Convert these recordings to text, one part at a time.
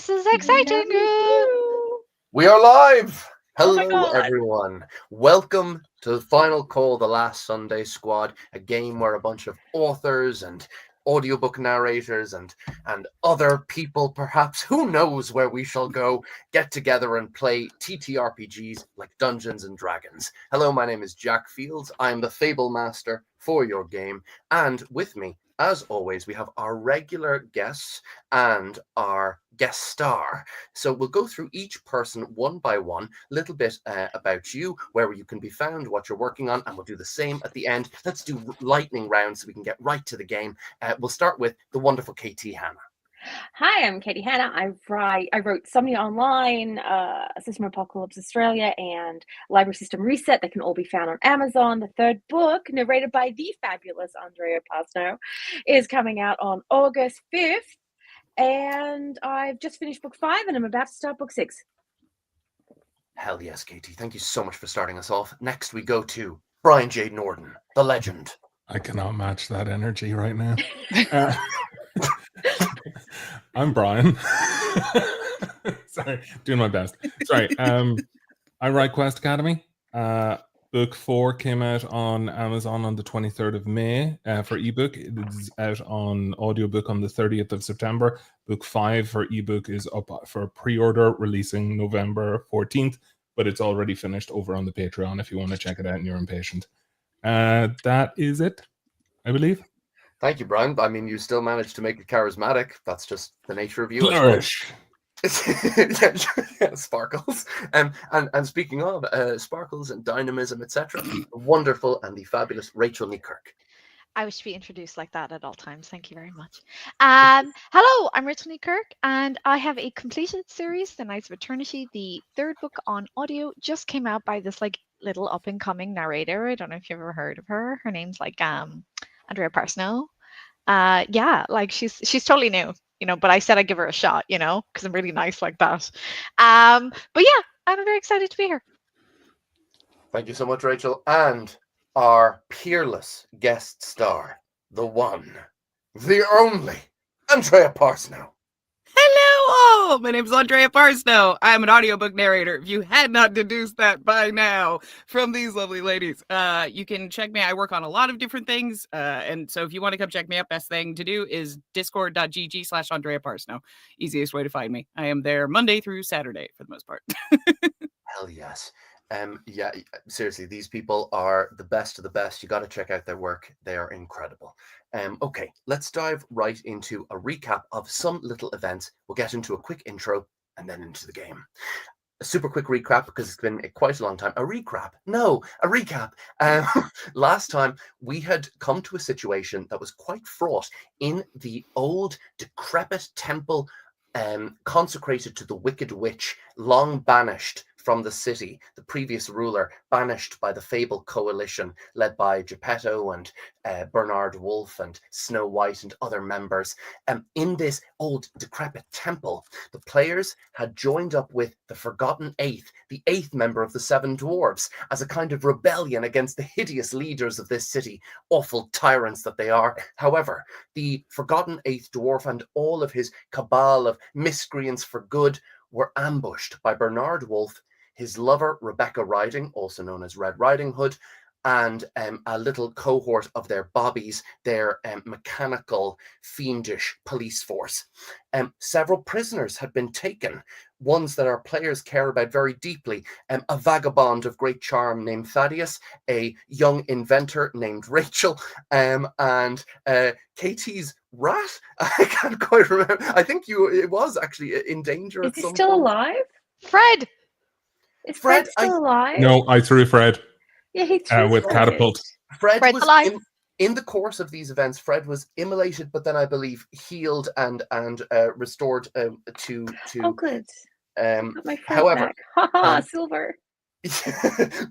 This is exciting. We are live. Oh my Hello, God. everyone. Welcome to the final call, The Last Sunday Squad, a game where a bunch of authors and audiobook narrators and other people, perhaps, who knows where we shall go, get together and play TTRPGs like Dungeons and Dragons. Hello, my name is Jack Fields. I am the Fable Master for your game, and with me, as always, we have our regular guests and our guest star. So we'll go through each person one by one, a little bit about you, where you can be found, what you're working on, and we'll do the same at the end. Let's do lightning round so we can get right to the game. We'll start with the wonderful KT Hanna. Hi, I'm Katie Hanna. I wrote Somnia Online, System Apocalypse Australia, and Library System Reset. They can all be found on Amazon. The third book, narrated by the fabulous Andrea Parsneau, is coming out on August 5th. And I've just finished book 5 and I'm about to start book 6. Hell yes, KT. Thank you so much for starting us off. Next, we go to Brian J. Nordon, the legend. I cannot match that energy right now. I'm Brian. Sorry, doing my best. Sorry. I write Quest Academy. Book 4 came out on Amazon on the 23rd of May for ebook. It is out on audiobook on the 30th of September. Book 5 for ebook is up for pre-order, releasing November 14th, but it's already finished over on the Patreon if you want to check it out and you're impatient. That is it, I believe. Thank you, Brian. I mean, you still managed to make it charismatic. That's just the nature of you. Flourish. Yeah, sparkles. And speaking of sparkles and dynamism, etc., the wonderful and the fabulous Rachel Ní Chuirc. I wish to be introduced like that at all times. Thank you very much. Hello, I'm Rachel Ní Chuirc, and I have a completed series, The Knights of Eternity. The third book on audio just came out by this little up-and-coming narrator. I don't know if you've ever heard of her. Her name's Andrea Parsneau. She's totally new, but I said I'd give her a shot, because I'm really nice like that. But yeah, I'm very excited to be here. Thank you so much, Rachel. And our peerless guest star, the one, the only, Andrea Parsneau. Hello all! My name is Andrea Parsneau. I'm an audiobook narrator. If you had not deduced that by now from these lovely ladies, you can check me. I work on a lot of different things. And so if you want to come check me out, best thing to do is discord.gg/Andrea Parsneau. Easiest way to find me. I am there Monday through Saturday for the most part. Hell yes. Yeah, seriously, these people are the best of the best. You got to check out their work. They are incredible. Okay, let's dive right into a recap of some little events. We'll get into a quick intro and then into the game. A super quick recap because it's been quite a long time. A recap? No, a recap. Last time we had come to a situation that was quite fraught in the old decrepit temple consecrated to the Wicked Witch, long banished from the city, the previous ruler banished by the Fable Coalition led by Geppetto and Bernard Wolfe and Snow White and other members. In this old decrepit temple, the players had joined up with the Forgotten Eighth, the eighth member of the Seven Dwarves, as a kind of rebellion against the hideous leaders of this city, awful tyrants that they are. However, the Forgotten Eighth Dwarf and all of his cabal of miscreants for good were ambushed by Bernard Wolfe, his lover Rebecca Riding, also known as Red Riding Hood, and a little cohort of their bobbies, their mechanical, fiendish police force. Several prisoners had been taken, ones that our players care about very deeply. A vagabond of great charm named Thaddeus, a young inventor named Rachel, and KT's rat. I can't quite remember. I think it was actually in danger. Is he still alive? Fred! Is Fred still alive? No, I threw Fred. Yeah, he threw with Fred. catapult. Fred Fred's was alive. In the course of these events. Fred was immolated, but then I believe healed and restored to. Oh, good. Got my Fred however, back. Haha, silver.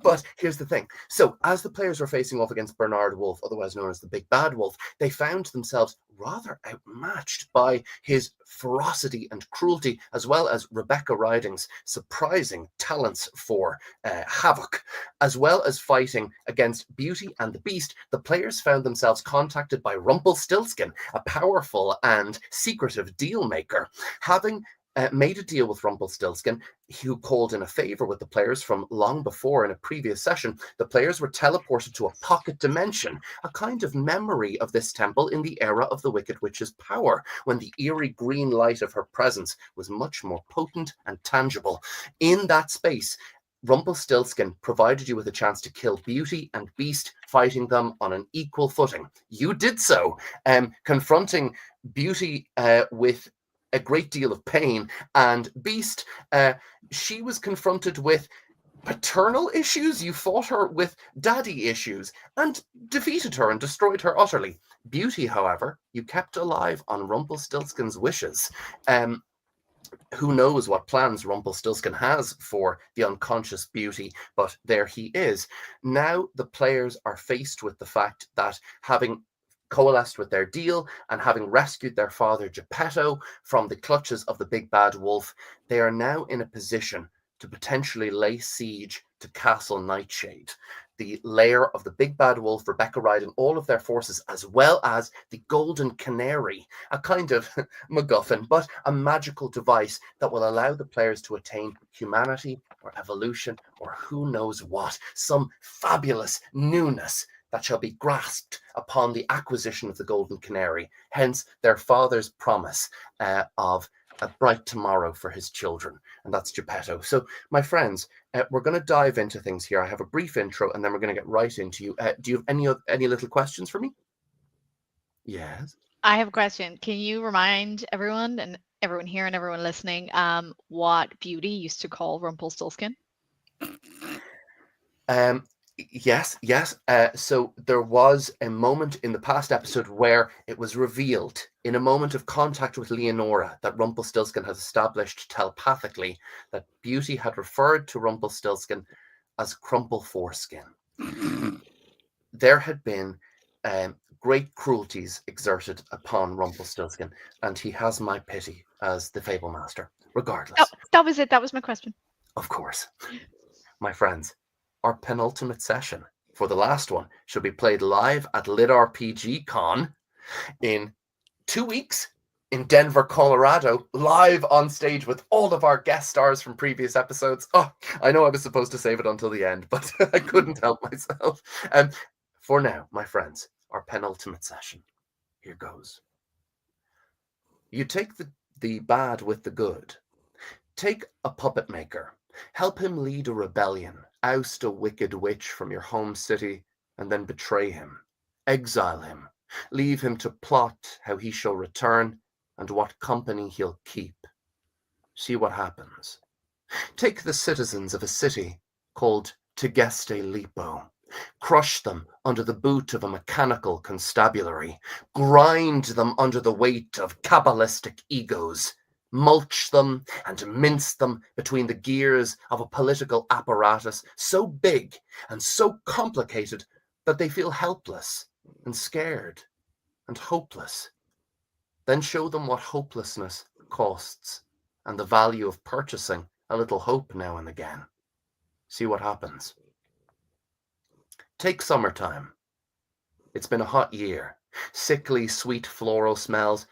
But here's the thing. So as the players were facing off against Bernard Wolfe, otherwise known as the Big Bad Wolf, they found themselves rather outmatched by his ferocity and cruelty, as well as Rebecca Riding's surprising talents for havoc. As well as fighting against Beauty and the Beast, the players found themselves contacted by Rumpelstiltskin, a powerful and secretive deal maker. Having made a deal with Rumpelstiltskin, who called in a favor with the players from long before in a previous session. The players were teleported to a pocket dimension, a kind of memory of this temple in the era of the Wicked Witch's power, when the eerie green light of her presence was much more potent and tangible. In that space, Rumpelstiltskin provided you with a chance to kill Beauty and Beast, fighting them on an equal footing. You did so, confronting Beauty with a great deal of pain, and Beast, she was confronted with paternal issues. You fought her with daddy issues and defeated her and destroyed her utterly. Beauty, however, you kept alive on Rumpelstiltskin's wishes. Who knows what plans Rumpelstiltskin has for the unconscious Beauty, but there he is. Now the players are faced with the fact that, having coalesced with their deal and having rescued their father Geppetto from the clutches of the big bad wolf, they are now in a position to potentially lay siege to Castle Nightshade, the lair of the big bad wolf, Rebecca riding all of their forces, as well as the Golden Canary, a kind of MacGuffin, but a magical device that will allow the players to attain humanity or evolution or who knows what, some fabulous newness that shall be grasped upon the acquisition of the Golden Canary, hence their father's promise of a bright tomorrow for his children, and that's Geppetto. So, my friends, we're going to dive into things here. I have a brief intro, and then we're going to get right into you. Do you have any little questions for me? Yes. I have a question. Can you remind everyone, and everyone here and everyone listening, what Beauty used to call Rumpelstiltskin? Yes. So there was a moment in the past episode where it was revealed in a moment of contact with Leonora that Rumpelstiltskin has established telepathically that Beauty had referred to Rumpelstiltskin as Crumple Foreskin. There had been great cruelties exerted upon Rumpelstiltskin, and he has my pity as the Fable Master, regardless. Oh, that was it. That was my question. Of course. My friends, our penultimate session for the last one should be played live at LitRPG Con in 2 weeks in Denver, Colorado, live on stage with all of our guest stars from previous episodes. Oh, I know I was supposed to save it until the end, but I couldn't help myself. For now, my friends, our penultimate session. Here goes. You take the bad with the good. Take a puppet maker. Help him lead a rebellion. Oust a wicked witch from your home city, and then betray him. Exile him. Leave him to plot how he shall return and what company he'll keep. See what happens. Take the citizens of a city called Tegeste Lipo. Crush them under the boot of a mechanical constabulary. Grind them under the weight of Kabbalistic egos. Mulch them and mince them between the gears of a political apparatus so big and so complicated that they feel helpless and scared and hopeless. Then show them what hopelessness costs and the value of purchasing a little hope now and again. See what happens. Take summertime. It's been a hot year. Sickly, sweet floral smells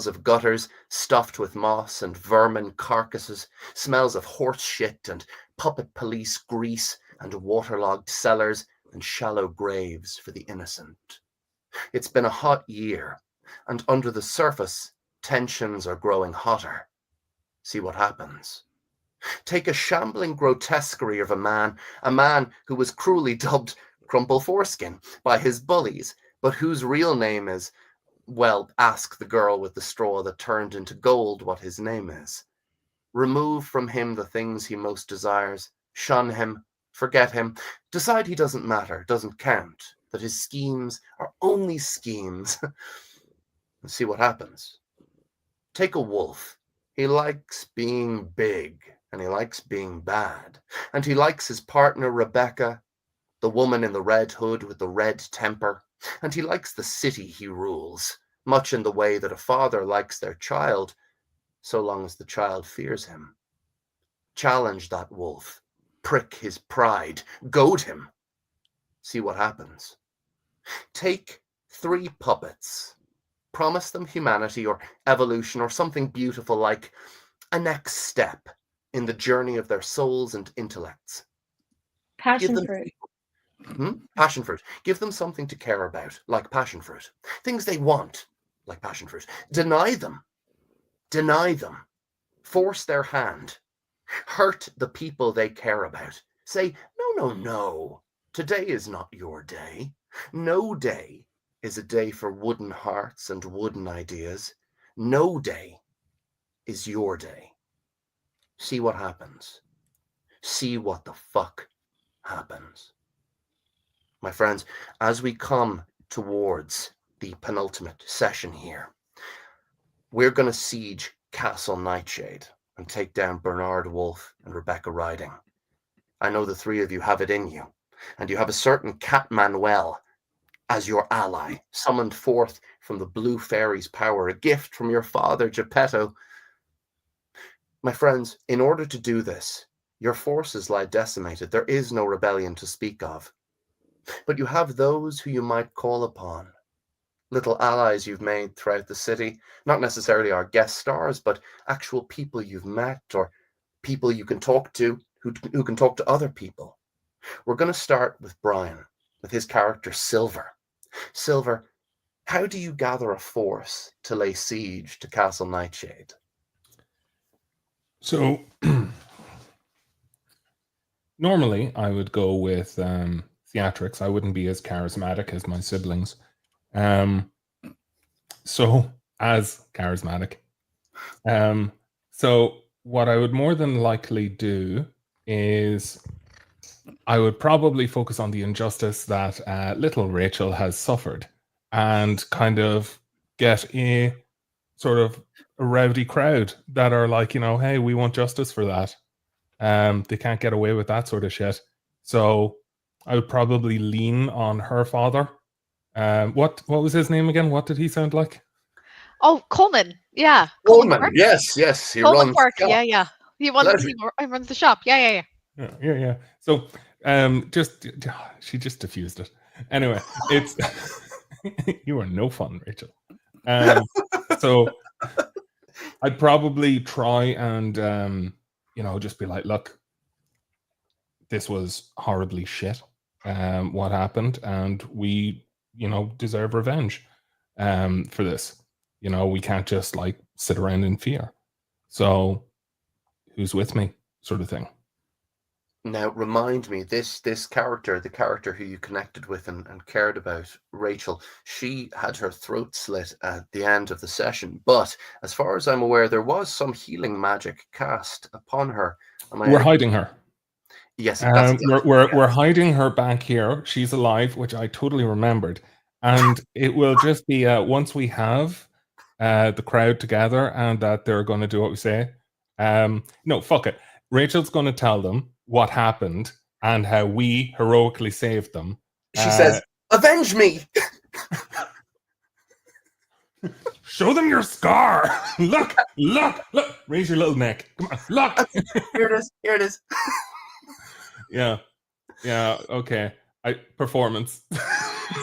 of gutters stuffed with moss and vermin carcasses, smells of horse shit and puppet police grease and waterlogged cellars and shallow graves for the innocent. It's been a hot year, and under the surface, tensions are growing hotter. See what happens. Take a shambling grotesquerie of a man who was cruelly dubbed Crumple Foreskin by his bullies, but whose real name is, well, ask the girl with the straw that turned into gold what his name is. Remove from him the things he most desires, shun him, forget him, decide he doesn't matter, doesn't count, that his schemes are only schemes, and see what happens. Take a wolf. He likes being big, and he likes being bad, and he likes his partner Rebecca, the woman in the red hood with the red temper, and he likes the city he rules, much in the way that a father likes their child, so long as the child fears him. Challenge that wolf, prick his pride, goad him. See what happens. Take 3 puppets. Promise them humanity or evolution or something beautiful like a next step in the journey of their souls and intellects. Passion fruit. Passion fruit. Give them something to care about, like passion fruit. Things they want, like passion fruit. Deny them. Deny them. Force their hand. Hurt the people they care about. Say, no, no, no. Today is not your day. No day is a day for wooden hearts and wooden ideas. No day is your day. See what happens. See what the fuck happens. My friends, as we come towards the penultimate session here, we're going to siege Castle Nightshade and take down Bernard Wolfe and Rebecca Riding. I know the three of you have it in you, and you have a certain Cat Manuel as your ally, summoned forth from the Blue Fairy's power, a gift from your father, Geppetto. My friends, in order to do this, your forces lie decimated. There is no rebellion to speak of. But you have those who you might call upon. Little allies you've made throughout the city, not necessarily our guest stars, but actual people you've met or people you can talk to who can talk to other people. We're going to start with Brian, with his character Silver. Silver, how do you gather a force to lay siege to Castle Nightshade? So normally I would go with theatrics. I wouldn't be as charismatic as my siblings. So as charismatic. So what I would more than likely do is I would probably focus on the injustice that little Rachel has suffered and kind of get a sort of a rowdy crowd that are like, you know, hey, we want justice for that. They can't get away with that sort of shit. So I would probably lean on her father. What was his name again? What did he sound like? Oh, Coleman. Yeah. Coleman. Yes. He Coleman runs. Park. Yeah. He runs the shop. Yeah. Yeah. So she just diffused it. Anyway, it's you are no fun, Rachel. So I'd probably try and just be like, look, this was horribly shit. What happened, and we, deserve revenge for this. We can't just like sit around in fear. So who's with me, sort of thing. Now, remind me, this character, the character who you connected with and cared about, Rachel, she had her throat slit at the end of the session. But as far as I'm aware, there was some healing magic cast upon her. We're hiding her. Yes, we're hiding her back here. She's alive, which I totally remembered. And it will just be once we have the crowd together and that they're going to do what we say. No, fuck it. Rachel's going to tell them what happened and how we heroically saved them. She says, "Avenge me!" Show them your scar. Look. Raise your little neck. Come on, look. Here it is. Yeah. Okay. Performance.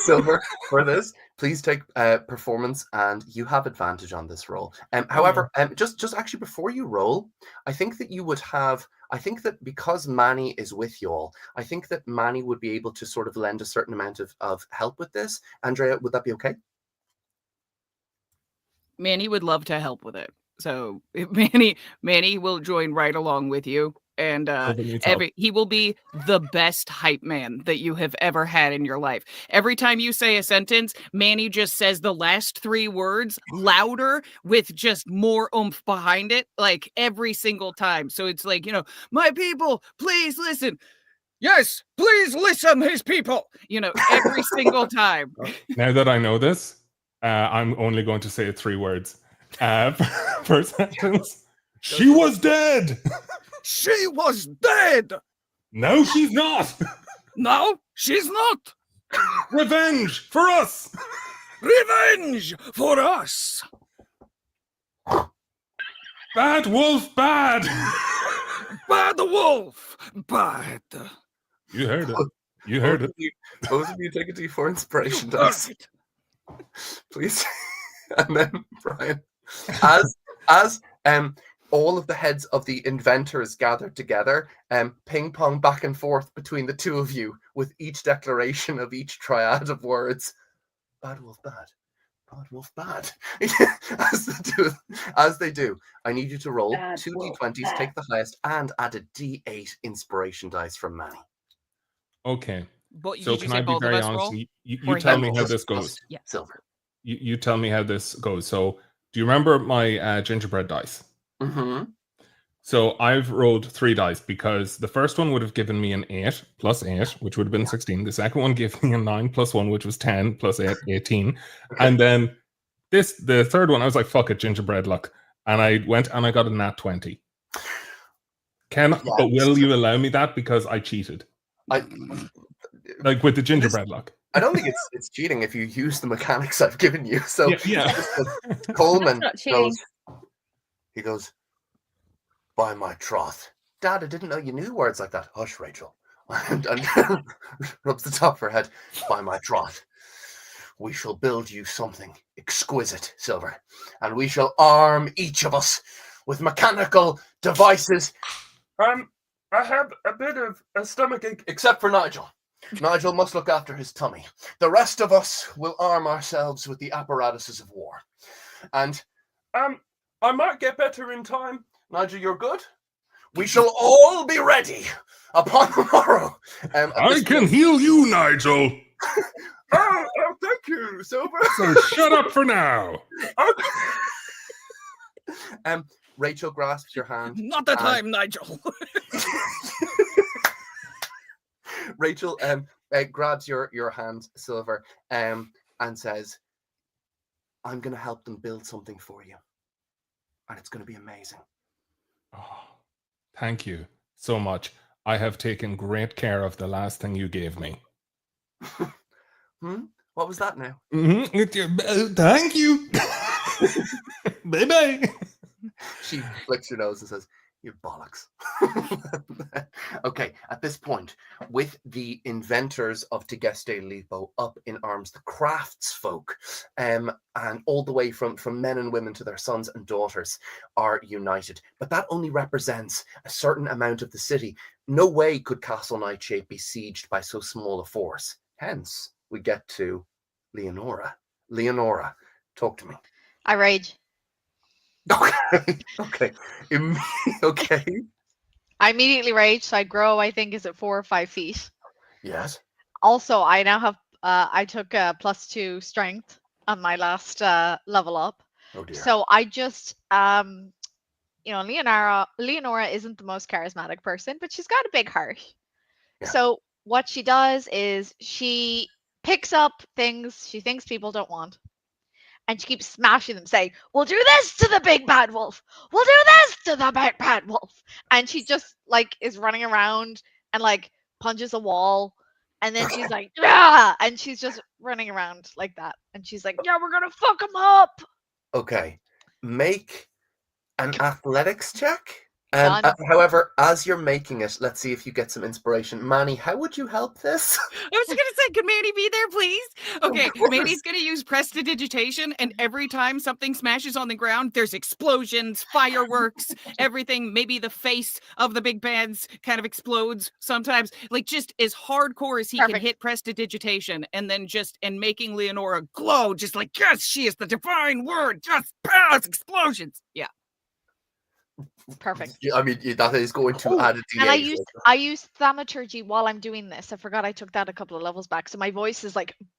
Silver, for this, please take performance, and you have advantage on this roll. However, just actually before you roll, I think that because Manny is with you all, I think that Manny would be able to sort of lend a certain amount of help with this. Andrea, would that be okay? Manny would love to help with it. So Manny will join right along with you. And he will be the best hype man that you have ever had in your life. Every time you say a sentence, Manny just says the last 3 words louder with just more oomph behind it, like every single time. So it's like, my people, please listen. Yes, please listen, his people. Every single time. Now that I know this, I'm only going to say 3 words per sentence. She was dead. She was dead! No, she's not! No, she's not! Revenge for us! Revenge for us! Bad wolf, bad! Bad wolf, bad! You heard it. Both of you take a D4 inspiration dice. Please. And then, Brian, as all of the heads of the inventors gathered together, ping pong back and forth between the two of you with each declaration of each triad of words. Bad wolf bad. Bad wolf bad. as they do. I need you to roll Bad 2 wolf d20s, bad. take the highest, and add a d8 inspiration dice from Manny. Okay. But So did you can say I be both of very us honest? roll? You Or tell he me how rolls? this goes. Yeah. Silver. You tell me how this goes. So do you remember my gingerbread dice? Mm-hmm. So I've rolled 3 dice because the first one would have given me an 8 plus 8, which would have been 16. The second one gave me a 9 plus 1, which was 10 plus 8, 18. Okay. And then the third one, I was like, fuck it, gingerbread luck. And I went and I got a nat 20. But will you allow me that? Because I cheated. Like with the gingerbread luck. I don't think it's cheating if you use the mechanics I've given you. So Yeah. Coleman That's not cheating. goes, by my troth. Dad, I didn't know you knew words like that. Hush, Rachel. and rubs the top of her head. By my troth. We shall build you something exquisite, Silver. And we shall arm each of us with mechanical devices. I have a bit of a stomachache, except for Nigel. Nigel must look after his tummy. The rest of us will arm ourselves with the apparatuses of war. And I might get better in time. Nigel, you're good? We shall all be ready upon the morrow. I can heal you, Nigel. Oh, thank you, Silver. So shut up for now. Rachel grasps your hand. Not the time, Nigel. Rachel grabs your hand, Silver, and says, I'm going to help them build something for you. And it's going to be amazing. Oh, thank you so much. I have taken great care of the last thing you gave me. What was that now? Thank you. Bye-bye. She flicks her nose and says, you bollocks. Okay, at this point, with the inventors of Tegeste Lipo up in arms, the craftsfolk, and all the way from men and women to their sons and daughters are united. But that only represents a certain amount of the city. No way could Castle Nightshade be sieged by so small a force. Hence, we get to Leonora. Leonora, talk to me. I rage. Okay. Okay. I immediately rage, so I grow, I think, is it 4 or 5 feet? Yes. Also, I now have, I took a +2 strength on my last level up. Oh dear. So I just, Leonora isn't the most charismatic person, but she's got a big heart. Yeah. So what she does is she picks up things she thinks people don't want. And she keeps smashing them, saying, we'll do this to the big bad wolf. We'll do this to the big bad wolf. And she just is running around and punches a wall. And then she's like, yeah. And she's just running around like that. And she's like, yeah, we're going to fuck them up. Okay. Make an athletics check. Done. However, as you're making it, let's see if you get some inspiration. Manny, how would you help this? I was going to say, could Manny be there, please? Okay, Of course. Manny's going to use prestidigitation, and every time something smashes on the ground, there's explosions, fireworks, everything. Maybe the face of the big bands kind of explodes sometimes. Just as hardcore as he can hit prestidigitation, and then and making Leonora glow, just yes, she is the divine word, just powers, explosions. Yeah. Perfect. I mean, that is going to add a D8. And I use thaumaturgy while I'm doing this. I forgot I took that a couple of levels back. So my voice is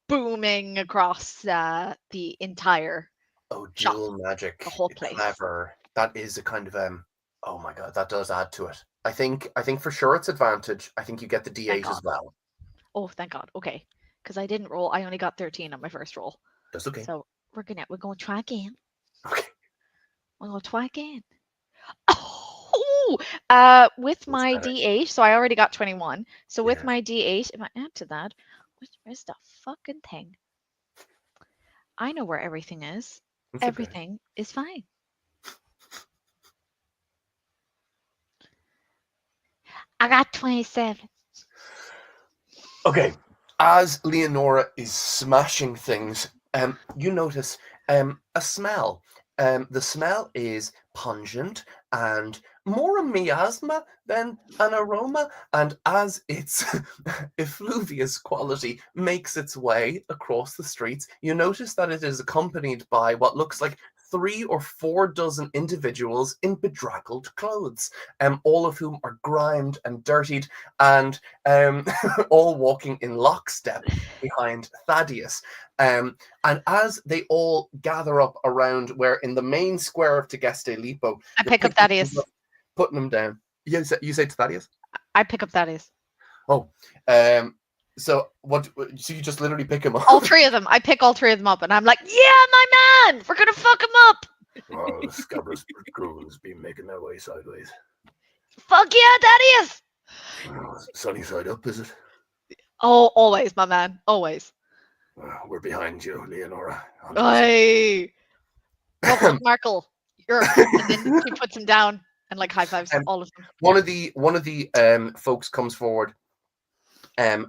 booming across the entire dual magic. the whole place. Clever. That is a kind of oh my god, that does add to it. I think for sure it's advantage. I think you get the D8 as well. Oh, thank God. Okay. Because I didn't roll. I only got 13 on my first roll. That's okay. So we're going to try again. Okay. We're going to try again. With my D8, so I already got 21. So with my D8, if I add to that, where's the fucking thing? I know where everything is. That's everything is fine. I got 27. Okay. As Leonora is smashing things, you notice a smell. The smell is pungent and more a miasma than an aroma, and as its effluvious quality makes its way across the streets, you notice that it is accompanied by what looks like 3 or 4 dozen individuals in bedraggled clothes, all of whom are grimed and dirtied, and all walking in lockstep behind Thaddeus. And as they all gather up around where in the main square of Tegeste Lipo, I pick up Thaddeus. Putting them down. You say to Thaddeus? I pick up Thaddeus. Oh, so what? So you just literally pick him up? All 3 of them. I pick all 3 of them up, and I'm like, "Yeah, my man, we're gonna fuck him up." Oh, the scabrous ghouls be making their way sideways. Fuck yeah, Thaddeus! Oh, sunny side up, is it? Oh, always, my man, always. We're behind you, Leonora. Hey, Markle, you're. And then he puts him down and like high fives all of them. One of the folks comes forward, and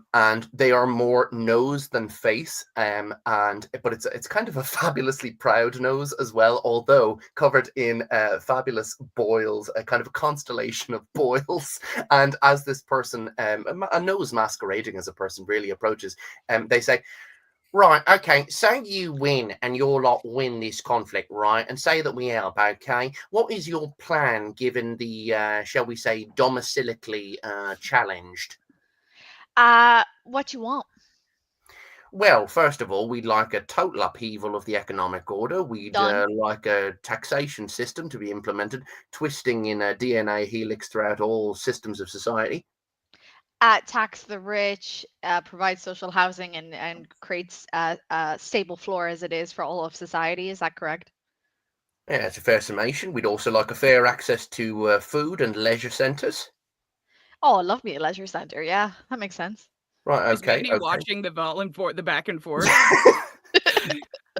they are more nose than face, but it's kind of a fabulously proud nose as well, although covered in fabulous boils, a kind of a constellation of boils. And as this person, a nose masquerading as a person, really approaches, they say, "Right, okay, say you win and your lot win this conflict, right? And say that we help, okay? What is your plan given the, shall we say, domicilically challenged?" What you want? Well, first of all, we'd like a total upheaval of the economic order. We'd like a taxation system to be implemented, twisting in a DNA helix throughout all systems of society. Tax the rich, provide social housing, and creates a stable floor as it is for all of society. Is that correct? Yeah, it's a fair summation. We'd also like a fair access to food and leisure centres. Oh, I love me a leisure centre. Yeah, that makes sense. Right, Is okay. Manny watching the the back and forth?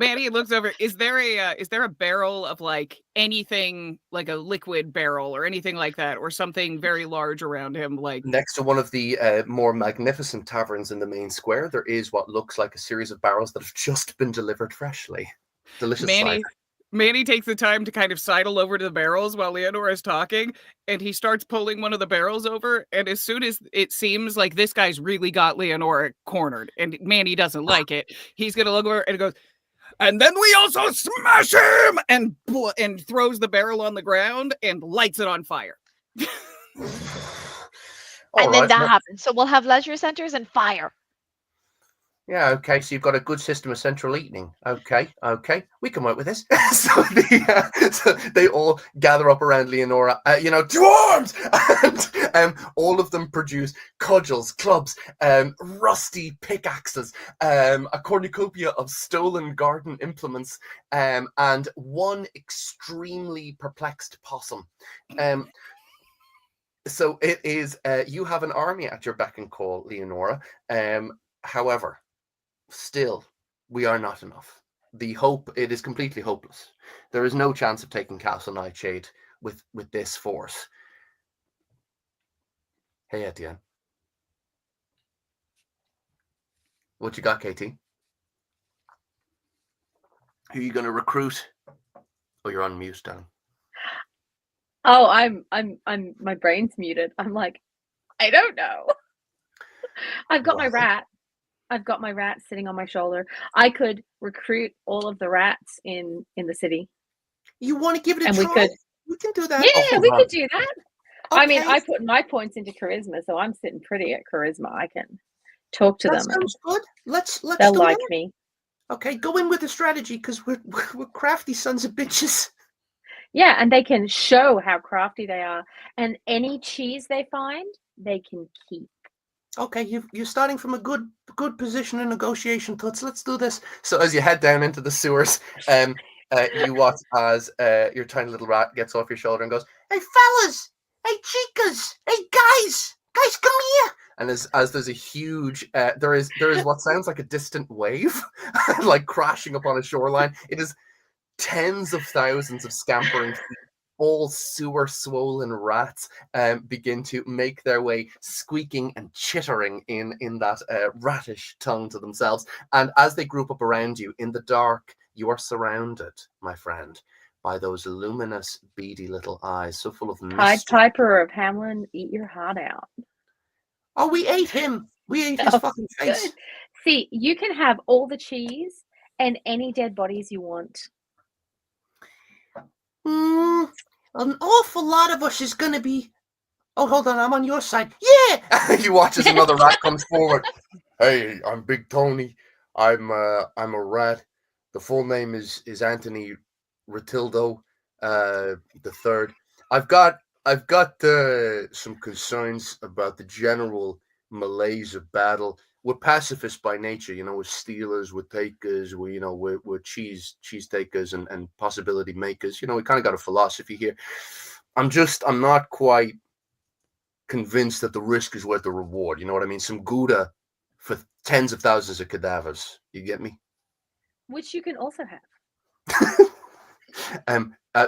Manny looks over. Is there a barrel of like anything, like a liquid barrel or anything like that, or something very large around him? Like next to one of the more magnificent taverns in the main square, there is what looks like a series of barrels that have just been delivered freshly. Delicious cider. Manny takes the time to kind of sidle over to the barrels while Leonora is talking, and he starts pulling one of the barrels over. And as soon as it seems like this guy's really got Leonora cornered, and Manny doesn't like it, he's gonna look over and goes, "And then we also smash him!" and throws the barrel on the ground and lights it on fire. And then that happens. So we'll have leisure centres and fire. Yeah, okay, so you've got a good system of central heating. Okay, we can work with this. So they all gather up around Leonora, to arms! And all of them produce cudgels, clubs, rusty pickaxes, a cornucopia of stolen garden implements, and one extremely perplexed possum. So it is, you have an army at your beck and call, Leonora. However, still, we are not enough. It is completely hopeless. There is no chance of taking Castle Nightshade with this force. Hey, Etienne. What you got, Katie? Who are you going to recruit? Oh, you're on mute, darling. Oh, I'm my brain's muted. I'm like, I don't know. I've got my rat. I've got my rat sitting on my shoulder. I could recruit all of the rats in the city. You want to give it a try? We can do that. Yeah, we could do that. Okay. I mean, I put my points into charisma, so I'm sitting pretty at charisma. I can talk to them. Sounds good. Let's they'll like me. Okay, go in with the strategy because we're crafty sons of bitches. Yeah, and they can show how crafty they are, and any cheese they find, they can keep. Okay, you're starting from a good position in negotiation, Toots. Let's do this. So as you head down into the sewers, you watch as your tiny little rat gets off your shoulder and goes, "Hey fellas, hey chicas, hey guys, come here!" And as there's a huge, there is what sounds like a distant wave, like crashing upon a shoreline. It is tens of thousands of scampering feet. All sewer swollen rats begin to make their way, squeaking and chittering in that rattish tongue to themselves. And as they group up around you in the dark, you are surrounded, my friend, by those luminous, beady little eyes, so full of Pied mystery. Piper of Hamelin, eat your heart out. Oh, we ate him. We ate his Oh, fucking face. good. See, you can have all the cheese and any dead bodies you want. An awful lot of us is going to be... Oh, hold on, I'm on your side. Yeah! You watch as another rat comes forward. Hey, I'm Big Tony. I'm a rat. The full name is Anthony Ratildo the third. I've got some concerns about the general malaise of battle. We're pacifists by nature, you know. We're stealers, we're takers, we're cheese takers and possibility makers. You know, we kind of got a philosophy here. I'm not quite convinced that the risk is worth the reward. You know what I mean? Some Gouda for tens of thousands of cadavers. You get me? Which you can also have.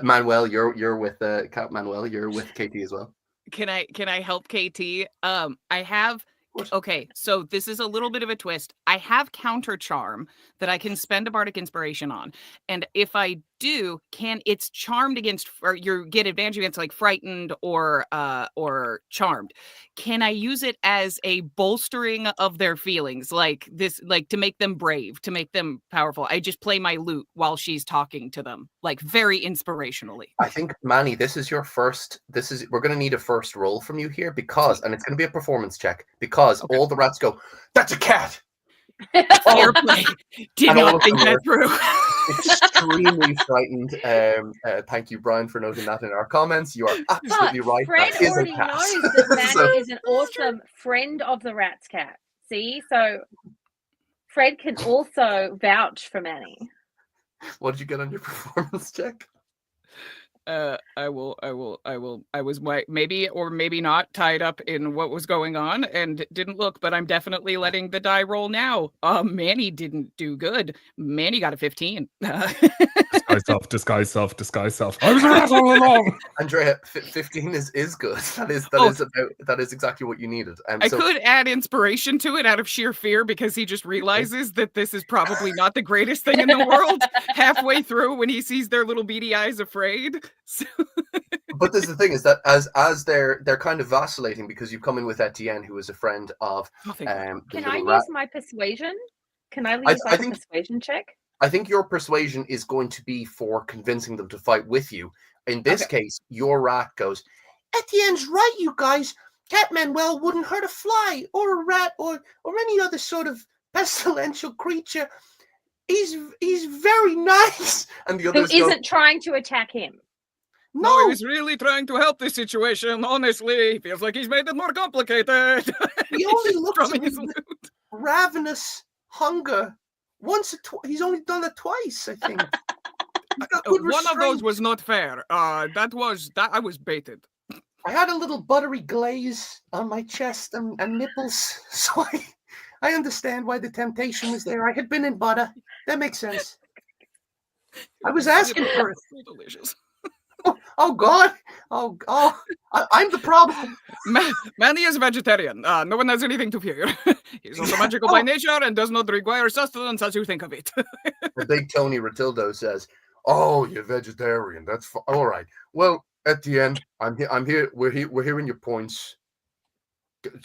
Manuel, you're with Cat Manuel. You're with KT as well. Can I help KT? I have. Okay, so this is a little bit of a twist. I have counter charm that I can spend a bardic inspiration on, and if I do, it's charmed against, or you get advantage against like frightened or charmed. Can I use it as a bolstering of their feelings, like this, like to make them brave, to make them powerful? I just play my lute while she's talking to them, like very inspirationally. I think, Manny, we're going to need a first roll from you here because, and it's going to be a performance check because all the rats go, "That's a cat." Fair play. Did not think that through. Extremely frightened. Thank you, Brian, for noting that in our comments. You are absolutely right. Fred that is already a cat. knows that Manny is an awesome friend of the rat's cat. See, so Fred can also vouch for Manny. What did you get on your performance check? I was maybe or maybe not tied up in what was going on and didn't look, but I'm definitely letting the die roll now. Manny didn't do good. Manny got a 15. Disguise self. I was right all along. Andrea, 15 is good. That is exactly what you needed. I could add inspiration to it out of sheer fear because he just realizes that this is probably not the greatest thing in the world halfway through when he sees their little beady eyes afraid. So. But this is the thing, is that as they're kind of vacillating because you've come in with Etienne, who is a friend of Can I use my persuasion? Can I use a persuasion check? I think your persuasion is going to be for convincing them to fight with you. In this case, your rat goes, "Etienne's right, you guys. Cat Manuel wouldn't hurt a fly or a rat or any other sort of pestilential creature. He's very nice." And the others isn't trying to attack him. No, he's really trying to help this situation. Honestly, feels like he's made it more complicated. He only looks at his ravenous hunger once or twice. He's only done it twice, I think. One of those was not fair. I was baited. I had a little buttery glaze on my chest and nipples, so I understand why the temptation was there. I had been in butter. That makes sense. I was asking for it. Delicious. Oh God! I'm the problem. Manny is a vegetarian. No one has anything to fear. He's also magical by nature and does not require sustenance as you think of it. The big Tony Ratildo says, "Oh, you're vegetarian. That's all right. Well, at the end, I'm here. We're hearing your points.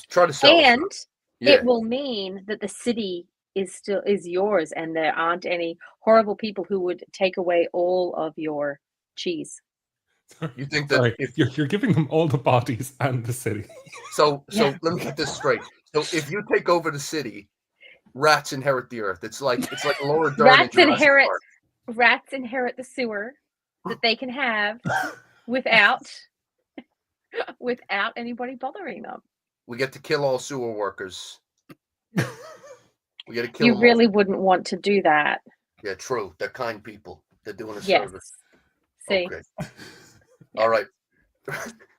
Try to sell." And it will mean that the city is yours, and there aren't any horrible people who would take away all of your cheese. You think that if you're giving them all the bodies and the city. So let me get this straight. So if you take over the city, rats inherit the earth. It's like Laura Dern. Rats inherit the sewer that they can have without anybody bothering them. We get to kill all sewer workers. We get to kill. You really wouldn't want to do that. Yeah, true. They're kind people. They're doing a service. See. Okay. All right.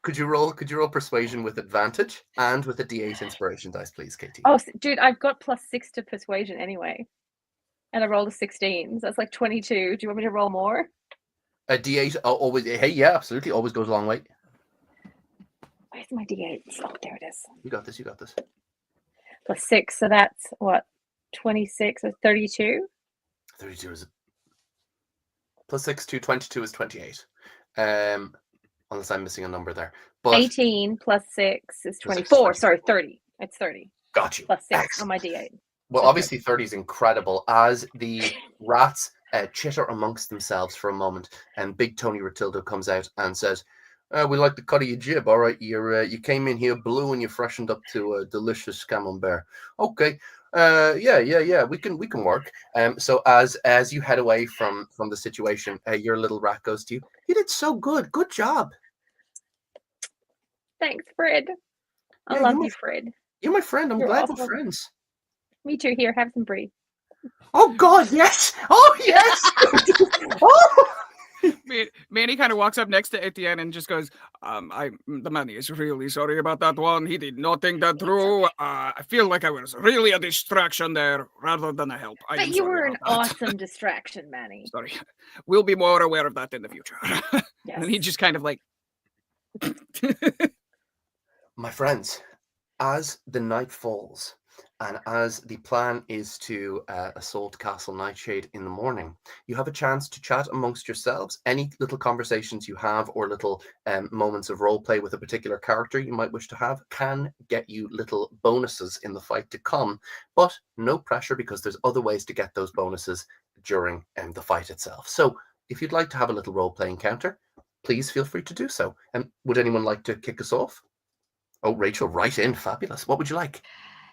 Could you roll persuasion with advantage and with a D8 inspiration dice, please, Katie? Oh, dude, I've got +6 to persuasion anyway, and I rolled a 16, so that's like 22. Do you want me to roll more? A D8 always. Hey, yeah, absolutely, always goes a long way. Where's my D8? Oh, there it is. You got this. +6, so that's what, 26 or 32. 32 is. Plus 6 to 22 is 28. Unless I'm missing a number there. But 18 plus 6 is Plus 6 is 24. Sorry, 30. It's 30. got you. Plus 6 Excellent. on my D8. Well, Okay. obviously 30 is incredible as the rats chitter amongst themselves for a moment, and Big Tony Rotildo comes out and says, we like the cut of your jib. All right, you came in here blue and you freshened up to a delicious camembert. Okay, yeah, we can work. So as you head away from the situation, your little rat goes to you. You did so good. Good job. Thanks, Fred. I Yeah, love you, Fred. You're my friend. I'm You're glad awesome. we're friends. Me too. Here, have some brie. Oh God, yes! Oh yes! Oh! Manny kind of walks up next to Etienne and just goes, the man is really sorry about that one. He did not think that through. I feel like I was really a distraction there rather than a help. But you were an awesome distraction, Manny. Sorry. We'll be more aware of that in the future. Yes. And he just kind of like... My friends, as the night falls, and as the plan is to assault Castle Nightshade in the morning, you have a chance to chat amongst yourselves. Any little conversations you have or little moments of role play with a particular character you might wish to have can get you little bonuses in the fight to come, but no pressure because there's other ways to get those bonuses during the fight itself. So if you'd like to have a little role play encounter, please feel free to do so. And would anyone like to kick us off? Oh, Rachel, right in. Fabulous. What would you like?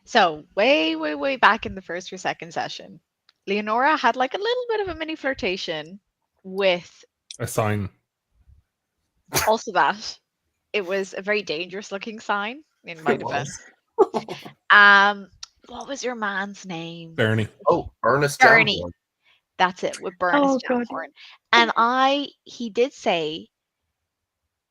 So way back in the first or second session, Leonora had like a little bit of a mini flirtation with A sign. also that. It was a very dangerous looking sign in my defense. What was your man's name? Bernie. Oh, Ernest Bernie. Jamborne. That's it, with Bernard Jamborne. And he did say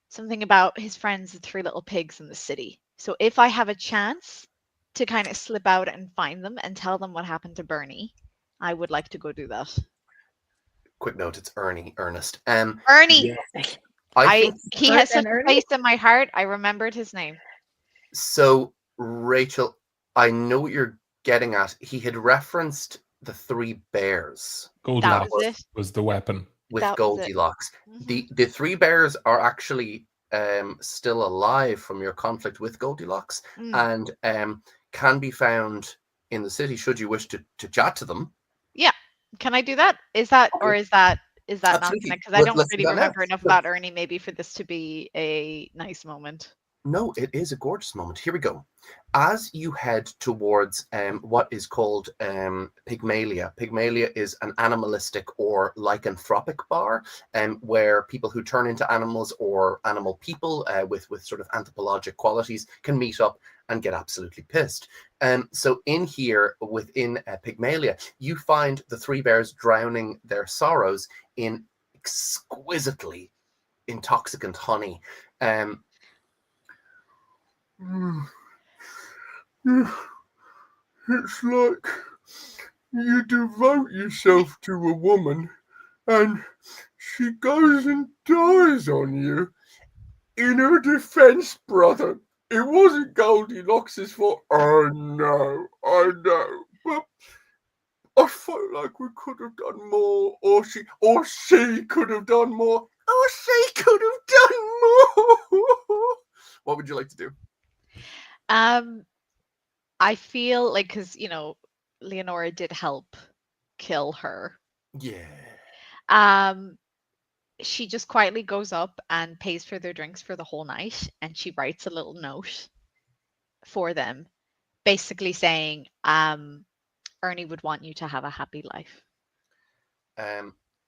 something about his friends, the three little pigs in the city. So if I have a chance to kind of slip out and find them and tell them what happened to Bernie, I would like to go do that. Quick note, it's Ernest. Ernie! Yeah. He has such a place in my heart. I remembered his name. So, Rachel, I know what you're getting at. He had referenced the three bears. Goldilocks was the weapon. With Goldilocks. Mm-hmm. The three bears are actually still alive from your conflict with Goldilocks and can be found in the city should you wish to chat to them. Yeah. Can I do that? Is that nonsense? Absolutely. Because I don't really remember enough about Ernie maybe for this to be a nice moment. No, it is a gorgeous moment. Here we go. As you head towards what is called Pygmalia. Pygmalia is an animalistic or lycanthropic bar where people who turn into animals or animal people with sort of anthropologic qualities can meet up and get absolutely pissed. So in here, within Pygmalia, you find the three bears drowning their sorrows in exquisitely intoxicant honey. It's like you devote yourself to a woman and she goes and dies on you. In her defense, brother, it wasn't Goldilocks' fault. I know. But I felt like we could have done more, or she could have done more, or she could have done more. What would you like to do? I feel like, because Leonora did help kill her. Yeah. She just quietly goes up and pays for their drinks for the whole night, and she writes a little note for them, basically saying, Ernie would want you to have a happy life.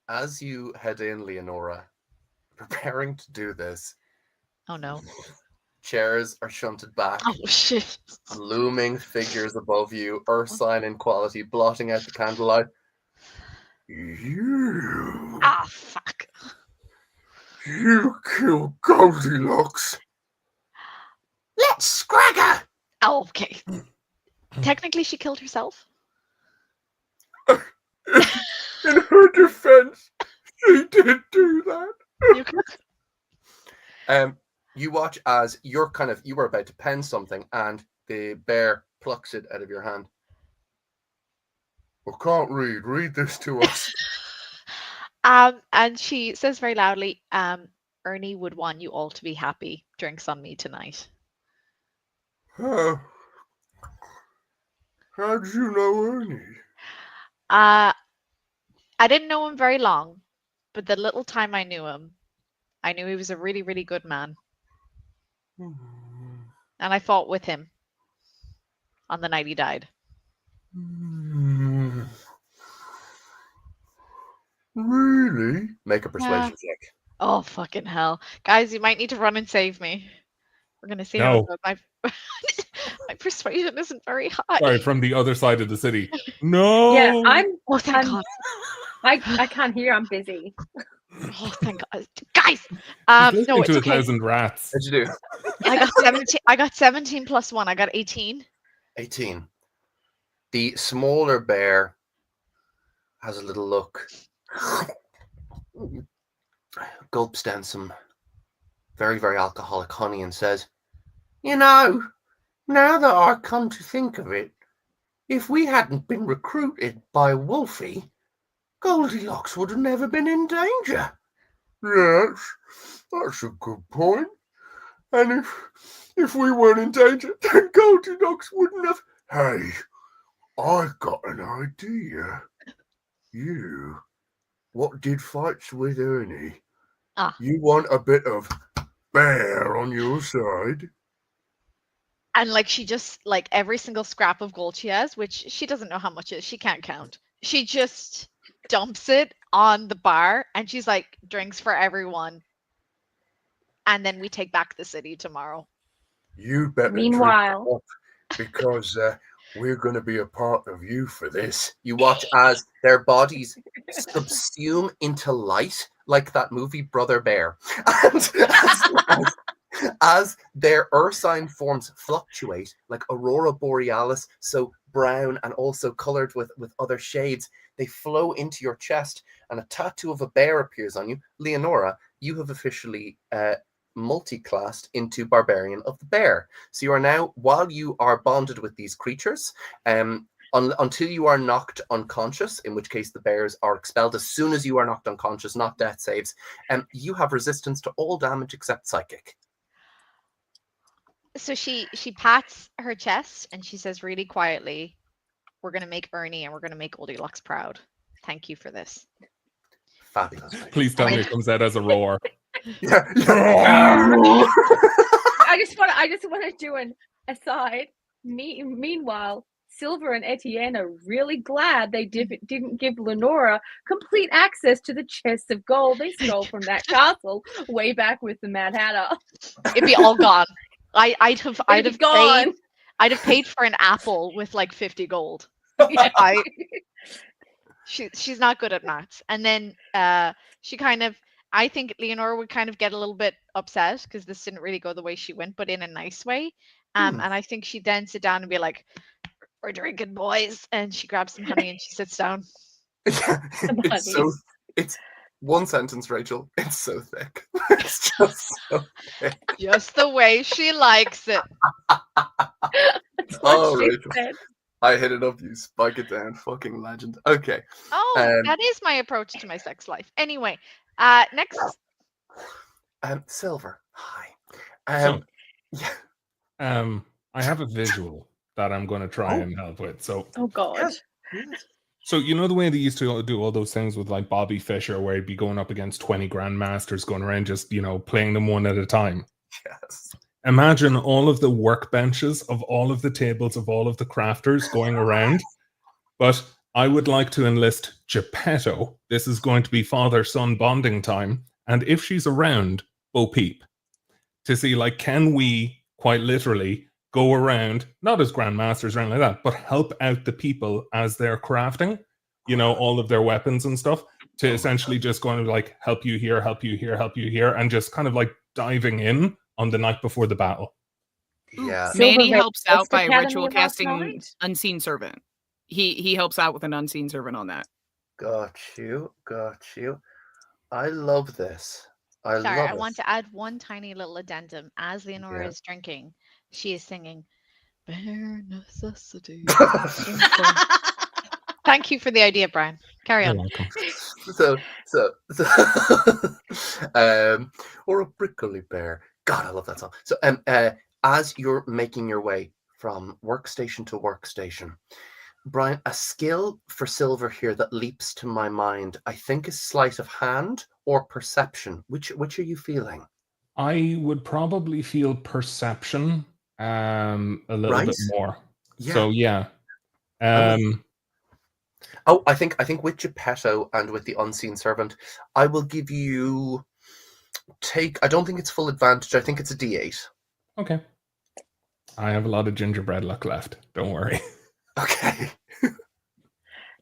As you head in, Leonora, preparing to do this. Oh no. Chairs are shunted back. Oh shit. Looming figures above you, ursine in quality, blotting out the candlelight. You. Ah, fuck. You killed Goldilocks. Let's scrag her! Oh, okay. Technically, she killed herself. In her defense, she did do that. You watch as you were about to pen something, and the bear plucks it out of your hand. I can't read. Read this to us. And she says very loudly, Ernie would want you all to be happy. Drinks on me tonight. How did you know Ernie? I didn't know him very long, but the little time I knew him, I knew he was a really, really good man. And I fought with him on the night he died. Really? Make a persuasion check. Oh, fucking hell. Guys, you might need to run and save me. We're going to see how No. it goes. My persuasion isn't very high. Sorry, from the other side of the city. No. Yeah, Oh, thank God. I can't hear. I'm busy. Oh, thank God. Guys! He's No, listening it's to okay. 1,000 rats. What'd you do? I got 17 plus 1. I got 18. 18. The smaller bear has a little look, gulps down some very, very alcoholic honey and says, "You know, now that I come to think of it, if we hadn't been recruited by Wolfie, Goldilocks would have never been in danger." Yes, that's a good point. And if we weren't in danger, then Goldilocks wouldn't have. Hey, I got an idea. You, what did fights with Ernie? You want a bit of bear on your side? And like she just, like every single scrap of gold she has, which she doesn't know how much it is, she can't count. She just dumps it on the bar and she's like, drinks for everyone. And then we take back the city tomorrow. You better Meanwhile, drink up because we're going to be a part of you for this. You watch as their bodies subsume into light, like that movie Brother Bear. And as their ursine forms fluctuate, like Aurora Borealis, so brown and also colored with other shades, they flow into your chest, and a tattoo of a bear appears on you. Leonora, you have officially multi-classed into Barbarian of the Bear. So you are now, while you are bonded with these creatures, until you are knocked unconscious, in which case the bears are expelled as soon as you are knocked unconscious, not death saves, you have resistance to all damage except psychic. So she pats her chest and she says really quietly, "We're going to make Ernie and we're going to make Goldilocks proud. Thank you for this." Fabulous. Please tell me it comes out as a roar. Yeah. I just want to do an aside. Meanwhile, Silver and Etienne are really glad they didn't give Lenora complete access to the chest of gold they stole from that castle way back with the Mad Hatter. It'd be all gone. I'd have gone. I'd have paid for an apple with like 50 gold. Yeah. She's not good at maths. And then she kind of, I think Leonora would kind of get a little bit upset because this didn't really go the way she went, but in a nice way. And I think she'd then sit down and be like, "We're drinking, boys." And she grabs some honey and she sits down. It's one sentence, Rachel. It's so thick. It's just so thick. Just the way she likes it. That's what she Rachel. said. I hit it up, you spike it down. Fucking legend. Okay. Oh, that is my approach to my sex life. Anyway, next. Silver. Hi. I have a visual that I'm going to try and help with. So, oh God. So you know the way they used to do all those things with like Bobby Fischer, where he'd be going up against 20 grandmasters, going around just playing them one at a time. Yes. Imagine all of the workbenches of all of the tables of all of the crafters going around. But I would like to enlist Geppetto. This is going to be father-son bonding time. And if she's around, Bo Peep. To see, like, can we quite literally go around, not as grandmasters or anything like that, but help out the people as they're crafting, all of their weapons and stuff, to essentially just go and like help you here, help you here, help you here, and just kind of like diving in on the night before the battle. Yeah. Manny helps out by Academy ritual of Lost casting Knowledge? Unseen Servant. He helps out with an Unseen Servant on that. Got you. I love this. I want to add one tiny little addendum. As Leonora is drinking, she is singing "Bare Necessity." Thank you for the idea, Brian. Carry You're on. welcome. Or a prickly bear. God, I love that song. So, as you're making your way from workstation to workstation, Brian, a skill for Silver here that leaps to my mind, I think, is sleight of hand or perception. Which are you feeling? I would probably feel perception a little Right? bit more. Yeah. So yeah. Oh, I think with Geppetto and with the unseen servant, I will give you I don't think it's full advantage. I think it's a D8. Okay. I have a lot of gingerbread luck left. Don't worry. Okay.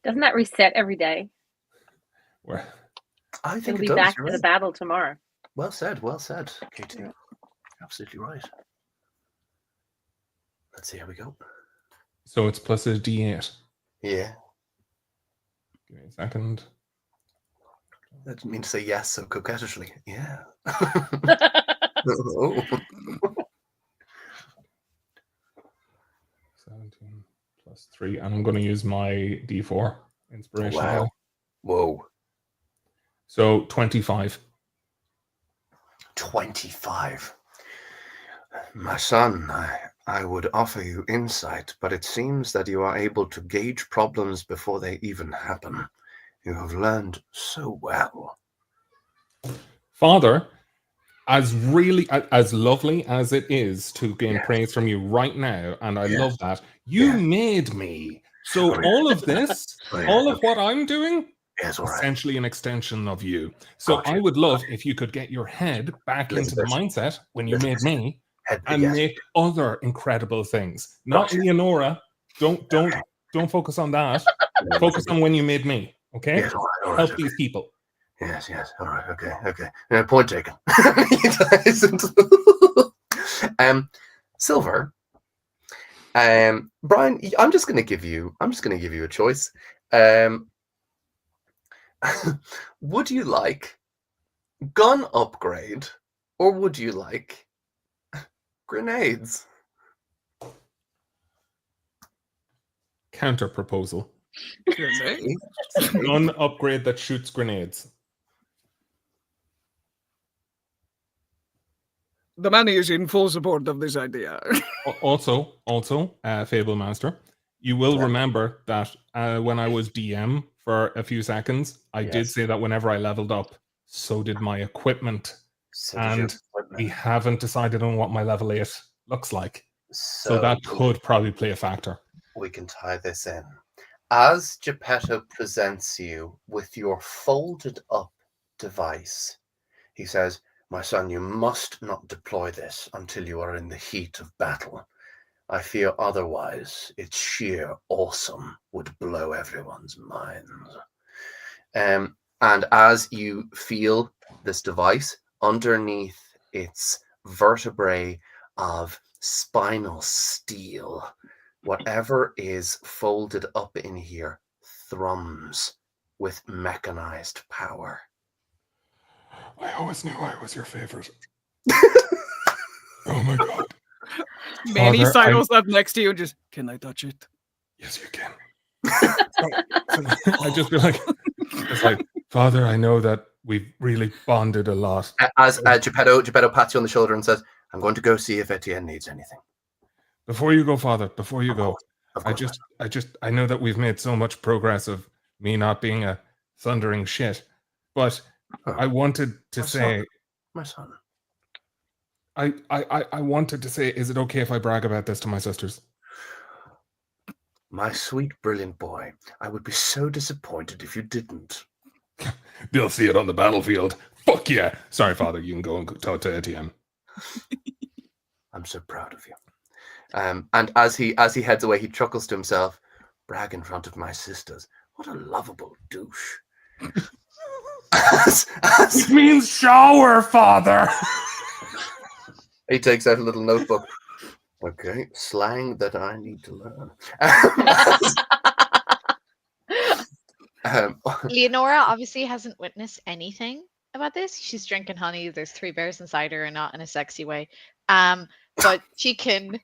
Doesn't that reset every day? Where- I think It'll it be does. back You're to the right. battle tomorrow. Well said, KT. Absolutely right. Let's see how we go. So it's plus a D8. Yeah. Give me a second. I didn't mean to say yes so coquettishly. Yeah. Oh. 17 plus 3. And I'm going to use my D4 inspiration. Wow. die. Whoa. So 25. 25. My son, I would offer you insight, but it seems that you are able to gauge problems before they even happen. You have learned so well. Father, as lovely as it is to gain Yes. praise from you right now, and I Yes. love that, you Yes. made me. So Oh, yeah. all of this, Oh, yeah. all of what I'm doing, Yes, all right. essentially an extension of you. So Gotcha. I would love if you could get your head back into the mindset when you made me and Yes. make other incredible things. Not Gotcha. Leonora. Don't focus on that. Focus on when you made me. Okay? Yes, all right, Help okay. these people. Yes, all right, okay. Point taken. Silver. Brian, I'm just gonna give you a choice. Would you like gun upgrade or would you like grenades? Counter proposal. Gun upgrade that shoots grenades. The money is in full support of this idea. Also, Fable Master, you will remember that when I was DM for a few seconds, I did say that whenever I leveled up, so did my equipment. And we haven't decided on what my level 8 looks like. So that could probably play a factor. We can tie this in. As Geppetto presents you with your folded up device, he says, "My son, you must not deploy this until you are in the heat of battle. I fear otherwise its sheer awesome would blow everyone's minds." And as you feel this device, underneath its vertebrae of spinal steel, whatever is folded up in here thrums with mechanized power. I always knew I was your favorite. Oh my god. Manny Father, sidles up next to you and just, can I touch it? Yes, you can. I just feel like, it's like, Father, I know that we've really bonded a lot. As Geppetto pats you on the shoulder and says, "I'm going to go see if Etienne needs anything." Before you go, Father, before you go, Of course, I know that we've made so much progress of me not being a thundering shit, but I wanted to say, my son. I wanted to say, is it okay if I brag about this to my sisters? My sweet, brilliant boy, I would be so disappointed if you didn't. They'll see it on the battlefield. Fuck yeah. Sorry, Father, you can go and talk to Etienne. I'm so proud of you. And as he heads away, he chuckles to himself, "Brag in front of my sisters. What a lovable douche." It means shower, Father. He takes out a little notebook. Okay, slang that I need to learn. Leonora obviously hasn't witnessed anything about this. She's drinking honey. There's 3 bears inside her, and not in a sexy way. But she can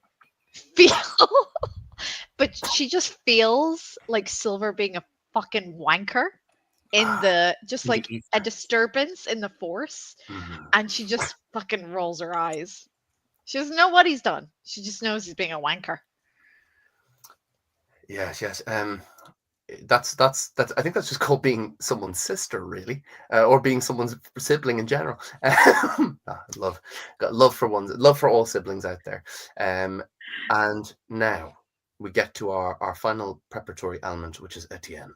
feel but she just feels like Silver being a fucking wanker in the just in the like a ether. disturbance in the force, Mhm. and she just fucking rolls her eyes. She doesn't know what he's done. She just knows he's being a wanker. Yes, yes. That's I think that's just called being someone's sister, really, or being someone's sibling in general. Got love for all siblings out there. And now we get to our final preparatory element, which is Etienne.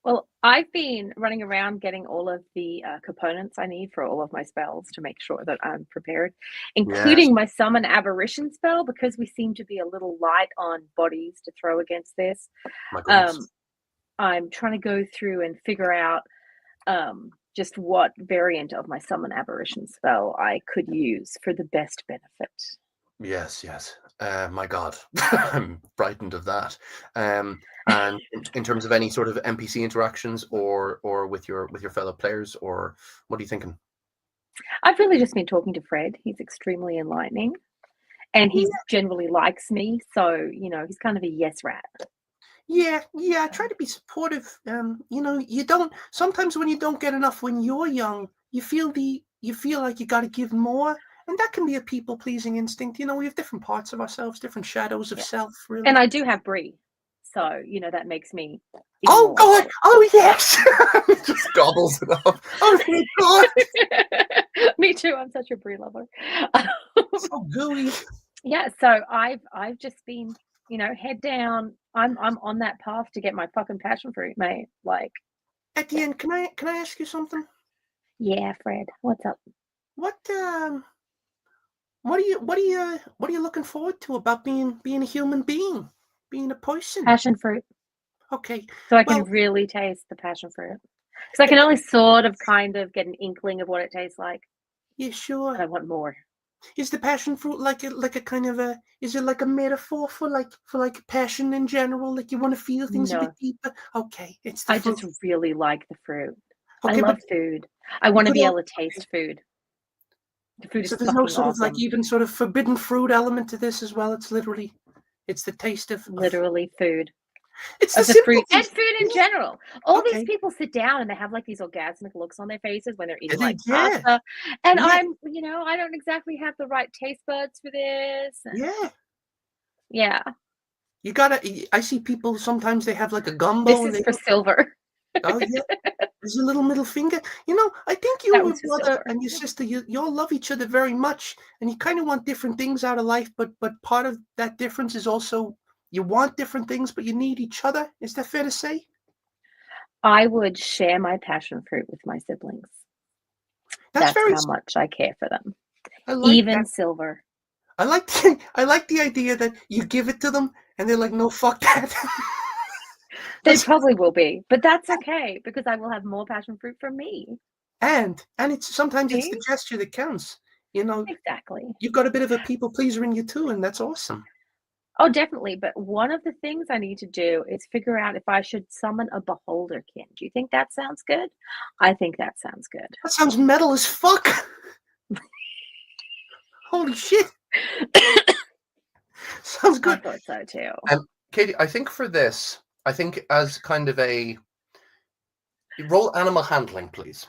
Well, I've been running around getting all of the components I need for all of my spells to make sure that I'm prepared, including my summon aberration spell, because we seem to be a little light on bodies to throw against this. My goodness. I'm trying to go through and figure out just what variant of my summon aberration spell I could use for the best benefit. Yes, yes. My God, I'm frightened of that. And in terms of any sort of NPC interactions or with your fellow players, or what are you thinking? I've really just been talking to Fred. He's extremely enlightening, and he generally likes me. So, he's kind of a yes rat. Yeah. Try to be supportive. You don't sometimes when you don't get enough when you're young, you feel like you got to give more, and that can be a people pleasing instinct. We have different parts of ourselves, different shadows of self. Really, and I do have Brie, so that makes me. Oh God! Oh yes! Just gobbles it up. Oh my God! Me too. I'm such a Brie lover. So gooey. Yeah, so I've just been, head down. I'm on that path to get my fucking passion fruit, mate. Like, Etienne, can I ask you something? Yeah, Fred. What's up? What are you looking forward to about being a human being, being a person? Passion fruit. Okay. So I can really taste the passion fruit. Because I can only sort of kind of get an inkling of what it tastes like. Yeah, sure. But I want more. Is the passion fruit like a kind of is it like a metaphor for passion in general? Like you want to feel things a bit deeper? Okay, it's the fruit. Just really like the fruit. Okay, I love food. I want to be able to taste food. The food is so there's no sort awesome. of even sort of forbidden fruit element to this as well. It's the taste of literally food. It's the fruit and food in general. All these people sit down and they have these orgasmic looks on their faces when they're eating pasta. And I'm, I don't exactly have the right taste buds for this. Yeah. You gotta. I see people sometimes they have like a gumbo. This is for Silver. Oh yeah, there's a little middle finger. I think you and your brother and your sister, you all love each other very much, and you kind of want different things out of life. But part of that difference is also you want different things, but you need each other. Is that fair to say? I would share my passion fruit with my siblings. That's how much I care for them. Even that. Silver. I like the idea that you give it to them and they're like, no, fuck that. They probably will be, but that's okay because I will have more passion fruit from me. And it's sometimes it's the gesture that counts. Exactly. You've got a bit of a people pleaser in you too, and that's awesome. Oh, definitely. But one of the things I need to do is figure out if I should summon a beholderkin. Do you think that sounds good? I think that sounds good. That sounds metal as fuck. Holy shit. Sounds good. I thought so too. Katie, I think for this, as kind of a roll animal handling, please.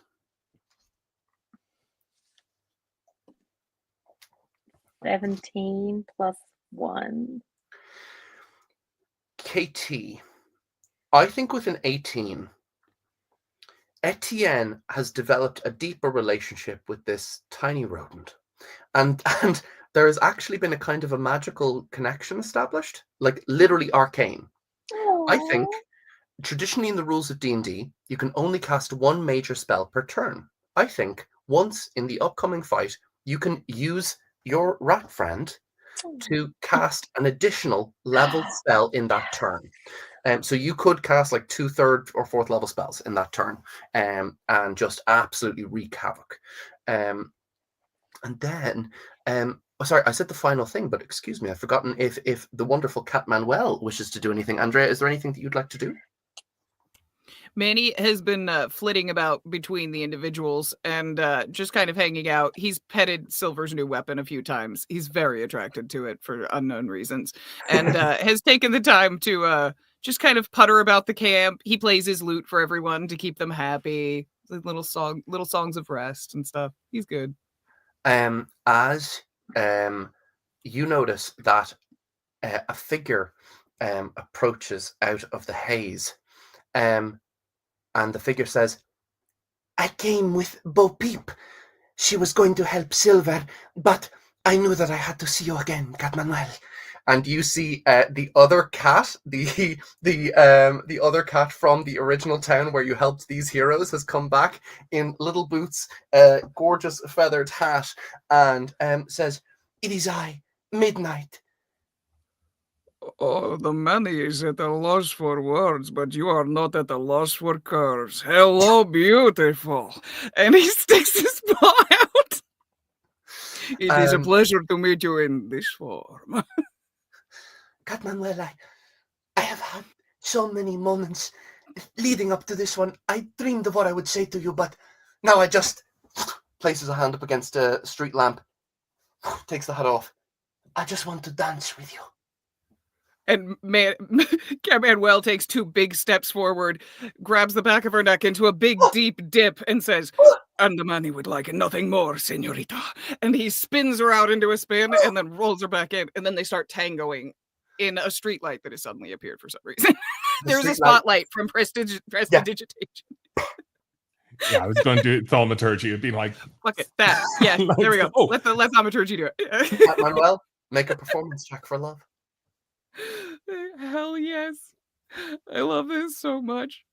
17 plus 1. KT, I think with an 18, Etienne has developed a deeper relationship with this tiny rodent. And there has actually been a kind of a magical connection established, like literally arcane. Aww. I think traditionally in the rules of D&D, you can only cast one major spell per turn. I think once in the upcoming fight, you can use your rat friend to cast an additional level spell in that turn. So you could cast like 2, 3rd, or 4th level spells in that turn, and just absolutely wreak havoc. And then, sorry, I said the final thing, but excuse me, I've forgotten if the wonderful Cat Manuel wishes to do anything. Andrea, is there anything that you'd like to do? Manny has been flitting about between the individuals and just kind of hanging out. He's petted Silver's new weapon a few times. He's very attracted to it for unknown reasons, and has taken the time to just kind of putter about the camp. He plays his lute for everyone to keep them happy. Little songs of rest and stuff. He's good. As you notice that a figure approaches out of the haze, and the figure says, "I came with Bo Peep. She was going to help Silver, but I knew that I had to see you again, Cat Manuel." And you see the other cat, the other cat from the original town where you helped these heroes, has come back in little boots, gorgeous feathered hat, and says, "It is I, Midnight." Oh, the Manny is at a loss for words, but you are not at a loss for curves. Hello, beautiful. And he sticks his paw out. It is a pleasure to meet you in this form. Cat Manuel, I have had so many moments leading up to this one. I dreamed of what I would say to you, but now I just places a hand up against a street lamp, takes the hat off. "I just want to dance with you." And Manuel takes 2 big steps forward, grabs the back of her neck into a big, deep dip, and says, "And the Manny would like nothing more, senorita." And he spins her out into a spin and then rolls her back in. And then they start tangoing in a street light that has suddenly appeared for some reason. There's a spotlight from prestidigitation. Yeah, I was going to do it thaumaturgy. It'd be like, fuck it, that. Yeah, Like, there we go. oh. Let thaumaturgy do it. Cat Manuel, make a performance check for love. Hell yes. I love this so much.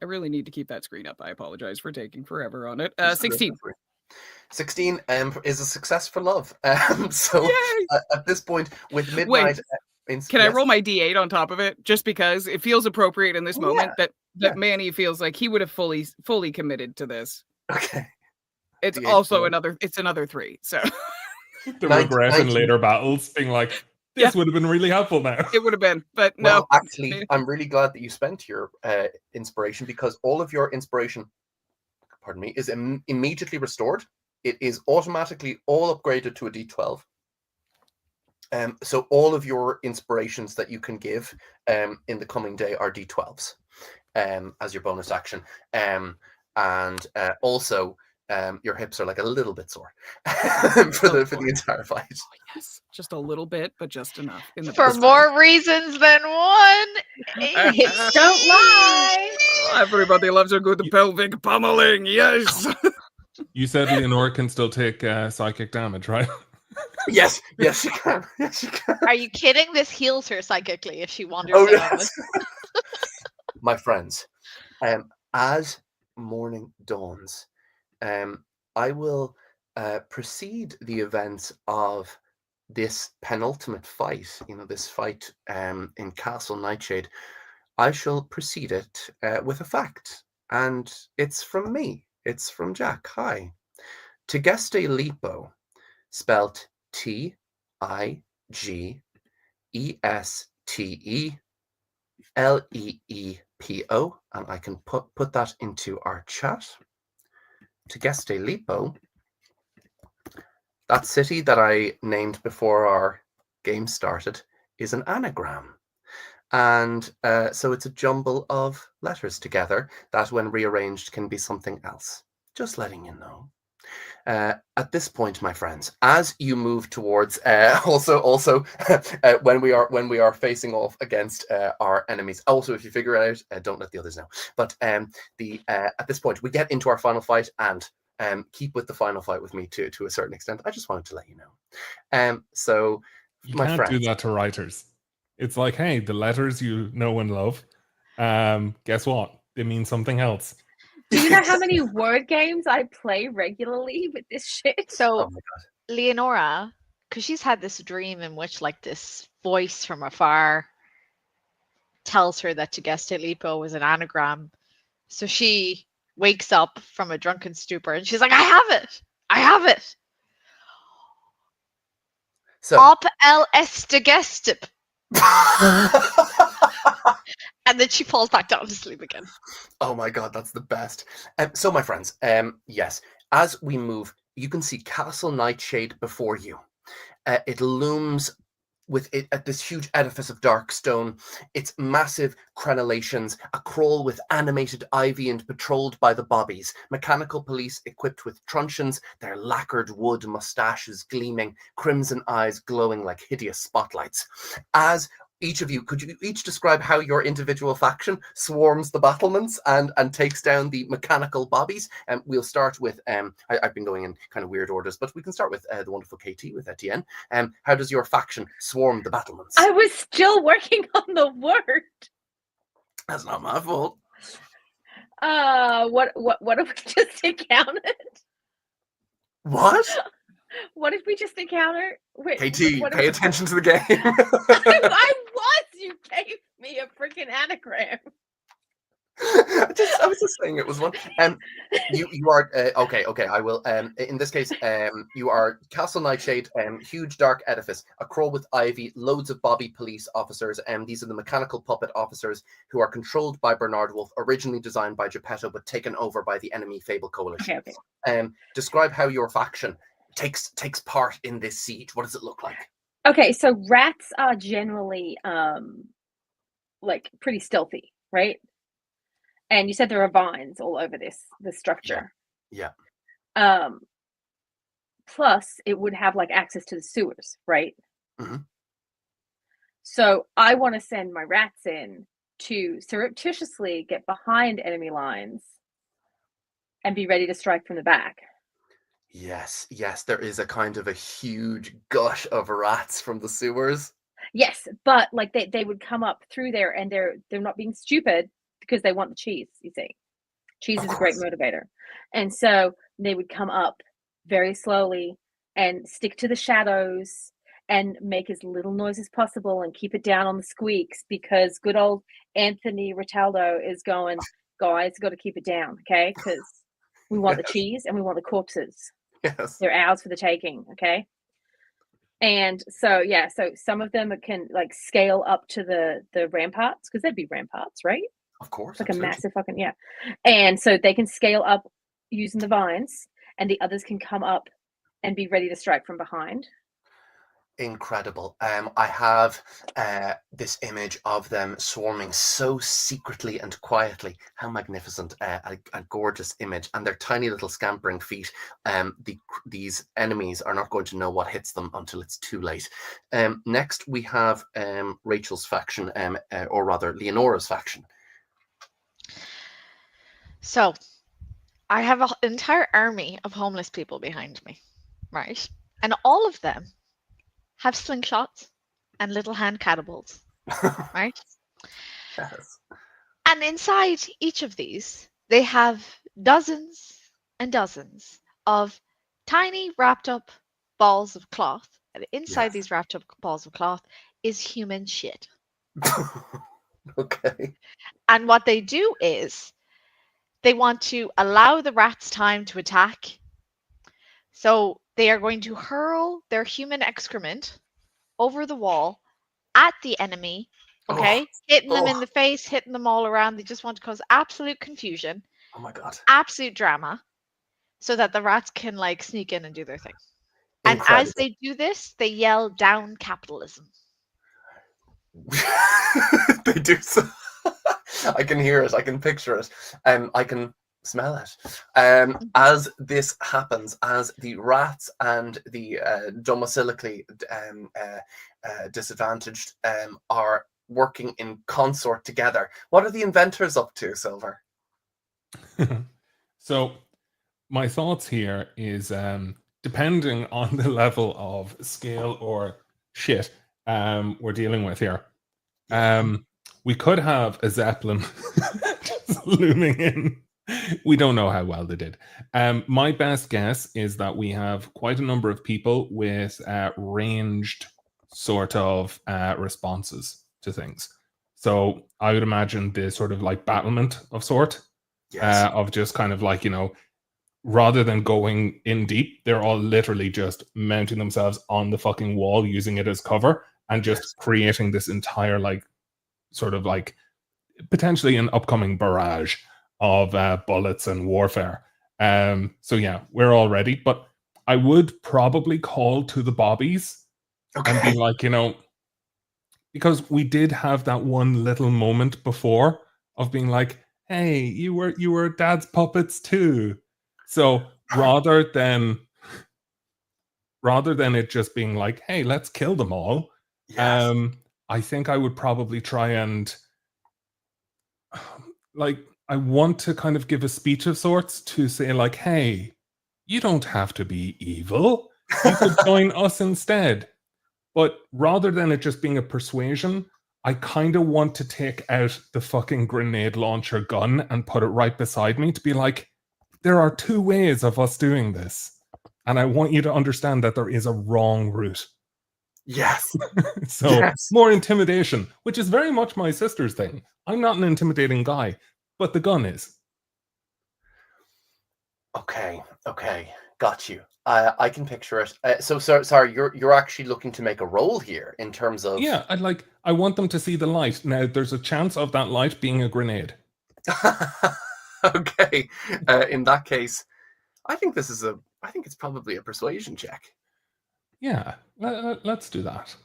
I really need to keep that screen up. I apologize for taking forever on it. 16. 16 is a success for love. So at this point, with Midnight... Can I roll my D8 on top of it? Just because it feels appropriate in this moment that Manny feels like he would have fully committed to this. Okay. It's also another 3. So the regret in later battles being like, this would have been really helpful now. It would have been, but no. Well, actually, I'm really glad that you spent your inspiration, because all of your inspiration, pardon me, is immediately restored. It is automatically all upgraded to a D12. So all of your inspirations that you can give in the coming day are D12s as your bonus action. And also your hips are like a little bit sore for the entire fight. Oh, yes, just a little bit, but just enough. For more reasons than one. Hips don't lie. Everybody loves a good pelvic pummeling, yes. You said Leonora can still take psychic damage, right? Yes, she can. Yes, she can. Are you kidding? This heals her psychically if she wanders Oh, in on yes. this. My friends, as morning dawns, I will precede the events of this penultimate fight, this fight in Castle Nightshade. I shall precede it with a fact, and it's from me. It's from Jack. Hi. Tegeste Lipo, spelt Tigesteleepo, and I can put that into our chat. Tegeste Lipo, that city that I named before our game started, is an anagram. And so it's a jumble of letters together that, when rearranged, can be something else. Just letting you know. At this point, my friends, as you move towards also when we are facing off against our enemies. Also, if you figure it out, don't let the others know. But at this point, we get into our final fight, and keep with the final fight with me to a certain extent. I just wanted to let you know. So you my can't friends, do that to writers. It's like, hey, the letters you know and love, guess what? They mean something else. Do you know how many word games I play regularly with this shit? So, oh my god. Leonora, because she's had this dream in which, like, this voice from afar tells her that Tegeste Lipo was an anagram. So she wakes up from a drunken stupor and she's like, I have it. So Op el estegestip. And then she falls back down to sleep again. Oh my god, that's the best. So, my friends, yes, as we move, you can see Castle Nightshade before you. It looms with it at this huge edifice of dark stone, its massive crenellations, a crawl with animated ivy and patrolled by the bobbies, mechanical police equipped with truncheons, their lacquered wood mustaches gleaming, crimson eyes glowing like hideous spotlights. As each of you, could you each describe how your individual faction swarms the battlements and takes down the mechanical bobbies? We'll start with, I've been going in kind of weird orders, but we can start with the wonderful KT, with Etienne. How does your faction swarm the battlements? I was still working on the word. That's not my fault. What have we just encountered? What? What did we just encounter? Wait, KT, what pay attention to the game. I was. You gave me a freaking anagram. I was just saying it was one. You are okay. I will. In this case, you are Castle Nightshade, huge dark edifice, a crawl with ivy, loads of bobby police officers, and these are the mechanical puppet officers who are controlled by Bernard Wolf, originally designed by Geppetto but taken over by the enemy Fable Coalition. Okay. Describe how your faction takes part in this siege. What does it look like? Okay, so rats are generally like pretty stealthy, right? And you said there are vines all over this structure. Yeah. Plus, it would have like access to the sewers, right? Mm-hmm. So I want to send my rats in to surreptitiously get behind enemy lines and be ready to strike from the back. Yes, there is a kind of a huge gush of rats from the sewers. Yes, but like they would come up through there, and they're not being stupid because they want the cheese. You see, cheese is a great motivator, and so they would come up very slowly and stick to the shadows and make as little noise as possible and keep it down on the squeaks, because good old Anthony Ritaldo is going, guys, got to keep it down, okay? Because we want the cheese and we want the corpses. Yes. They're ours for the taking, okay? And so, yeah, so some of them can like scale up to the ramparts, because there'd be ramparts, right? Of course. Like absolutely. A massive fucking, yeah. And so they can scale up using the vines, and the others can come up and be ready to strike from behind. Incredible. I have this image of them swarming so secretly and quietly. How magnificent. A gorgeous image. And their tiny little scampering feet. These enemies are not going to know what hits them until it's too late. Next, we have Rachel's faction, or rather, Leonora's faction. So, I have an entire army of homeless people behind me, right? And all of them have slingshots and little hand catapults, right? Yes. And inside each of these, they have dozens and dozens of tiny wrapped up balls of cloth. And inside these wrapped up balls of cloth is human shit. Okay. And what they do is they want to allow the rats time to attack. So they are going to hurl their human excrement over the wall at the enemy, okay? Hitting them in the face, hitting them all around. They just want to cause absolute confusion. Oh my God. Absolute drama, so that the rats can like sneak in and do their thing. Incredible. And as they do this, they yell down capitalism. They do so. I can hear it. I can picture it. I can smell it. As this happens, as the rats and the domicilically disadvantaged are working in consort together, what are the inventors up to, Silver? So my thoughts here is depending on the level of scale or shit we're dealing with here. We could have a Zeppelin just looming in. We don't know how well they did. My best guess is that we have quite a number of people with ranged sort of responses to things. So I would imagine the sort of like battlement of sort, of just kind of like, you know, rather than going in deep, they're all literally just mounting themselves on the fucking wall, using it as cover, and just creating this entire like sort of like potentially an upcoming barrage of bullets and warfare. So yeah, we're all ready. But I would probably call to the bobbies and be like, because we did have that one little moment before of being like, hey, you were dad's puppets too. So rather than it just being like, hey, let's kill them all, Yes. I think I would probably try and like, I want to kind of give a speech of sorts to say like, hey, you don't have to be evil. You could join us instead. But rather than it just being a persuasion, I kind of want to take out the fucking grenade launcher gun and put it right beside me to be like, there are two ways of us doing this. And I want you to understand that there is a wrong route. Yes. So Yes. more intimidation, which is very much my sister's thing. I'm not an intimidating guy, but the gun is. Okay. Got you. I can picture it. So sorry, you're actually looking to make a roll here in terms of... Yeah, I want them to see the light. Now, there's a chance of that light being a grenade. Okay. In that case, I think it's probably a persuasion check. Yeah, let's do that.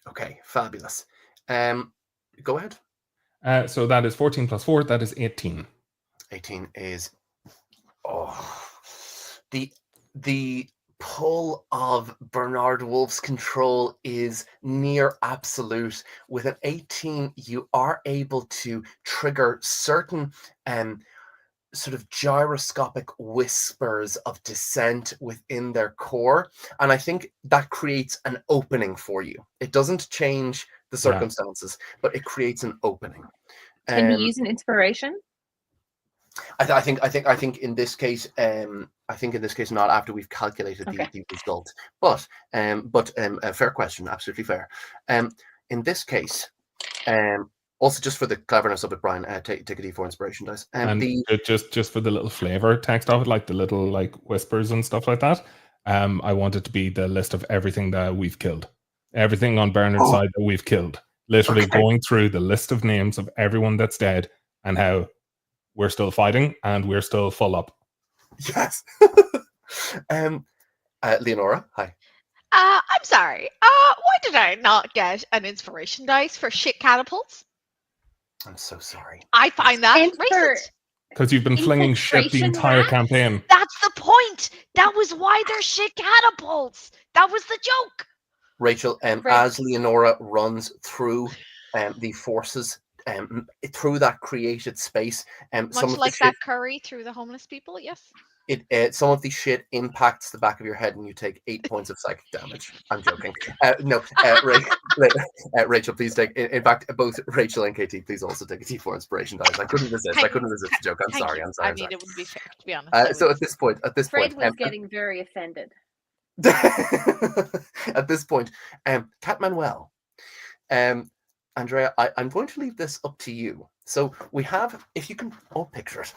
Okay, fabulous. Go ahead. So that is 14 plus 4, that is 18. 18 is... Oh, the pull of Bernard Wolf's control is near absolute. With an 18, you are able to trigger certain sort of gyroscopic whispers of dissent within their core, and I think that creates an opening for you. It doesn't change the circumstances, but it creates an opening. Can you use an inspiration? I think in this case, not after we've calculated the result. But a fair question, absolutely fair. In this case, also just for the cleverness of it, Brian, take a D4 inspiration dice. And just for the little flavor text of it, like the little like whispers and stuff like that. I want it to be the list of everything that we've killed, everything on Bernard's side that we've killed. Literally going through the list of names of everyone that's dead and how we're still fighting and we're still full up. Yes. Leonora, hi. I'm sorry. Why did I not get an inspiration dice for shit catapults? I'm so sorry. I find that racist. Because you've been flinging shit the entire campaign. That's the point. That was why they're shit catapults. That was the joke. Rachel, as Leonora runs through the forces, through that created space, much like that curry through the homeless people, yes. Some of the shit impacts the back of your head and you take 8 points of psychic damage. I'm joking. No, Rachel, please take... In fact, both Rachel and KT, please also take a D4 inspiration dice. I couldn't resist the joke. I'm sorry. I mean, it wouldn't be fair, to be honest. So at this point... Fred was getting very offended. At this point, Cat Manuel, Andrea, I'm going to leave this up to you. So we have, if you can all picture it,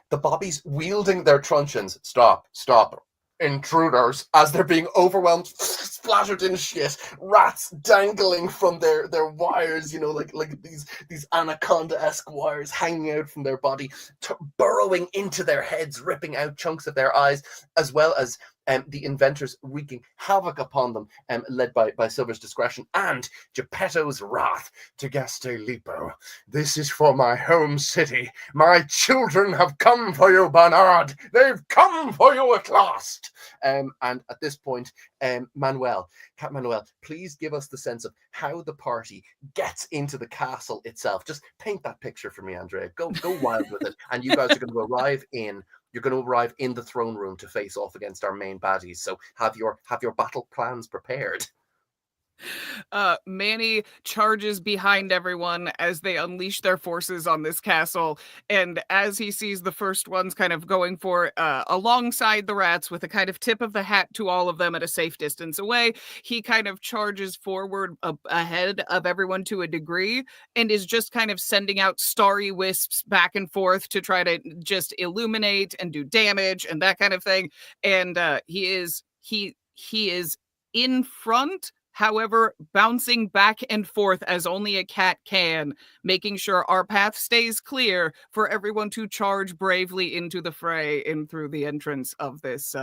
the bobbies wielding their truncheons. Stop, intruders, as they're being overwhelmed, splattered in shit. Rats dangling from their wires, like these anaconda-esque wires hanging out from their body, burrowing into their heads, ripping out chunks of their eyes, as well as the inventors wreaking havoc upon them, led by Silver's discretion, and Geppetto's wrath. Tegeste Lipo, this is for my home city. My children have come for you, Bernard. They've come for you at last. And at this point, Cat Manuel, please give us the sense of how the party gets into the castle itself. Just paint that picture for me, Andrea. Go wild with it. And you guys are going to arrive in the throne room to face off against our main baddies. So have your battle plans prepared. Manny charges behind everyone as they unleash their forces on this castle, and as he sees the first ones kind of going for alongside the rats with a kind of tip of the hat to all of them at a safe distance away, he kind of charges forward ahead of everyone to a degree and is just kind of sending out starry wisps back and forth to try to just illuminate and do damage and that kind of thing. And he is in front, However, bouncing back and forth as only a cat can, making sure our path stays clear for everyone to charge bravely into the fray in through the entrance of this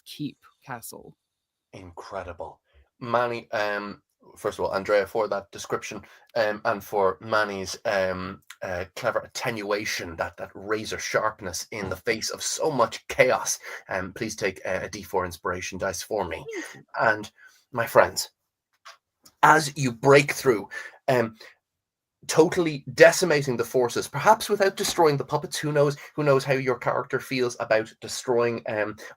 keep castle. Incredible. Manny, first of all, Andrea, for that description, and for Manny's clever attenuation, that razor sharpness in the face of so much chaos. Please take a D4 inspiration dice for me. And my friends, as you break through, totally decimating the forces, perhaps without destroying the puppets. Who knows how your character feels about destroying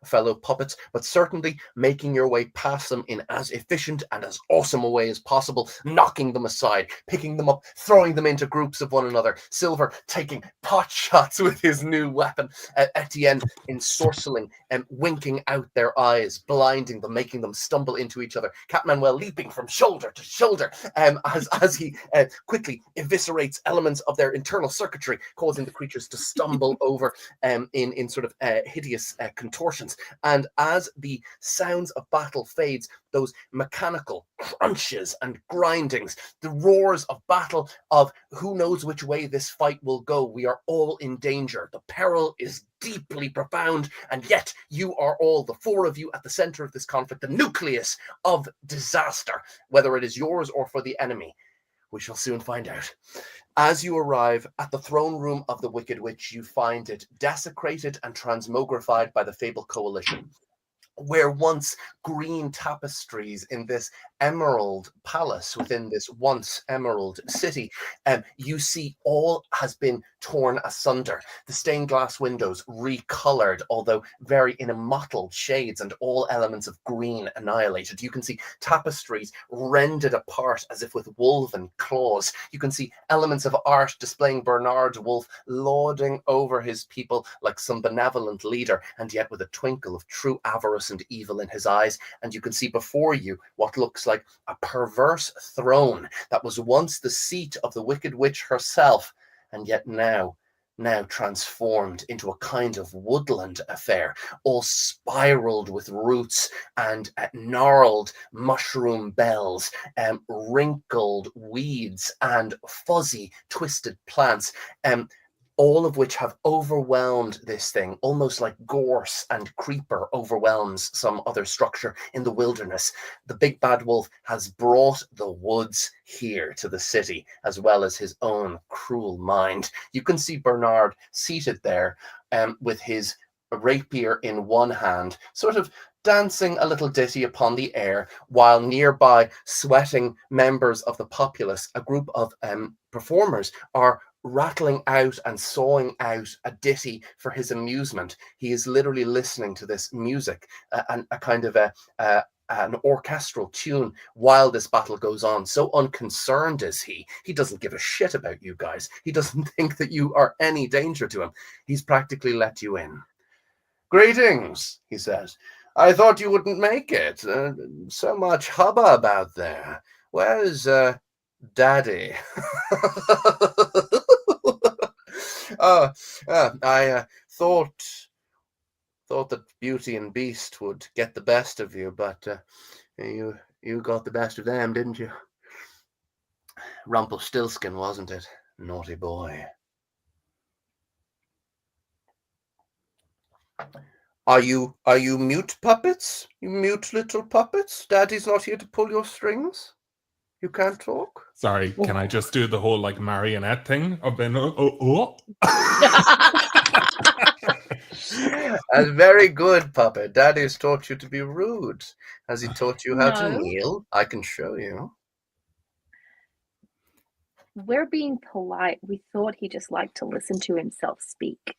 fellow puppets, but certainly making your way past them in as efficient and as awesome a way as possible, knocking them aside, picking them up, throwing them into groups of one another. Silver taking pot shots with his new weapon, Etienne ensorceling and winking out their eyes, blinding them, making them stumble into each other. Cap Manuel leaping from shoulder to shoulder as he quickly eviscerates elements of their internal circuitry, causing the creatures to stumble over in sort of hideous contortions. And as the sounds of battle fades, those mechanical crunches and grindings, the roars of battle of who knows which way this fight will go. We are all in danger. The peril is deeply profound, and yet you are all, the four of you, at the center of this conflict, the nucleus of disaster, whether it is yours or for the enemy. We shall soon find out. As you arrive at the throne room of the Wicked Witch, you find it desecrated and transmogrified by the Fable Coalition. Where once green tapestries in this emerald palace within this once emerald city, you see all has been torn asunder. The stained glass windows recolored, although very in a mottled shades, and all elements of green annihilated. You can see tapestries rended apart as if with woven claws. You can see elements of art displaying Bernard Wolfe lauding over his people like some benevolent leader, and yet with a twinkle of true avarice and evil in his eyes. And you can see before you what looks like a perverse throne that was once the seat of the Wicked Witch herself, and yet now transformed into a kind of woodland affair, all spiraled with roots and gnarled mushroom bells, wrinkled weeds and fuzzy twisted plants, all of which have overwhelmed this thing, almost like gorse and creeper overwhelms some other structure in the wilderness. The big bad wolf has brought the woods here to the city, as well as his own cruel mind. You can see Bernard seated there with his rapier in one hand, sort of dancing a little ditty upon the air, while nearby sweating members of the populace, a group of performers, are rattling out and sawing out a ditty for his amusement. He is literally listening to this music, and a kind of an orchestral tune while this battle goes on. So unconcerned is he. He doesn't give a shit about you guys. He doesn't think that you are any danger to him. He's practically let you in. Greetings, he says. I thought you wouldn't make it. So much hubbub out there. Where's Daddy? I thought that Beauty and Beast would get the best of you, but you got the best of them, didn't you? Rumpelstiltskin, wasn't it? Naughty boy. Are you mute puppets? You mute little puppets? Daddy's not here to pull your strings? You can't talk? Sorry, can I just do the whole like marionette thing? I've been That's very good, puppet. Daddy's taught you to be rude. Has he taught you how to No. kneel? I can show you. We're being polite. We thought he just liked to listen to himself speak.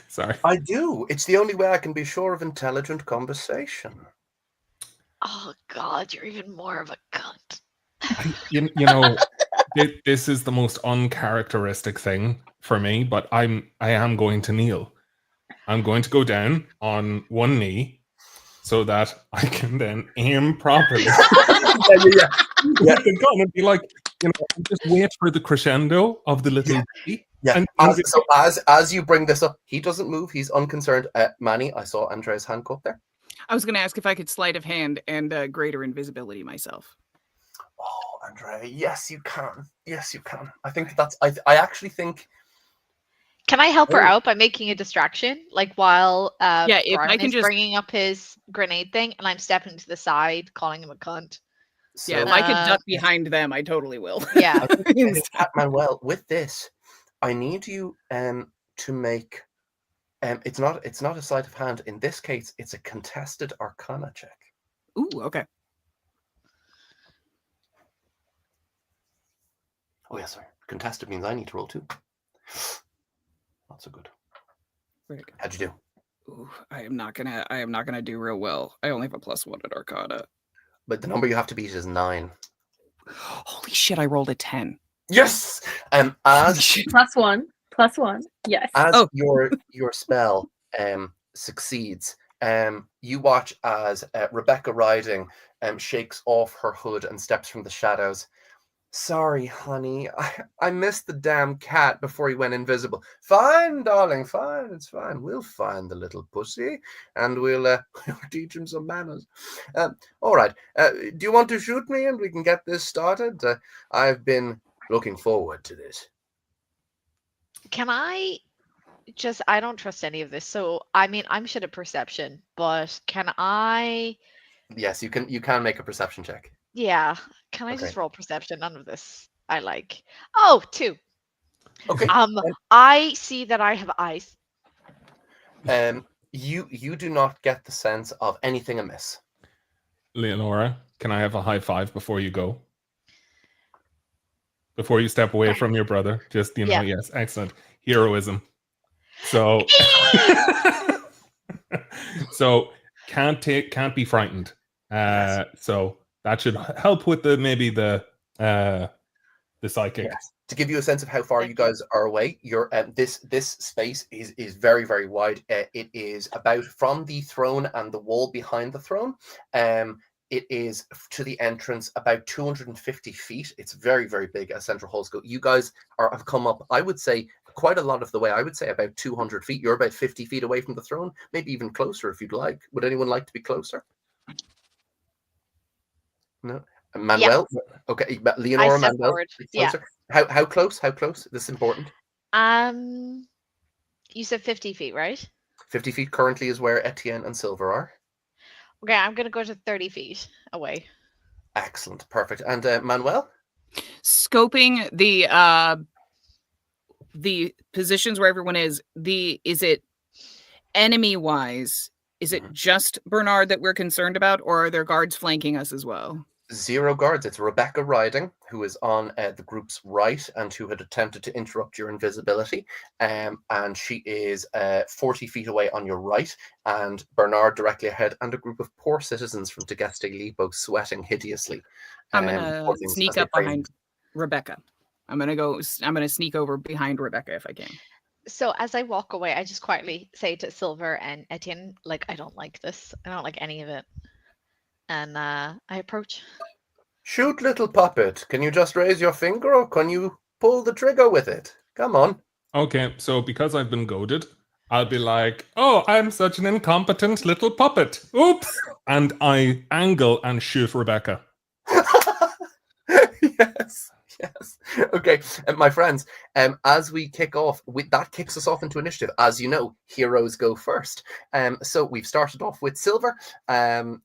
Sorry. I do. It's the only way I can be sure of intelligent conversation. Oh God, you're even more of a cunt. You know, this is the most uncharacteristic thing for me, but I am going to kneel. I'm going to go down on one knee so that I can then aim properly. Yeah. With the gun and be like, just wait for the crescendo of the little beat. Yeah. And as you bring this up, he doesn't move. He's unconcerned. Manny, I saw Andrea's hand go up there. I was going to ask if I could sleight of hand and greater invisibility myself. Oh, Andrea, yes, you can. Yes, you can. I think that's. I actually think. Can I help her Oh. out by making a distraction? Like while Yeah, if I Brian can is just- bringing up his grenade thing and I'm stepping to the side, calling him a cunt. So, Yeah, if I could duck behind them, I totally will. Yeah. I think Manuel, with this, I need you to make. It's not a sleight of hand. In this case, it's a contested Arcana check. Ooh, okay. Oh yeah, sorry. Contested means I need to roll 2. Not so good. Very good. How'd you do? Ooh, I am not gonna do real well. I only have a +1 at Arcana. But the number you have to beat is 9. Holy shit! I rolled a 10. Yes. Holy As shit. +1. +1. Yes. as your spell succeeds, you watch as Rebecca Riding shakes off her hood and steps from the shadows. Sorry, honey. I missed the damn cat before he went invisible. Fine, darling, fine. It's fine. We'll find the little pussy and we'll teach him some manners. All right. Do you want to shoot me and we can get this started? I've been looking forward to this. Can I just, I don't trust any of this. So, I mean, I'm shit at perception, but can I, Yes, you can make a perception check. yeah, can I Okay. just roll perception? None of this I like. Oh, 2. Okay. I see that I have eyes. You do not get the sense of anything amiss. Leonora, can I have a high five before you go? Before you step away from your brother? Just, Yeah. yes, excellent. Heroism. So, so can't be frightened. Yes. So that should help with the psychic. Yes. To give you a sense of how far you guys are away, your this space is very, very wide. It is about from the throne and the wall behind the throne. It is to the entrance about 250 feet. It's very, very big as central hall school. You guys have come up, I would say, quite a lot of the way. I would say about 200 feet. You're about 50 feet away from the throne, maybe even closer if you'd like. Would anyone like to be closer? No. Manuel? Yeah. Okay. Leonora, I step Manuel? forward. Closer? Yeah. How close? How close? This is important. You said 50 feet, right? 50 feet currently is where Etienne and Silver are. Okay, I'm gonna go to 30 feet away. Excellent. Perfect. And Manuel? Scoping the positions where everyone is it enemy wise? Is it just Bernard that we're concerned about, or are there guards flanking us as well? 0 guards. It's Rebecca Riding, who is on the group's right and who had attempted to interrupt your invisibility. And she is 40 feet away on your right, and Bernard directly ahead, and a group of poor citizens from Tegeste Libo sweating hideously. I'm gonna sneak up behind Rebecca. I'm gonna sneak over behind Rebecca if I can. So as I walk away, I just quietly say to Silver and Etienne, like, I don't like this. I don't like any of it. And I approach. Shoot, little puppet. Can you just raise your finger or can you pull the trigger with it? Come on. Okay, so because I've been goaded, I'll be like, oh, I'm such an incompetent little puppet. Oops. And I angle and shoot Rebecca. Yes. Yes. Okay, my friends, as we kick off, that kicks us off into initiative. As you know, heroes go first. So we've started off with Silver, and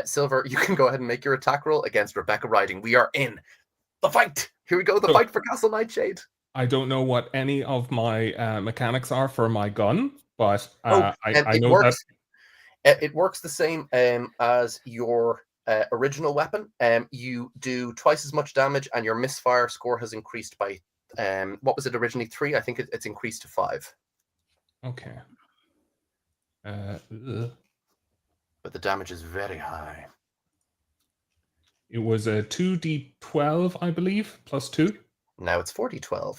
Silver, you can go ahead and make your attack roll against Rebecca Riding. We are in the fight. Here we go, the fight for Castle Nightshade. I don't know what any of my mechanics are for my gun, but I know works, that it works the same as your original weapon. You do twice as much damage, and your misfire score has increased by what was it originally 3? I think it's increased to 5. Okay. But the damage is very high. It was a 2d12, I believe, plus 2. Now it's 4d12.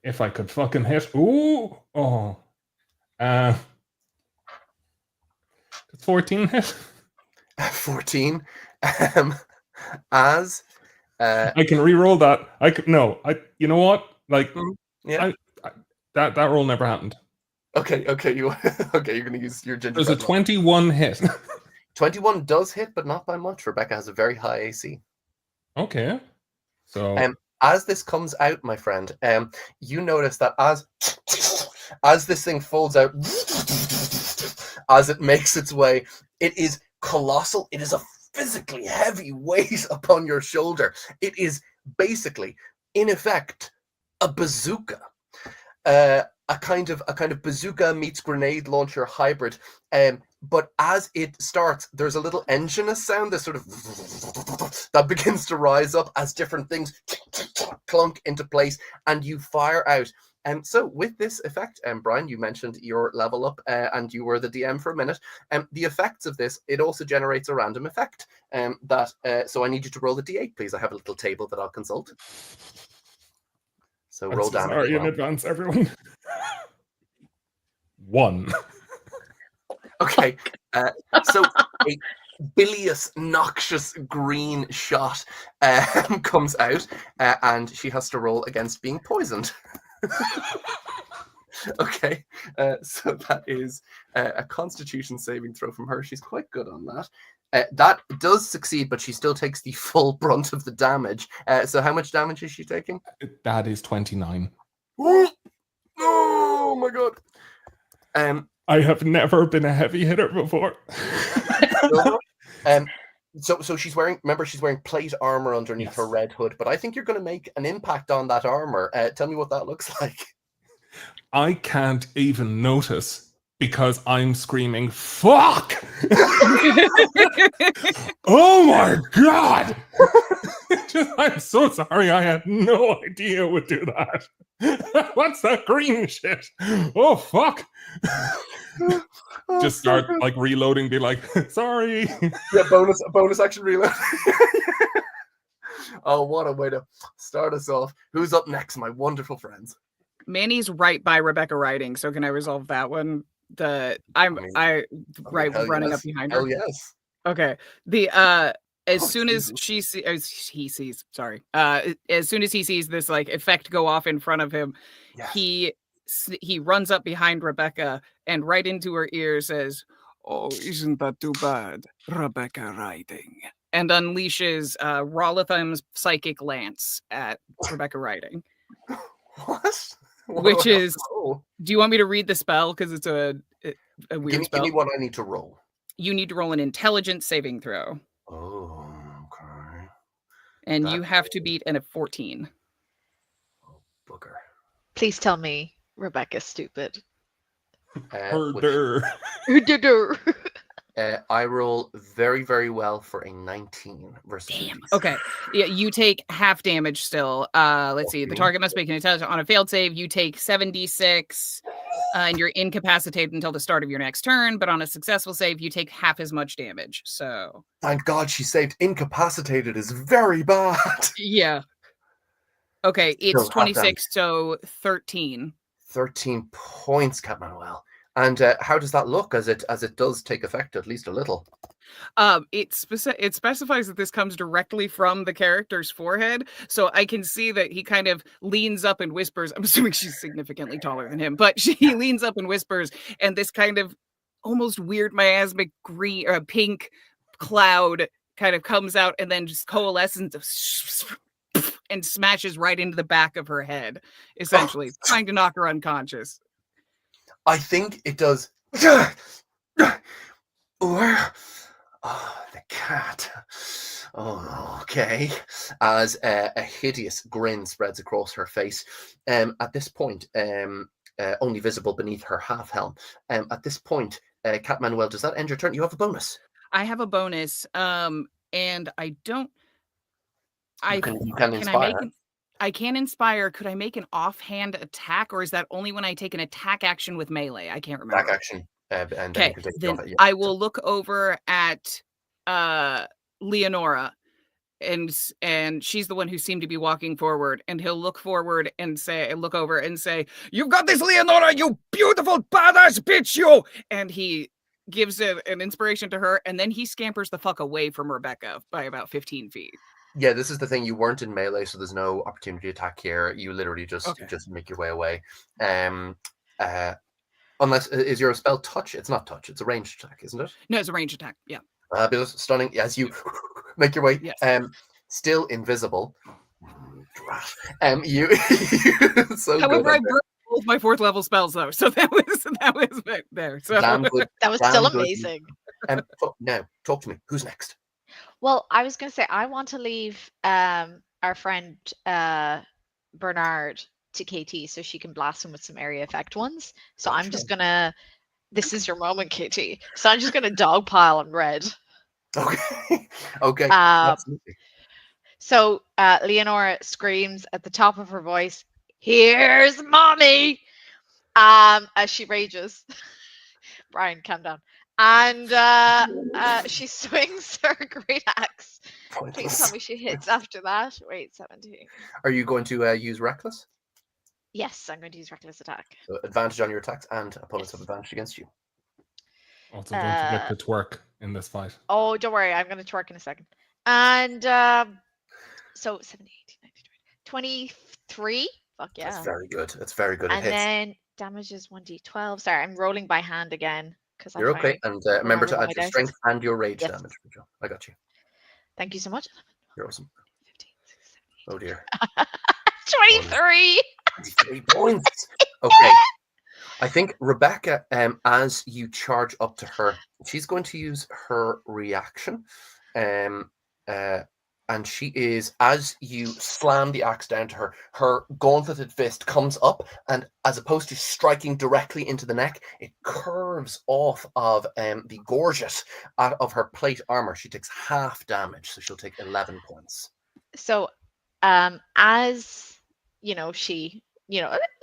If I could fucking hit. Ooh! Oh. It's 14 hit. 14. As I can re-roll that. You know what? Like, yeah. that roll never happened. Okay, you okay? You're going to use your There's a gingerbread. 21 hit. 21 does hit, but not by much. Rebecca has a very high AC. Okay. So As this comes out, my friend, you notice that as this thing folds out, as it makes its way, it is colossal. It is a physically heavy weight upon your shoulder. It is basically, in effect, a bazooka. A kind of bazooka meets grenade launcher hybrid. But as it starts, there's a little enginous sound that sort of that begins to rise up as different things clunk into place, and you fire out. And so with this effect, Brian, you mentioned your level up, and you were the DM for a minute. The effects of this, it also generates a random effect. So I need you to roll the D8, please. I have a little table that I'll consult. So roll damage. Sorry in advance, everyone. 1. Okay, so a bilious, noxious green shot comes out, and she has to roll against being poisoned. Okay, so that is a Constitution saving throw from her. She's quite good on that. That does succeed, but she still takes the full brunt of the damage. So how much damage is she taking? That is 29. Oh my god. I have never been a heavy hitter before. So she's wearing, remember, she's wearing plate armor underneath her red hood, but I think you're going to make an impact on that armor. Tell me what that looks like. I can't even notice because I'm screaming, fuck! Oh my god! I'm so sorry, I had no idea it would do that. What's that green shit? Oh fuck! Just start like reloading, be like, sorry. Yeah, bonus action reload. Oh, what a way to start us off. Who's up next, my wonderful friends? Manny's right by Rebecca riding, so can I resolve that one? Running up behind her. Oh yes. Okay. As soon as he sees this like effect go off in front of him, yes. he runs up behind Rebecca and right into her ear says, "Oh, isn't that too bad, Rebecca riding?" and unleashes Rolitham's psychic lance at Rebecca riding. What? Which is, do you want me to read the spell? Because it's a weird spell. Give me what I need to roll. You need to roll an intelligence saving throw. Oh, okay. And you have to beat a 14. Oh, booger. Please tell me Rebecca's stupid. Herder. I roll very, very well for a 19 versus. Damn. Okay. Yeah, you take half damage still. Let's see. The target must make an intelligence on a failed save. You take 7d6, and you're incapacitated until the start of your next turn. But on a successful save, you take half as much damage. So. Thank God she saved. Incapacitated is very bad. Yeah. Okay, it's 26, so 13. 13 points, Cat Manuel. And how does that look as it does take effect at least a little? It specifies that this comes directly from the character's forehead, so I can see that he kind of leans up and whispers. I'm assuming she's significantly taller than him, but he leans up and whispers, and this kind of almost weird miasmic green or pink cloud kind of comes out and then just coalesces and smashes right into the back of her head, essentially trying to knock her unconscious. I think it does. Or the cat. Oh, okay. As a hideous grin spreads across her face. At this point, only visible beneath her half helm. At this point, Cat Manuel, does that end your turn? You have a bonus. I have a bonus, and I don't. You can inspire. I can inspire. Could I make an offhand attack, or is that only when I take an attack action with melee? I can't remember. Attack action. Okay, then I will look over at Leonora, and she's the one who seemed to be walking forward, and he'll look forward and look over and say, "You've got this, Leonora, you beautiful badass bitch, you!" And he gives an inspiration to her, and then he scampers the fuck away from Rebecca by about 15 feet. Yeah, this is the thing. You weren't in melee, so there's no opportunity attack here. You literally just make your way away. Unless, is your spell touch? It's not touch. It's a ranged attack, isn't it? No, it's a range attack. Yeah. Fabulous, stunning. As you make your way, Yes. still invisible. You so However, good. I broke both my 4th level spells though, so that was there. So Damn good. That was Damn still good. amazing. Now, talk to me. Who's next? Well, I was going to say I want to leave our friend Bernard to KT so she can blast him with some area effect ones. So I'm just gonna. This is your moment, KT. So I'm just gonna dogpile on red. Okay. Okay. Um, Absolutely. So Leonora screams at the top of her voice, "Here's mommy!" As she rages. Brian, calm down. And she swings her great axe. Please tell me she hits after that. Wait, 17. Are you going to use reckless? Yes, I'm going to use reckless attack. So advantage on your attacks, and opponents have advantage against you. Also, don't forget to twerk in this fight. Oh, don't worry. I'm going to twerk in a second. And so 17, 18, 19, 20, 23. Fuck yeah. That's very good. That's very good. And It hits. then damage is 1d12. Sorry, I'm rolling by hand again. You're okay. And remember to add your dice. strength and your rage Yes. damage. I got you. Thank you so much. You're awesome. 15, 16, Oh dear. 23. 23 points. Okay. I think Rebecca, as you charge up to her, she's going to use her reaction. And she is, as you slam the axe down to her, her gauntleted fist comes up, and as opposed to striking directly into the neck, it curves off of the gorget of her plate armor. She takes half damage, so she'll take 11 points. So, as you know,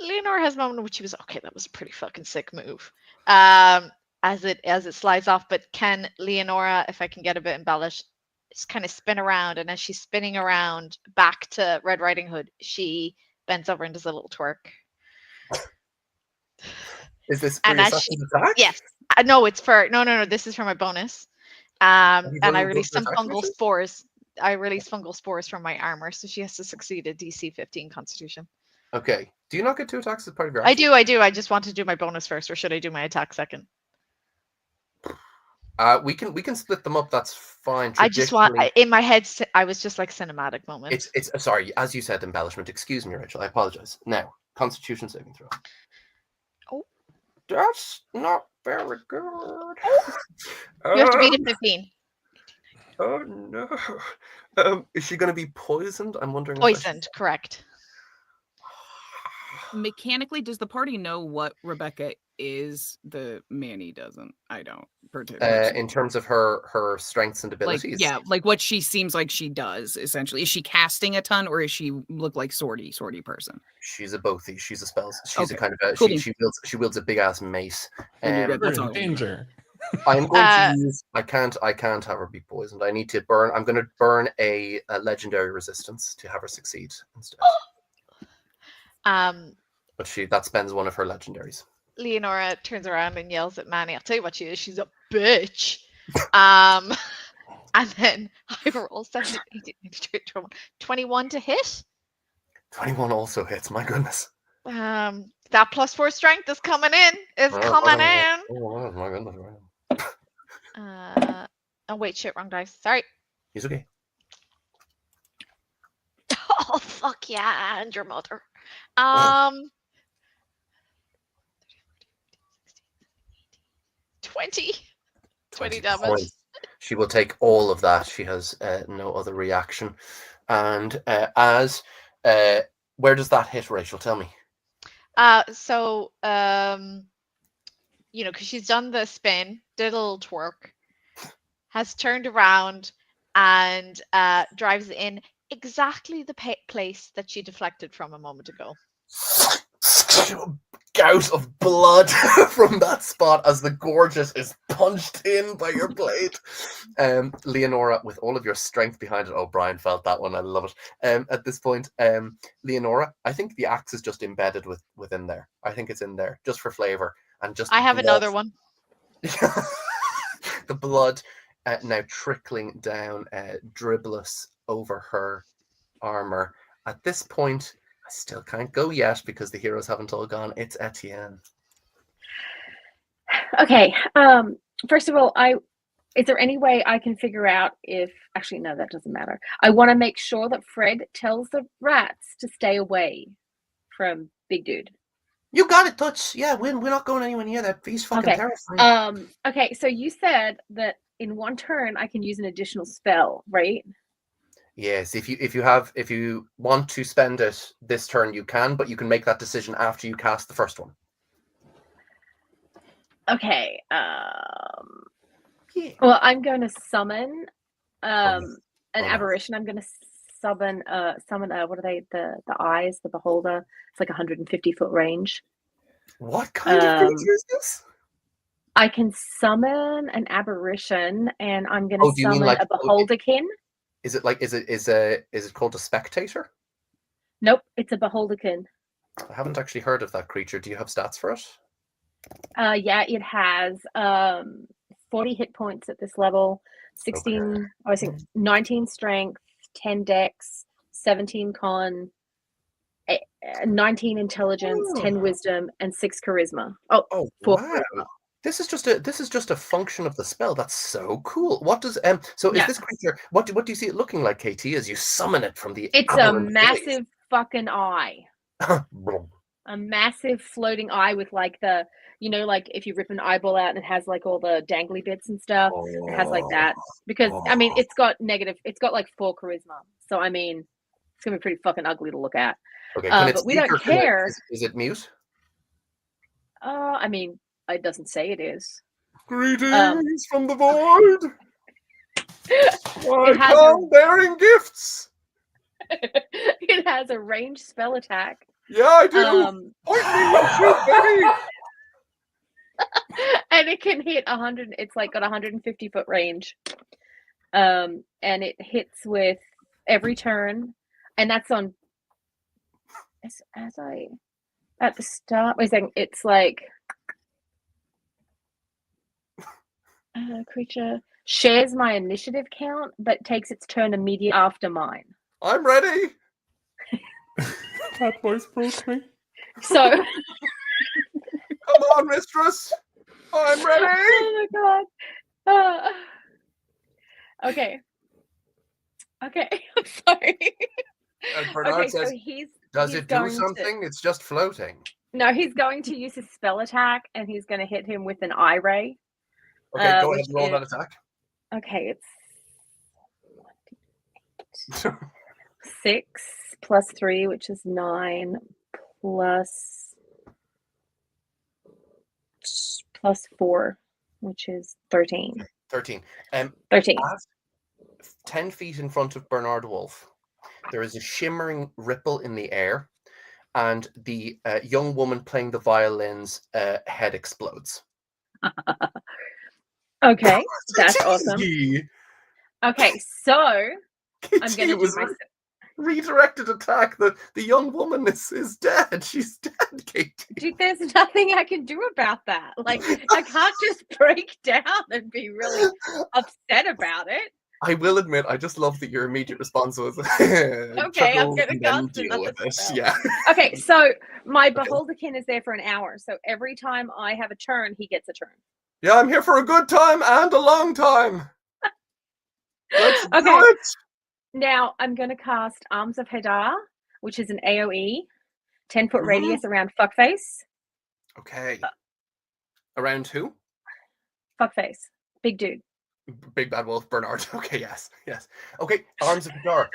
Leonora has a moment when she was okay. That was a pretty fucking sick move. As it slides off, but can Leonora, if I can get a bit embellished, just kind of spin around, and as she's spinning around back to Red Riding Hood, she bends over and does a little twerk. Is this for your second attack? Yes. No, it's for no. This is for my bonus. And I release some fungal spores. I release fungal spores from my armor, so she has to succeed a DC 15 Constitution. Okay. Do you not get 2 attacks as part of your I action? do. I just want to do my bonus first, or should I do my attack second? We can split them up. That's fine. I just want in my head. I was just like cinematic moment. It's sorry, as you said, embellishment. Excuse me, Rachel. I apologize. Now, Constitution saving throw. Oh, that's not very good. You have to beat a 15. Oh no. Is she going to be poisoned? I'm wondering. Poisoned, correct. Mechanically, does the party know what Rebecca is? The Manny doesn't. I don't particularly. In terms of her strengths and abilities. Like what she seems like she does. Essentially, is she casting a ton, or is she look like sorty person? She's a bothy. She's a spells. She's Okay. a kind of a, Cool. she wields a big ass mace. That's all. Danger. I'm going to use. I can't have her be poisoned. I need to burn. I'm going to burn a legendary resistance to have her succeed instead. But that spends one of her legendaries. Leonora turns around and yells at Manny. I'll tell you what she is. She's a bitch. And then I roll 17, 18, 19, 21 to hit. 21 also hits. My goodness. That +4 strength is coming in. Oh my goodness. Oh wait, shit, wrong dice. Sorry. He's okay. Oh fuck yeah, and your mother. 20 damage. Points. She will take all of that. She has no other reaction. And where does that hit, Rachel? Tell me. So because she's done the spin, did a little twerk, has turned around and drives in exactly the place that she deflected from a moment ago. Gout of blood from that spot as the gorgeous is punched in by your blade. Leonora, with all of your strength behind it. Oh, Brian felt that one. I love it. At this point, Leonora, I think the axe is just embedded within there. I think it's in there just for flavor and just. I have another one. The blood now trickling down, dribbless over her armor. At this point, I still can't go yet because the heroes haven't all gone. It's Etienne. Okay. First of all, is there any way I can figure out if actually no, that doesn't matter. I want to make sure that Fred tells the rats to stay away from Big Dude. You got it, Toots. Yeah, we're not going anywhere near that. He's fucking Okay. terrifying. Okay, so you said that in one turn I can use an additional spell, right? Yes, if you want to spend it this turn, you can, but you can make that decision after you cast the first one. Okay. Yeah. Well, I'm going to summon an no. aberration. I'm going to summon what are they? The eyes, the beholder. It's like 150-foot range. What kind of creature is this? I can summon an aberration, and I'm going to do you mean summon like a beholderkin. Is it called a spectator? Nope, it's a beholderkin. I haven't actually heard of that creature. Do you have stats for it? Yeah, it has 40 hit points at this level, 16, I think 19 strength, 10 dex, 17 con, 19 intelligence, 10 wisdom, and 6 charisma. Oh, 4 wow. charisma. This is just a function of the spell. That's so cool. What does is this creature? What do you see it looking like, KT, as you summon it from the? It's a massive fucking eye. A massive floating eye with like the, like if you rip an eyeball out and it has like all the dangly bits and stuff. It has like that because I mean it's got like 4 charisma. So I mean it's gonna be pretty fucking ugly to look at. Okay, but we don't care. Is it mute? I mean, it doesn't say it is. Greetings from the void. It I come bearing gifts. It has a ranged spell attack. Yeah, I do. Point me, you shoot, Betty. And it can hit 100. It's like got 150-foot range. And it hits with every turn, and that's on. As I at the start, wait a second. It's like creature shares my initiative count, but takes its turn immediately after mine. I'm ready. That voice broke me. So, come on, mistress. I'm ready. Oh my god. Okay. I'm sorry. And Bernard says, "Does it do something? It's just floating." No, he's going to use his spell attack, and he's going to hit him with an eye ray. Okay, go ahead and roll that attack. Okay, it's 6 plus 3, which is 9, plus 4, which is 13. 13. 13. 10 feet in front of Bernard Wolf, there is a shimmering ripple in the air, and the young woman playing the violin's head explodes. Okay, that's awesome. Okay, so I'm going to do my redirected attack. The young woman is dead. She's dead, Katie. Dude, there's nothing I can do about that. Like, I can't just break down and be really upset about it. I will admit, I just love that your immediate response was, okay, I'm going to cast deal with it. Spell. Yeah. Okay, so my beholderkin is there for an hour. So every time I have a turn, he gets a turn. Yeah, I'm here for a good time and a long time. Let's do it. Now I'm going to cast Arms of Hadar, which is an AoE, 10-foot radius around Fuckface. Okay. Around who? Fuckface. Big dude. Big bad wolf, Bernard. Okay, yes. Okay, Arms of Hadar.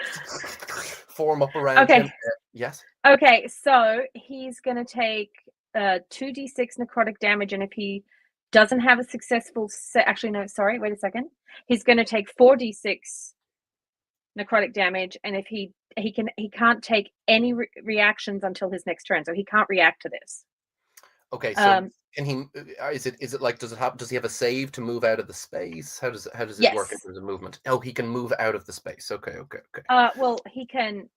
Form up around him. Yes. Okay, so he's going to take 2d6 necrotic damage, and if he doesn't have a successful actually no, sorry, wait a second. He's going to take 4d6 necrotic damage, and if he can't take any reactions until his next turn, so he can't react to this. Okay, so can he? Is it like does he have a save to move out of the space? How does it work in terms of movement? Oh, he can move out of the space. Okay. Well, he can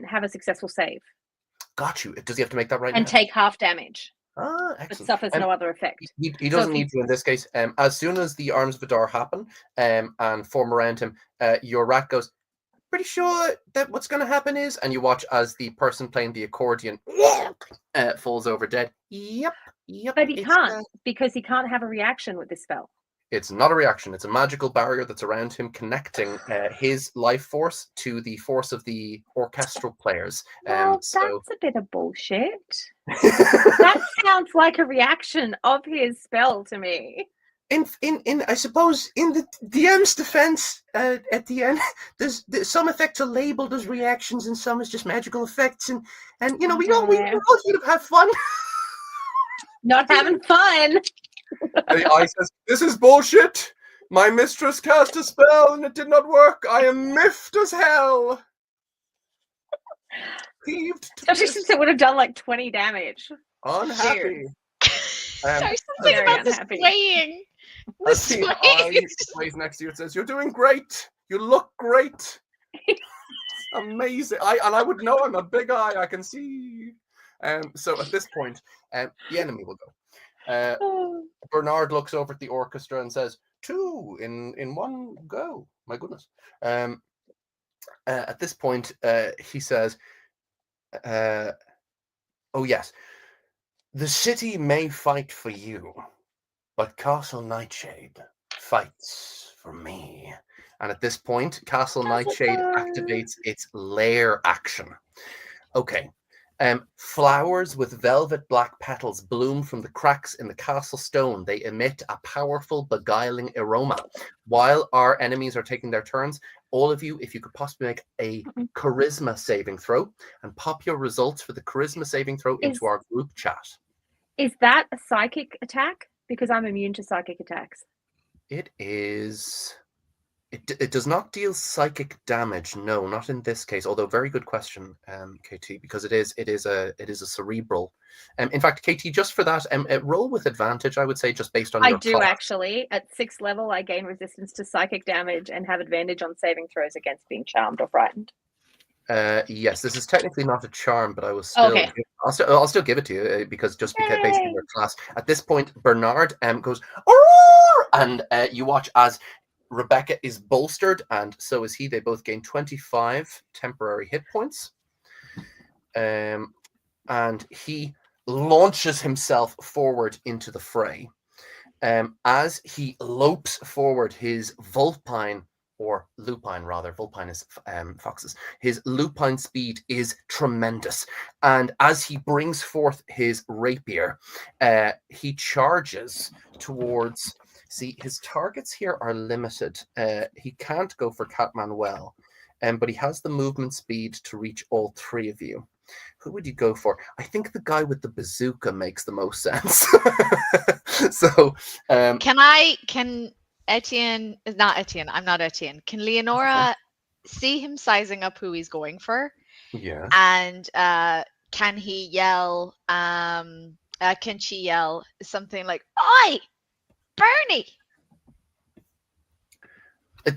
have a successful save. Got you. Does he have to make that right and now? take half damage? Excellent. But suffers no other effect. He doesn't need to in this case. As soon as the Arms of Hadar happen and form around him, your rat goes, pretty sure that what's going to happen is, and you watch as the person playing the accordion falls over dead. Yep. But he it's, can't because he can't have a reaction with this spell. It's not a reaction. It's a magical barrier that's around him, connecting his life force to the force of the orchestral players. Well, that's So a bit of bullshit. That sounds like a reaction of his spell to me. in I suppose in the DM's defense, at the end, there's some effects are labeled as reactions and some as just magical effects, and we all here to have fun. Not having fun. And the eye says, "This is bullshit. My mistress cast a spell and it did not work. I am miffed as hell." Peeved to Especially piss. since it would have done like 20 damage. Unhappy. There's something very about the unhappy. swaying. The As the eye swaying. sways next to you, it says, "You're doing great. You look great. Amazing." I would know. I'm a big eye. I can see. So at this point, the enemy will go. Bernard looks over at the orchestra and says, "Two in one go." My goodness. At this point, he says, "Oh yes, the city may fight for you, but Castle Nightshade fights for me." And at this point, Castle Nightshade activates its lair action. Okay. Flowers with velvet black petals bloom from the cracks in the castle stone. They emit a powerful, beguiling aroma. While our enemies are taking their turns, all of you, if you could possibly make a charisma saving throw and pop your results for the charisma saving throw into our group chat. Is that a psychic attack? Because I'm immune to psychic attacks. It is... It does not deal psychic damage. No, not in this case. Although very good question, KT, because it is a cerebral. In fact, KT, just for that, roll with advantage. I would say just based on. I your do class. actually. At 6th level, I gain resistance to psychic damage and have advantage on saving throws against being charmed or frightened. Yes, this is technically not a charm, but I will still. Okay. I'll still give it to you because just because based on your class. At this point, Bernard goes, "Arr!" and you watch as Rebecca is bolstered, and so is he. They both gain 25 temporary hit points. And he launches himself forward into the fray. As he lopes forward, his vulpine, or lupine rather, vulpine is foxes. His lupine speed is tremendous. And as he brings forth his rapier, he charges towards... See, his targets here are limited. He can't go for Cat Manuel, but he has the movement speed to reach all three of you. Who would you go for? I think the guy with the bazooka makes the most sense. So, Can Etienne, not Etienne, I'm not Etienne. Can Leonora see him sizing up who he's going for? Yeah. And can he yell, can she yell something like, "Oi! Bernie!"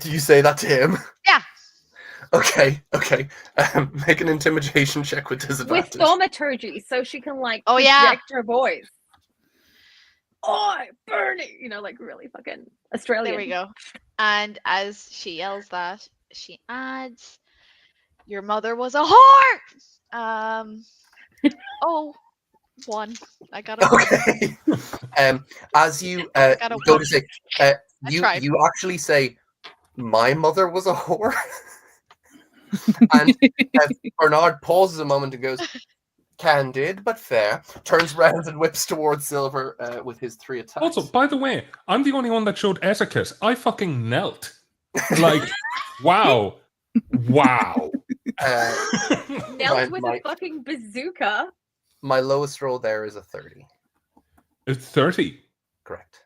Do you say that to him? Yeah. Okay. Make an intimidation check with disadvantage. With thaumaturgy, so she can like Oh, yeah. project her voice. "Oi, Bernie!" Like really fucking Australian. There we go. And as she yells that, she adds, "Your mother was a whore!" Oh, one. I got a one. Okay. As you got a go one. to say, you actually say, "My mother was a whore," and Bernard pauses a moment and goes, "Candid but fair." Turns round and whips towards Silver with his 3 attacks. Also, by the way, I'm the only one that showed etiquette. I fucking knelt. Like, wow. Knelt with a fucking bazooka. My lowest roll there is a 30. It's 30. Correct.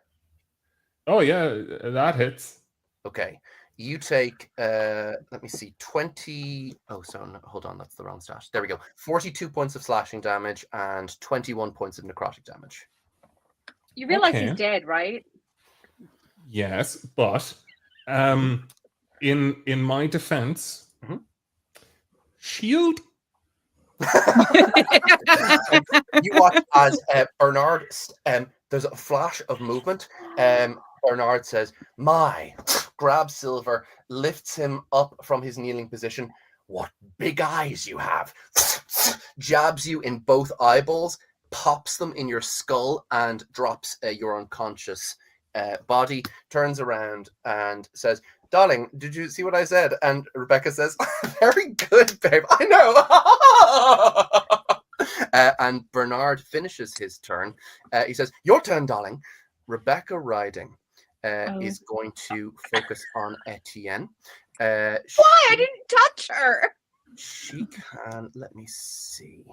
Oh, yeah, that hits. Okay. You take, let me see, 20... Oh, so no, hold on, that's the wrong stat. There we go. 42 points of slashing damage and 21 points of necrotic damage. You realize Okay. he's dead, right? Yes, but in my defense, shield. You watch as Bernard, there's a flash of movement. Bernard says, "My," grabs Silver, lifts him up from his kneeling position. "What big eyes you have." jabs you in both eyeballs, pops them in your skull, and drops your unconscious body, turns around and says, "Darling, did you see what I said?" And Rebecca says, "Very good, babe. I know." And Bernard finishes his turn. He says, "Your turn, darling." Rebecca Riding is going to focus on Etienne. Why? I didn't touch her. She can, let me see.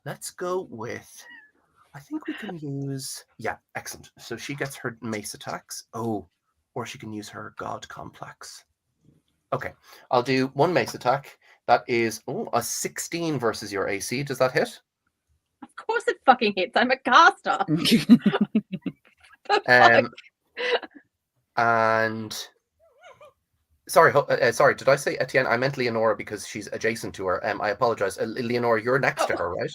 Let's go with, I think we can use, yeah, excellent. So she gets her mace attacks. Oh, or she can use her god complex. Okay, I'll do one mace attack. That is a 16 versus your AC. Does that hit? Of course it fucking hits. I'm a caster. And sorry, did I say Etienne? I meant Leonora because she's adjacent to her. I apologize. Leonora, you're next to her, right?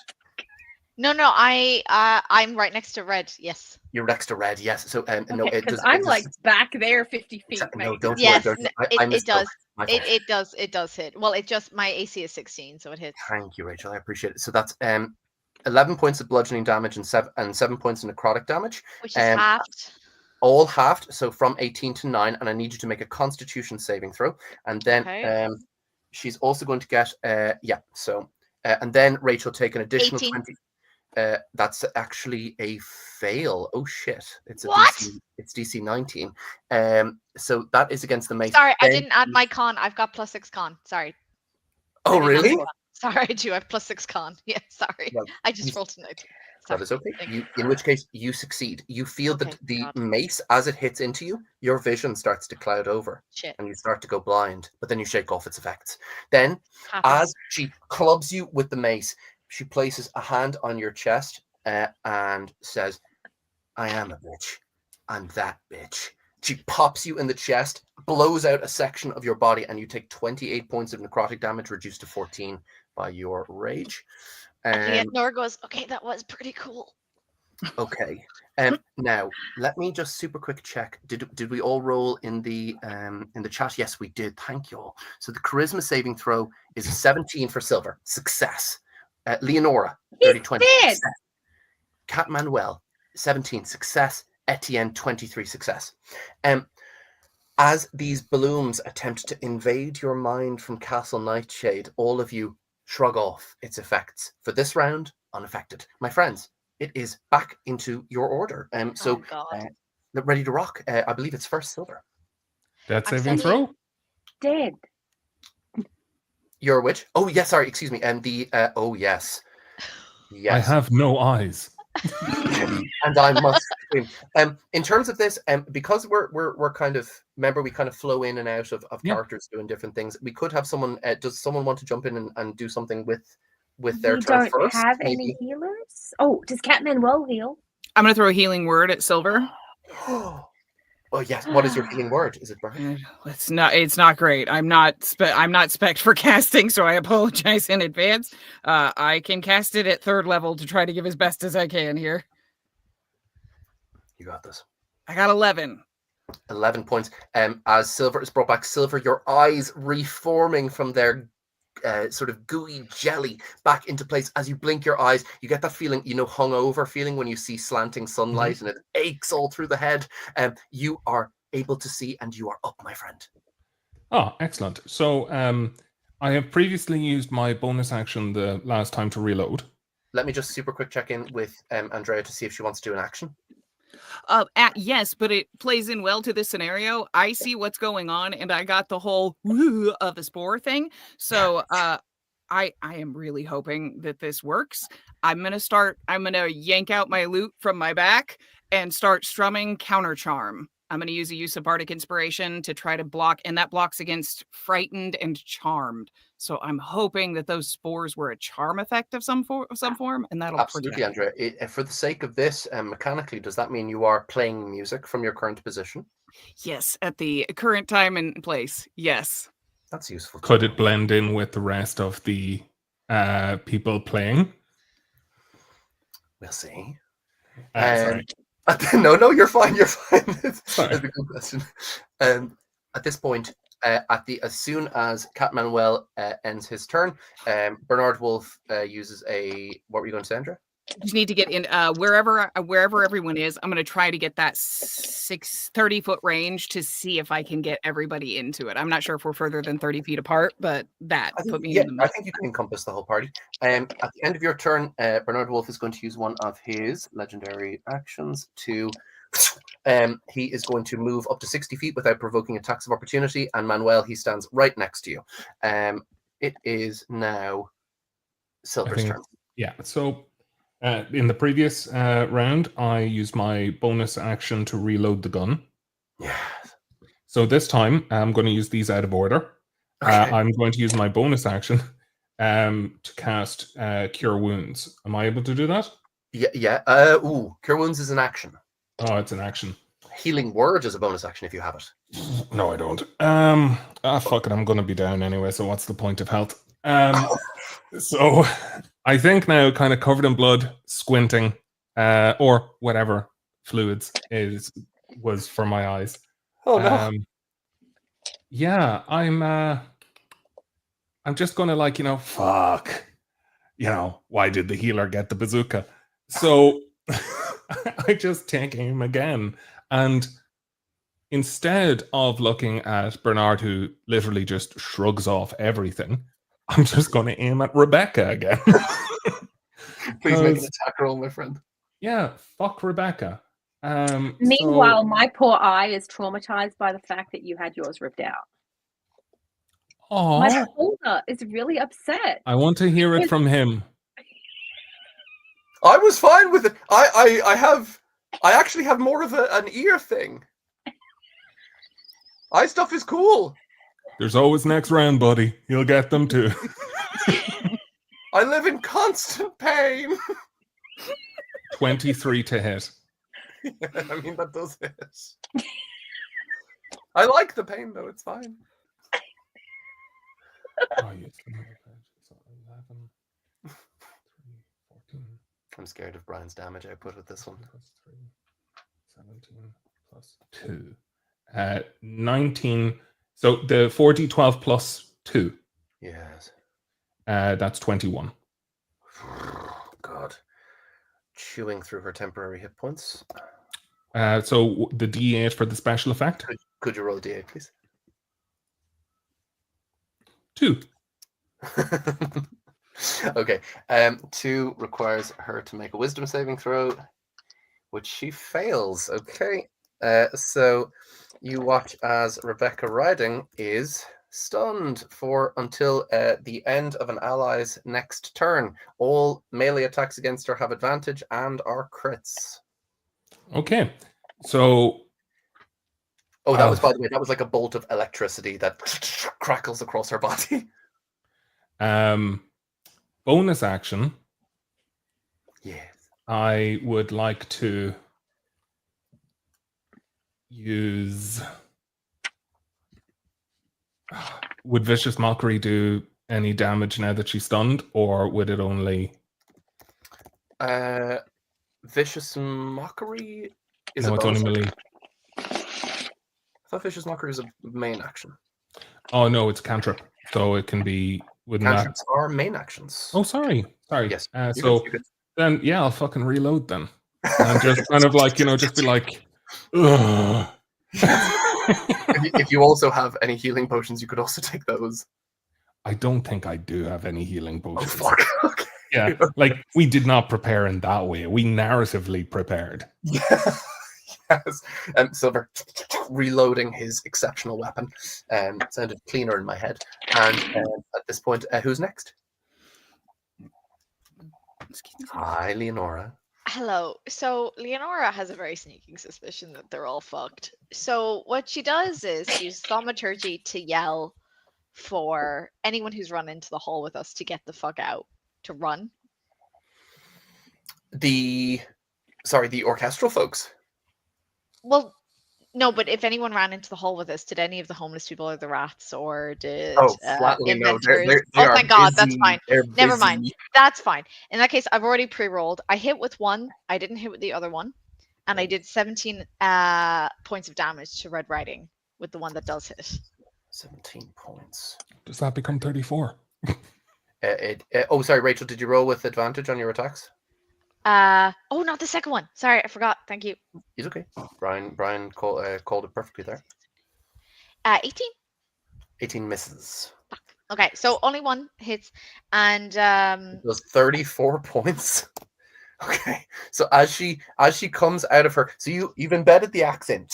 No, I'm right next to Red. Yes. You're next to Red, yes. So no, Okay, it does. I'm like back there 50 feet. No, don't Yes, worry. I it does. My fault. It does hit. Well, it just, my AC is 16, so it hits. Thank you, Rachel. I appreciate it. So that's 11 points of bludgeoning damage and 7 points of necrotic damage. Which is halved. All halved, so from 18 to 9, and I need you to make a Constitution saving throw. And then she's also going to get and then Rachel take an additional 18. 20. That's actually a fail. Oh shit! It's a what? DC, it's DC 19. So that is against the mace. Sorry, I didn't add my con. I've got +6 con. Sorry. Oh really? Sorry, I do. I have +6 con. Yeah, sorry. Well, I just rolled tonight. That is okay. In which case, you succeed. You feel that the mace, as it hits into you, your vision starts to cloud over. Shit. And you start to go blind, but then you shake off its effects. Then, as she clubs you with the mace, she places a hand on your chest and says, "I am a bitch. I'm that bitch." She pops you in the chest, blows out a section of your body, and you take 28 points of necrotic damage, reduced to 14 by your rage. Nora goes, "Okay, that was pretty cool." Okay. Now let me just super quick check. Did we all roll in the chat? Yes, we did. Thank you all. So the charisma saving throw is a 17 for Silver. Success. Leonora, 30-20. Cat Manuel, 17 success. Etienne, 23 success. As these balloons attempt to invade your mind from Castle Nightshade, all of you shrug off its effects. For this round, unaffected. My friends, it is back into your order. Ready to rock. I believe it's first Silver. That saving throw? Dead. You're a witch? Oh, yes, sorry, excuse me. And oh, yes. Yes. I have no eyes. And I must scream. In terms of this, because we're kind of, remember, we kind of flow in and out of characters doing different things. We could have someone. Does someone want to jump in and do something with their turn first? We don't have any healers. Oh, does Cat Manuel heal? I'm gonna throw a healing word at Silver. Oh yes. What is your healing word? Is it burn? It's not great. I'm not spec'd for casting, so I apologize in advance. I can cast it at 3rd level to try to give as best as I can here. You got this. I got 11. 11 points. As Silver is brought back, Silver, your eyes reforming from their sort of gooey jelly back into place. As you blink your eyes, you get that feeling, hungover feeling when you see slanting sunlight and it aches all through the head. You are able to see and you are up, my friend. Oh, excellent. So I have previously used my bonus action the last time to reload. Let me just super quick check in with Andrea to see if she wants to do an action. Yes, but it plays in well to this scenario. I see what's going on, and I got the whole woo of the spore thing. So I am really hoping that this works. I'm gonna yank out my lute from my back and start strumming Counter Charm. I'm gonna use a use of Bardic Inspiration to try to block, and that blocks against Frightened and Charmed. So I'm hoping that those spores were a charm effect of some form, and that'll absolutely, Andrea. For the sake of this, mechanically, does that mean you are playing music from your current position? Yes, at the current time and place. Yes, that's useful. Could it blend in with the rest of the people playing? We'll see. Sorry. No, you're fine. You're fine. That's a good question. At this point, As soon as Cat Manuel ends his turn, Bernard Wolf uses a. What were you going to say, Andrea? Just need to get in wherever everyone is. I'm going to try to get that 30-foot range to see if I can get everybody into it. I'm not sure if we're further than 30 feet apart, but that put me in the middle. I think you can encompass the whole party. At the end of your turn, Bernard Wolf is going to use one of his legendary actions to. He is going to move up to 60 feet without provoking attacks of opportunity, and Manuel, he stands right next to you. It is now Silver's turn. Yeah, so in the previous round, I used my bonus action to reload the gun. Yes. So this time, I'm going to use these out of order. Okay. I'm going to use my bonus action to cast Cure Wounds. Am I able to do that? Yeah. Cure Wounds is an action. Oh, it's an action. Healing Word is a bonus action if you have it. No, I don't. Fuck it, I'm going to be down anyway, so what's the point of health? So I think now, kind of covered in blood, squinting, or whatever fluids was for my eyes. Oh no. Yeah, I'm just going to fuck. Why did the healer get the bazooka? So I just take aim again, and instead of looking at Bernard, who literally just shrugs off everything, I'm just going to aim at Rebecca again. Please make an attack roll, my friend. Yeah, fuck Rebecca. Meanwhile, my poor eye is traumatized by the fact that you had yours ripped out. My beholder is really upset. I want to hear it from him. I was fine with it. I actually have more of an ear thing. Eye stuff is cool. There's always next round, buddy. You'll get them too. I live in constant pain. 23 to hit. I mean, that does hit. I like the pain, though. It's fine. Oh, yes. 11, 3, 14. I'm scared of Brian's damage output with this one. Plus 3, 17 plus 2. 19. So the 40, 12 plus 2. Yes. That's 21. God. Chewing through her temporary hit points. So the D8 for the special effect? Could you roll a D8, please? 2. Okay. 2 requires her to make a wisdom saving throw, which she fails. Okay. So you watch as Rebecca Riding is stunned until the end of an ally's next turn. All melee attacks against her have advantage and are crits. Okay. So... Oh, that was, by the way, that was like a bolt of electricity that crackles across her body. Bonus action. Yes. I would like to use... Would Vicious Mockery do any damage now that she's stunned, or would it only... Vicious Mockery is no, a it's only bonus melee. I thought Vicious Mockery is a main action. Oh, no, it's cantrip. So it can be... Cantrips are main actions. Oh, sorry. Yes. So then, yeah, I'll fucking reload then. And just kind of like, just be like... Ugh. If you also have any healing potions, you could also take those. I don't think I do have any healing potions. Oh, fuck. Okay. Yeah, like we did not prepare in that way. We narratively prepared. Yeah. Yes. Silver reloading his exceptional weapon sounded cleaner in my head. And at this point, who's next? Hi, Leonora. Hello. So Leonora has a very sneaking suspicion that they're all fucked. So what she does is she uses thaumaturgy to yell for anyone who's run into the hall with us to get the fuck out, to run. The orchestral folks. Well, no, but if anyone ran into the hall with us, did any of the homeless people or the rats, or did flatly no. inventors? Oh, thank God, that's fine. Never mind. That's fine. In that case, I've already pre-rolled. I hit with one. I didn't hit with the other one. And I did 17 points of damage to Red Riding with the one that does hit. 17 points. Does that become 34? Oh, sorry, Rachel, did you roll with advantage on your attacks? Oh, not the second one. Sorry, I forgot. Thank you. It's okay. Brian called it perfectly there. 18. 18 misses. Okay, so only one hits, and It was 34 points. Okay, so as she comes out of her, so you've embedded the axe in,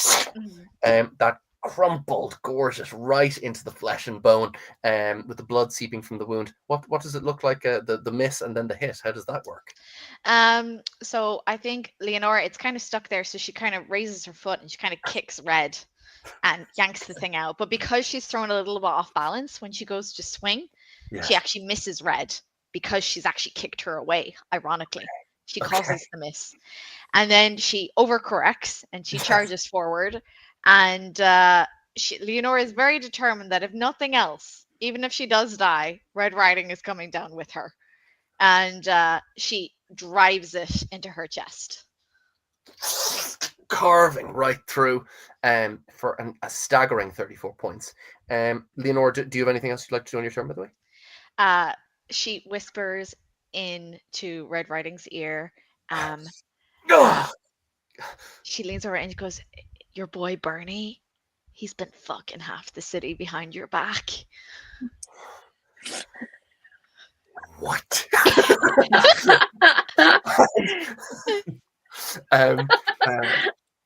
that crumpled gore just right into the flesh and bone, with the blood seeping from the wound. What does it look like? The miss and then the hit. How does that work? So I think Leonora, it's kind of stuck there, so she kind of raises her foot and she kind of kicks Red and yanks the thing out. But because she's thrown a little bit off balance when she goes to swing, she actually misses Red because she's actually kicked her away. Ironically, she causes the miss, and then she overcorrects and she charges forward. And Leonora is very determined that if nothing else, even if she does die, Red Riding is coming down with her, and she drives it into her chest, carving right through, for a staggering 34 points. Leonora, do you have anything else you'd like to do on your turn, by the way? She whispers into Red Riding's ear. She leans over and goes, "Your boy Bernie, he's been fucking half the city behind your back." What?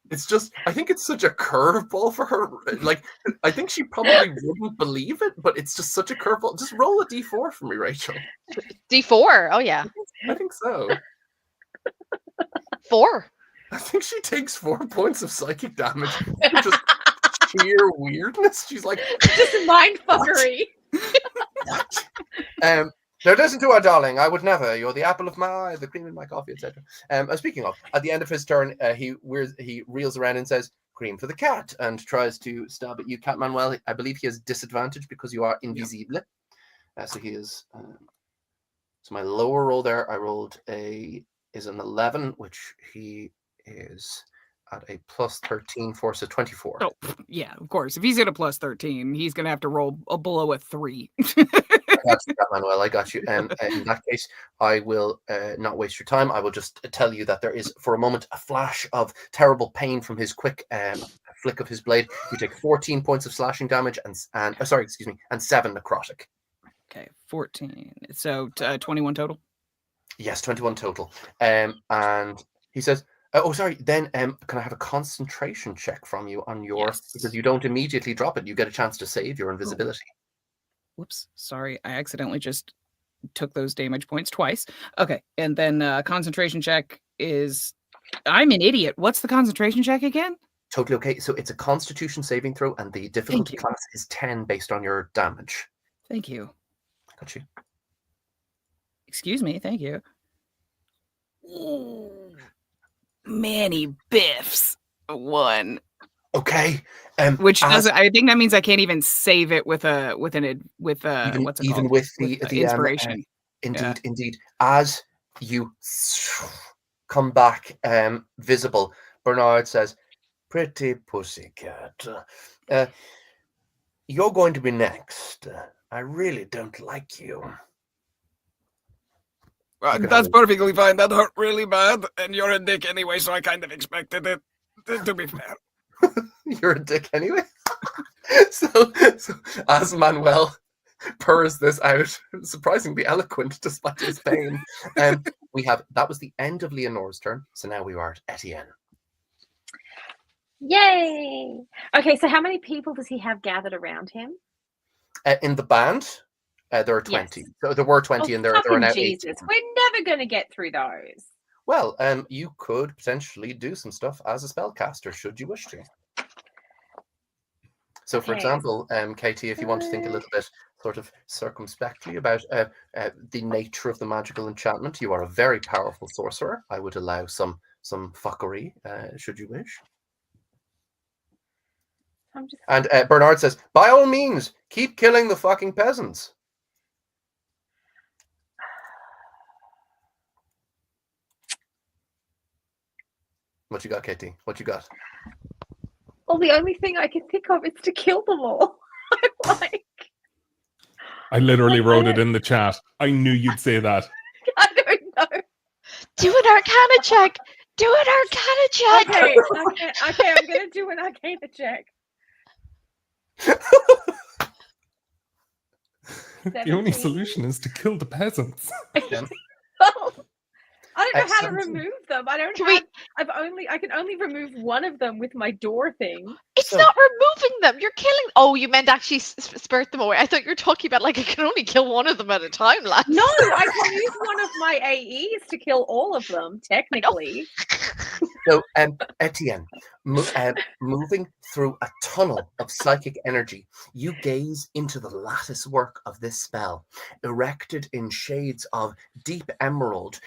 It's just, I think it's such a curveball for her. Like, I think she probably wouldn't believe it, but it's just such a curveball. Just roll a d4 for me, Rachel. D4? Oh, yeah. I think so. 4. I think she takes 4 points of psychic damage. Just sheer weirdness. She's like, just mind fuckery. What? Now listen to her, darling. I would never. You're the apple of my eye, the cream in my coffee, etc. Speaking of, at the end of his turn, he reels around and says, "Cream for the cat," and tries to stab at you, Cat Manuel. I believe he has disadvantage because you are invisible. So he is. So my lower roll there, I rolled is an 11, which he is at a plus 13 for, so 24. Oh, yeah, of course. If he's at a plus 13, he's going to have to roll below a 3. That's Manuel, I got you. In that case, I will not waste your time. I will just tell you that there is, for a moment, a flash of terrible pain from his quick flick of his blade. You take 14 points of slashing damage and 7 necrotic. Okay, 14. So 21 total? Yes, 21 total. And he says, oh, sorry, then can I have a concentration check from you on your... Yes. Because you don't immediately drop it. You get a chance to save your invisibility. Oh. Whoops, sorry. I accidentally just took those damage points twice. Okay, and then concentration check is... I'm an idiot. What's the concentration check again? Totally okay. So it's a constitution saving throw, and the difficulty class is 10 based on your damage. Thank you. Got you. Excuse me, thank you. Ooh, Manny Biffs. 1. Okay. Which doesn't. I think that means I can't even save it with what's it called? Even with the inspiration. Indeed. As you come back visible, Bernard says, "Pretty pussycat, you're going to be next. I really don't like you." That's perfectly fine. That hurt really bad, and you're a dick anyway, so I kind of expected it, to be fair. You're a dick anyway? so as Manuel purrs this out, surprisingly eloquent despite his pain, that was the end of Leonora's turn, so now we are at Etienne. Yay! Okay, so how many people does he have gathered around him? In the band, there are 20. Yes. So there were 20, and there are now 18. We're never going to get through those. Well, you could potentially do some stuff as a spellcaster, should you wish to. So, for example, Katie, if you want to think a little bit sort of circumspectly about the nature of the magical enchantment, you are a very powerful sorcerer. I would allow some fuckery, should you wish. And Bernard says, "By all means, keep killing the fucking peasants." What you got, Katie? What you got? Well, the only thing I can think of is to kill them all. like, I literally wrote it in the chat. I knew you'd say that. I don't know. Do an Arcana check. Do an Arcana check. Okay, I'm gonna do an Arcana check. The only 17. solution is to kill the peasants. Well, I don't know how to 17. remove them. I don't Can have. we- I can only remove one of them with my door thing. It's So- not removing them. You're killing. Oh, you meant actually spurt them away. I thought you were talking about like I can only kill one of them at a time, lads. No, I can use one of my AEs to kill all of them. Technically, So, Etienne, moving through a tunnel of psychic energy, you gaze into the lattice work of this spell, erected in shades of deep emerald.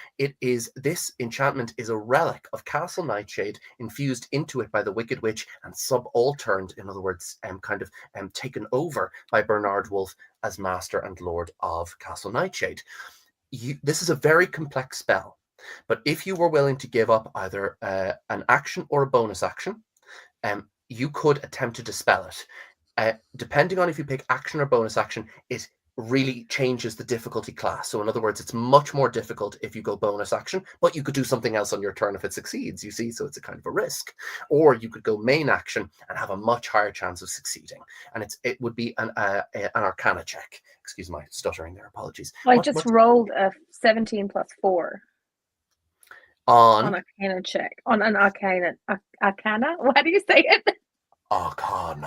This enchantment is a relic of Castle Nightshade, infused into it by the Wicked Witch and subalterned, in other words, taken over by Bernard Wolfe as Master and Lord of Castle Nightshade. This is a very complex spell. But if you were willing to give up either an action or a bonus action, you could attempt to dispel it. Depending on if you pick action or bonus action, it really changes the difficulty class. So in other words, it's much more difficult if you go bonus action, but you could do something else on your turn if it succeeds, you see, so it's a kind of a risk. Or you could go main action and have a much higher chance of succeeding. And it would be an Arcana check. Excuse my stuttering there, apologies. I just rolled a 17 plus 4. On Arcana check. On an Arcana. Arcana? How do you say it? Arcana.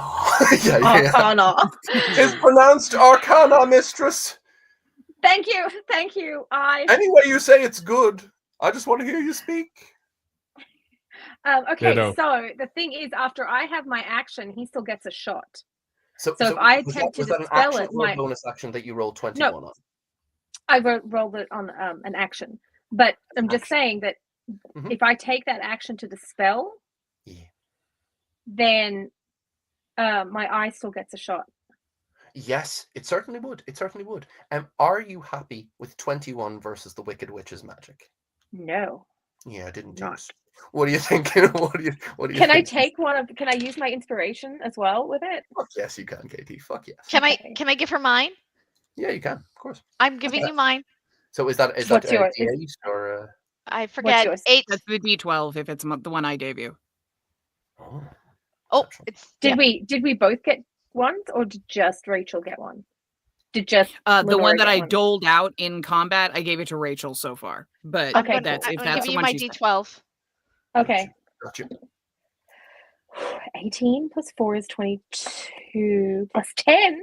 Arcana. It's pronounced Arcana, mistress. Thank you. Any way you say it's good. I just want to hear you speak. Okay, Ditto. so the thing is, after I have my action, he still gets a shot. So if I was attempt to was that an dispel action it, or a my bonus action that you rolled 21 on? I rolled it on an action. But I'm just saying that Mhm. if I take that action to dispel, Yeah. then my eye still gets a shot. Yes, it certainly would. It certainly would. Are you happy with 21 versus the Wicked Witch's magic? No. Yeah, I didn't Not. use. What are you thinking? What do you Can I think? take one of? Can I use my inspiration as well with it? Fuck yes, you can, Katie. Fuck yes. Can Okay. I give her mine? Yeah, you can, of course. I'm giving Okay. you mine. So is that What's yours? D8 or? I forget. yours? 8. That's the D12 if it's the one I gave you. Oh, Oh, exceptional. it's Did we both get ones, or did just Rachel get one? Did just The Lenora one that get I one? doled out in combat, I gave it to Rachel so far. But Okay, I'm that's gonna, if I'm that's giving the you one my she's D12. Okay. Gotcha. 18 plus 4 is 22 plus 10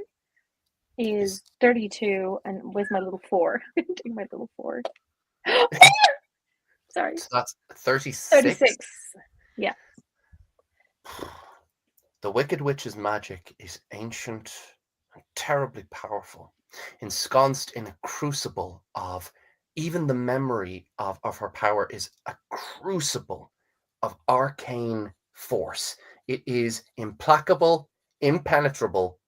is 32. And where's my little 4? Do my little 4. Sorry. So that's 36. 36. Yeah. The Wicked Witch's magic is ancient and terribly powerful, ensconced in a crucible of even the memory of her power is a crucible of arcane force. It is implacable, impenetrable,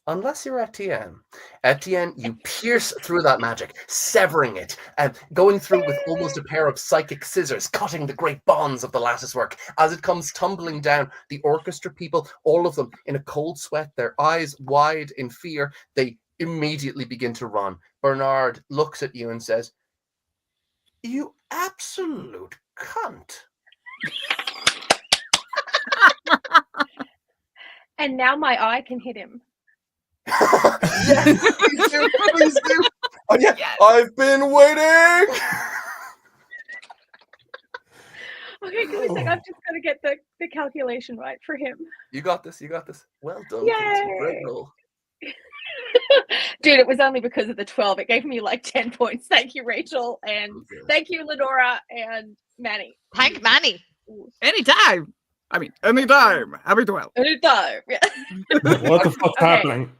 unless you're Etienne. Etienne, you pierce through that magic, severing it, and going through with almost a pair of psychic scissors, cutting the great bonds of the latticework. As it comes tumbling down, the orchestra people, all of them in a cold sweat, their eyes wide in fear, they immediately begin to run. Bernard looks at you and says, "You absolute cunt." And now my eye can hit him. Yes, please do, please do. Oh yeah, Yes. I've been waiting. Okay, give me a sec. I've just got to get the calculation right for him. You got this. You got this. Well done. Kinsey. Great Yay. roll. Dude, it was only because of the 12. It gave me like 10 points. Thank you, Rachel. And Okay. thank you, Lenora and Manny. Thank Manny. Anytime. I mean, Anytime. Happy 12. Anytime. Yeah. What the fuck's Okay. happening?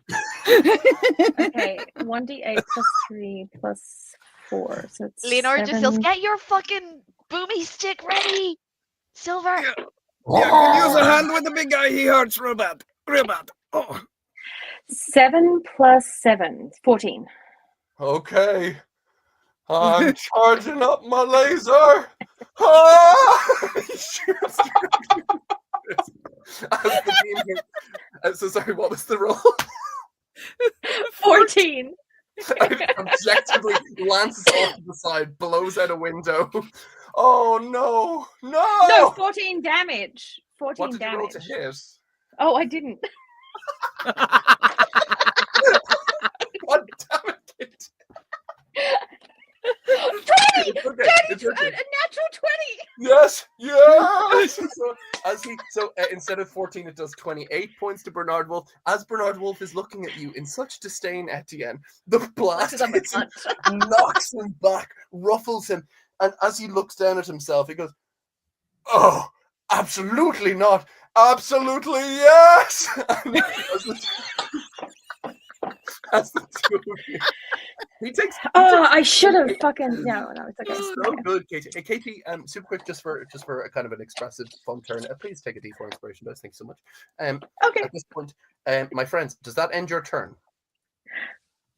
Okay, 1d8 plus 3 plus 4. So it's Leonora just yells, 7. get your fucking boomy stick ready. Silver. Yeah, can use a hand with the big guy. He hurts real bad. Real bad. Oh. 7 plus 7, 14. Okay. I'm charging up my laser. Ah! He shoots. As the beam hits- so sorry, what was the roll? 14. Objectively lances off to the side, blows out a window. Oh no! No! No, 14 damage. 14 What did you roll damage. to hit? Oh, I didn't. God damn it, Kate. 20! It's okay. Daddy, It's a okay. natural 20! Yes, yes. So instead of 14, it does 28 points to Bernard Wolf. As Bernard Wolf is looking at you in such disdain, Etienne, the blast Punches on my hits him, butt. knocks him back, ruffles him, and as he looks down at himself, he goes, "Oh, absolutely not! Absolutely yes!" And as the two of you, he takes. I should have fucking. No, it's okay. So good, Katie. Hey, Katie, super quick, just for a kind of an expressive, fun turn. Please take a D4 inspiration, guys. Thanks so much. Okay. At this point, my friends, does that end your turn?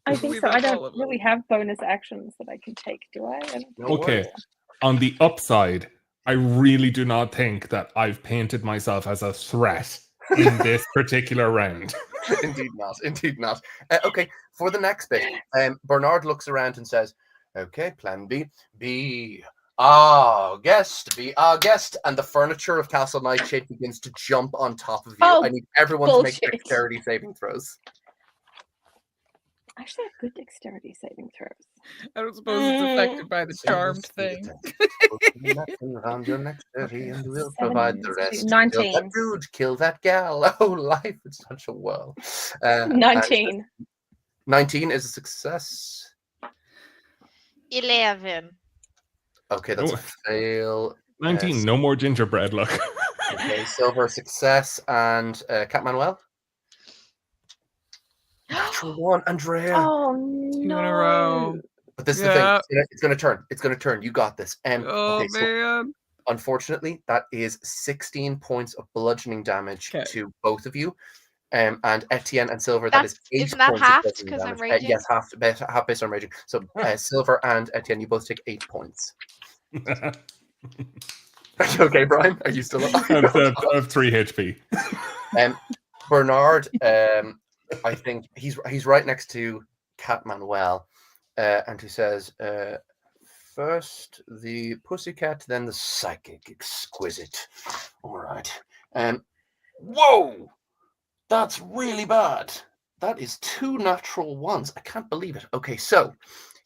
I think We so. I like all don't of them. really have bonus actions that I can take, do I? I don't No Okay. worries. On the upside, I really do not think that I've painted myself as a threat in this particular round. Indeed not. Indeed not. Okay, for the next bit, Bernard looks around and says, "Okay, plan B. Be our guest. Be our guest." And the furniture of Castle Nightshade begins to jump on top of you. Oh, I need everyone to make bullshit. dexterity saving throws. I actually have good dexterity saving throws. I don't suppose it's affected by the charmed thing. Around your next 30 and we'll provide the 7, rest. 19. Kill that dude, kill that gal. Oh, life is such a whirl. 19. 19 is a success. 11. Okay, that's a fail. 19, no more gingerbread, look. Okay, silver success. And Cat Manuel? Natural 1, Andrea. Oh, Two no. in a row. But this is Yeah. the thing. It's going to turn. It's going to turn. You got this. Oh, okay, so man. unfortunately, that is 16 points of bludgeoning damage Okay. to both of you. And Etienne and Silver, that is That's 8 isn't that points of halved bludgeoning 'cause I'm damage. raging? Yes, half based on raging. So Silver and Etienne, you both take 8 points. Are you okay, Brian? Are you still up? I have 3 HP. Bernard, I think he's right next to Cat Manuel, and he says, "First the pussycat, then the psychic, exquisite. All right. Whoa, that's really bad. That is 2 natural ones. I can't believe it. Okay, so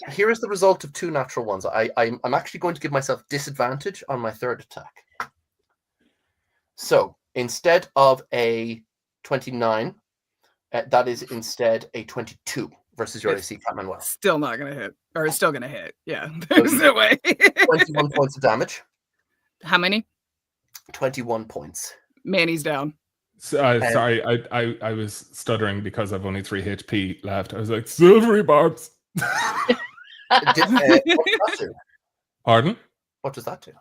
here is the result of 2 natural ones. I'm actually going to give myself disadvantage on my third attack. So instead of a 29, that is instead a 22 versus your AC, Cat Manuel. Still not going to hit. Or it's still going to hit. Yeah. There's no way. 21 points of damage. How many? 21 points. Manny's down. Sorry, I was stuttering because I've only 3 HP left. I was like, silvery barbs. What does that do? Pardon? What does that do?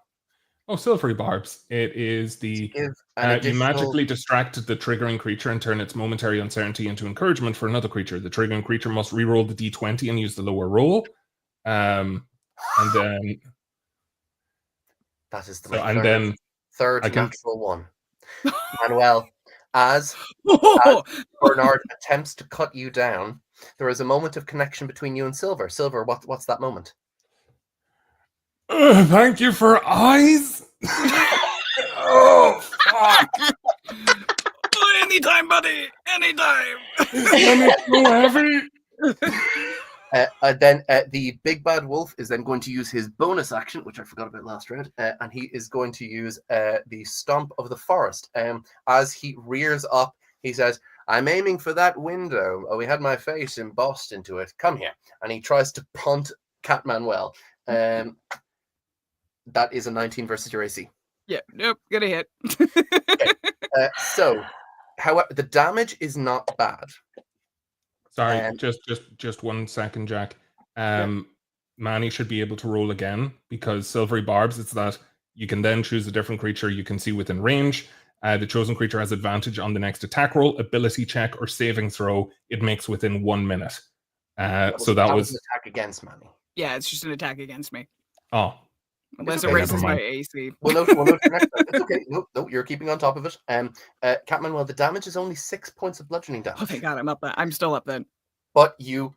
Oh, silvery barbs. It is the Give an you additional... magically distract the triggering creature and turn its momentary uncertainty into encouragement for another creature. The triggering creature must re-roll the d20 and use the lower roll. And then that is the third natural one. Manuel, as Bernard attempts to cut you down, there is a moment of connection between you and Silver. Silver, what's that moment? Thank you for eyes. Oh, fuck. Anytime, buddy. Anytime. And it's so heavy. Then the big bad wolf is then going to use his bonus action, which I forgot about last round, and he is going to use the Stomp of the Forest. As he rears up, he says, "I'm aiming for that window. Oh, we had my face embossed into it. Come here." And he tries to punt Cat Manuel. That is a 19 versus your AC. Yeah, nope, gonna hit. Okay. So, however, the damage is not bad. Sorry, just 1 second, Jack. Manny should be able to roll again because silvery barbs, it's that you can then choose a different creature you can see within range. The chosen creature has advantage on the next attack roll, ability check, or saving throw it makes within 1 minute. So that was an attack against Manny. Yeah, it's just an attack against me. Oh. Unless okay, it raises never my mind. AC. Well, no, it's okay. No, you're keeping on top of it. Cat Manuel, the damage is only 6 points of bludgeoning damage. Oh, thank God, I'm up. I'm still up then. but you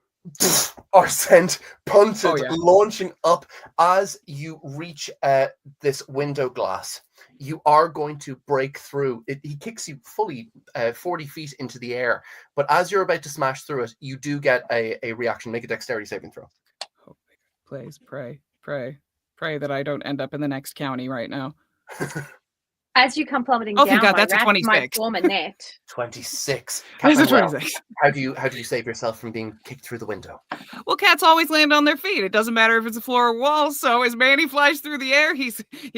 are sent, punted, Oh, yeah. launching up as you reach this window glass. You are going to break through. He kicks you fully 40 feet into the air, but as you're about to smash through it, you do get a reaction. Make a dexterity saving throw. Oh, please, pray that I don't end up in the next county right now. As you come plummeting Oh, down, thank God, my that's a rats might 26. form a net. 26. There's a Manuel, 26. how do you save yourself from being kicked through the window? Well, cats always land on their feet. It doesn't matter if it's a floor or wall. So as Manny flies through the air, he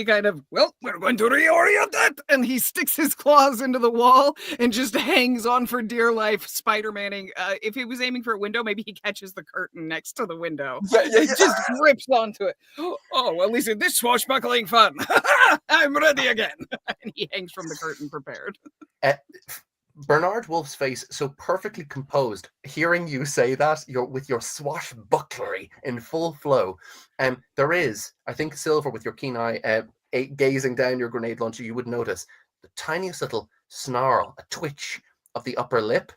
kind of, well, we're going to reorient that. And he sticks his claws into the wall and just hangs on for dear life, Spider-Manning. If he was aiming for a window, maybe he catches the curtain next to the window. He just grips onto it. Oh, well, at least in this swashbuckling fun. I'm ready again. And he hangs from the curtain prepared. Bernard Wolf's face so perfectly composed, hearing you say that, with your swashbucklery in full flow. There is, I think, Silver, with your keen eye, gazing down your grenade launcher, you would notice the tiniest little snarl, a twitch of the upper lip,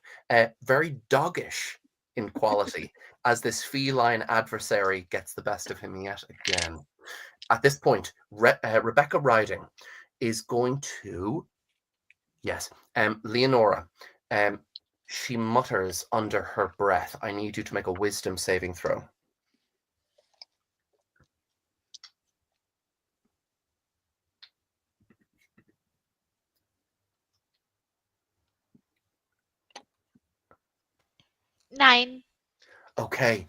very doggish in quality, as this feline adversary gets the best of him yet again. At this point, Rebecca Riding is going to... Yes, Leonora, she mutters under her breath, I need you to make a wisdom saving throw. Nine. Okay,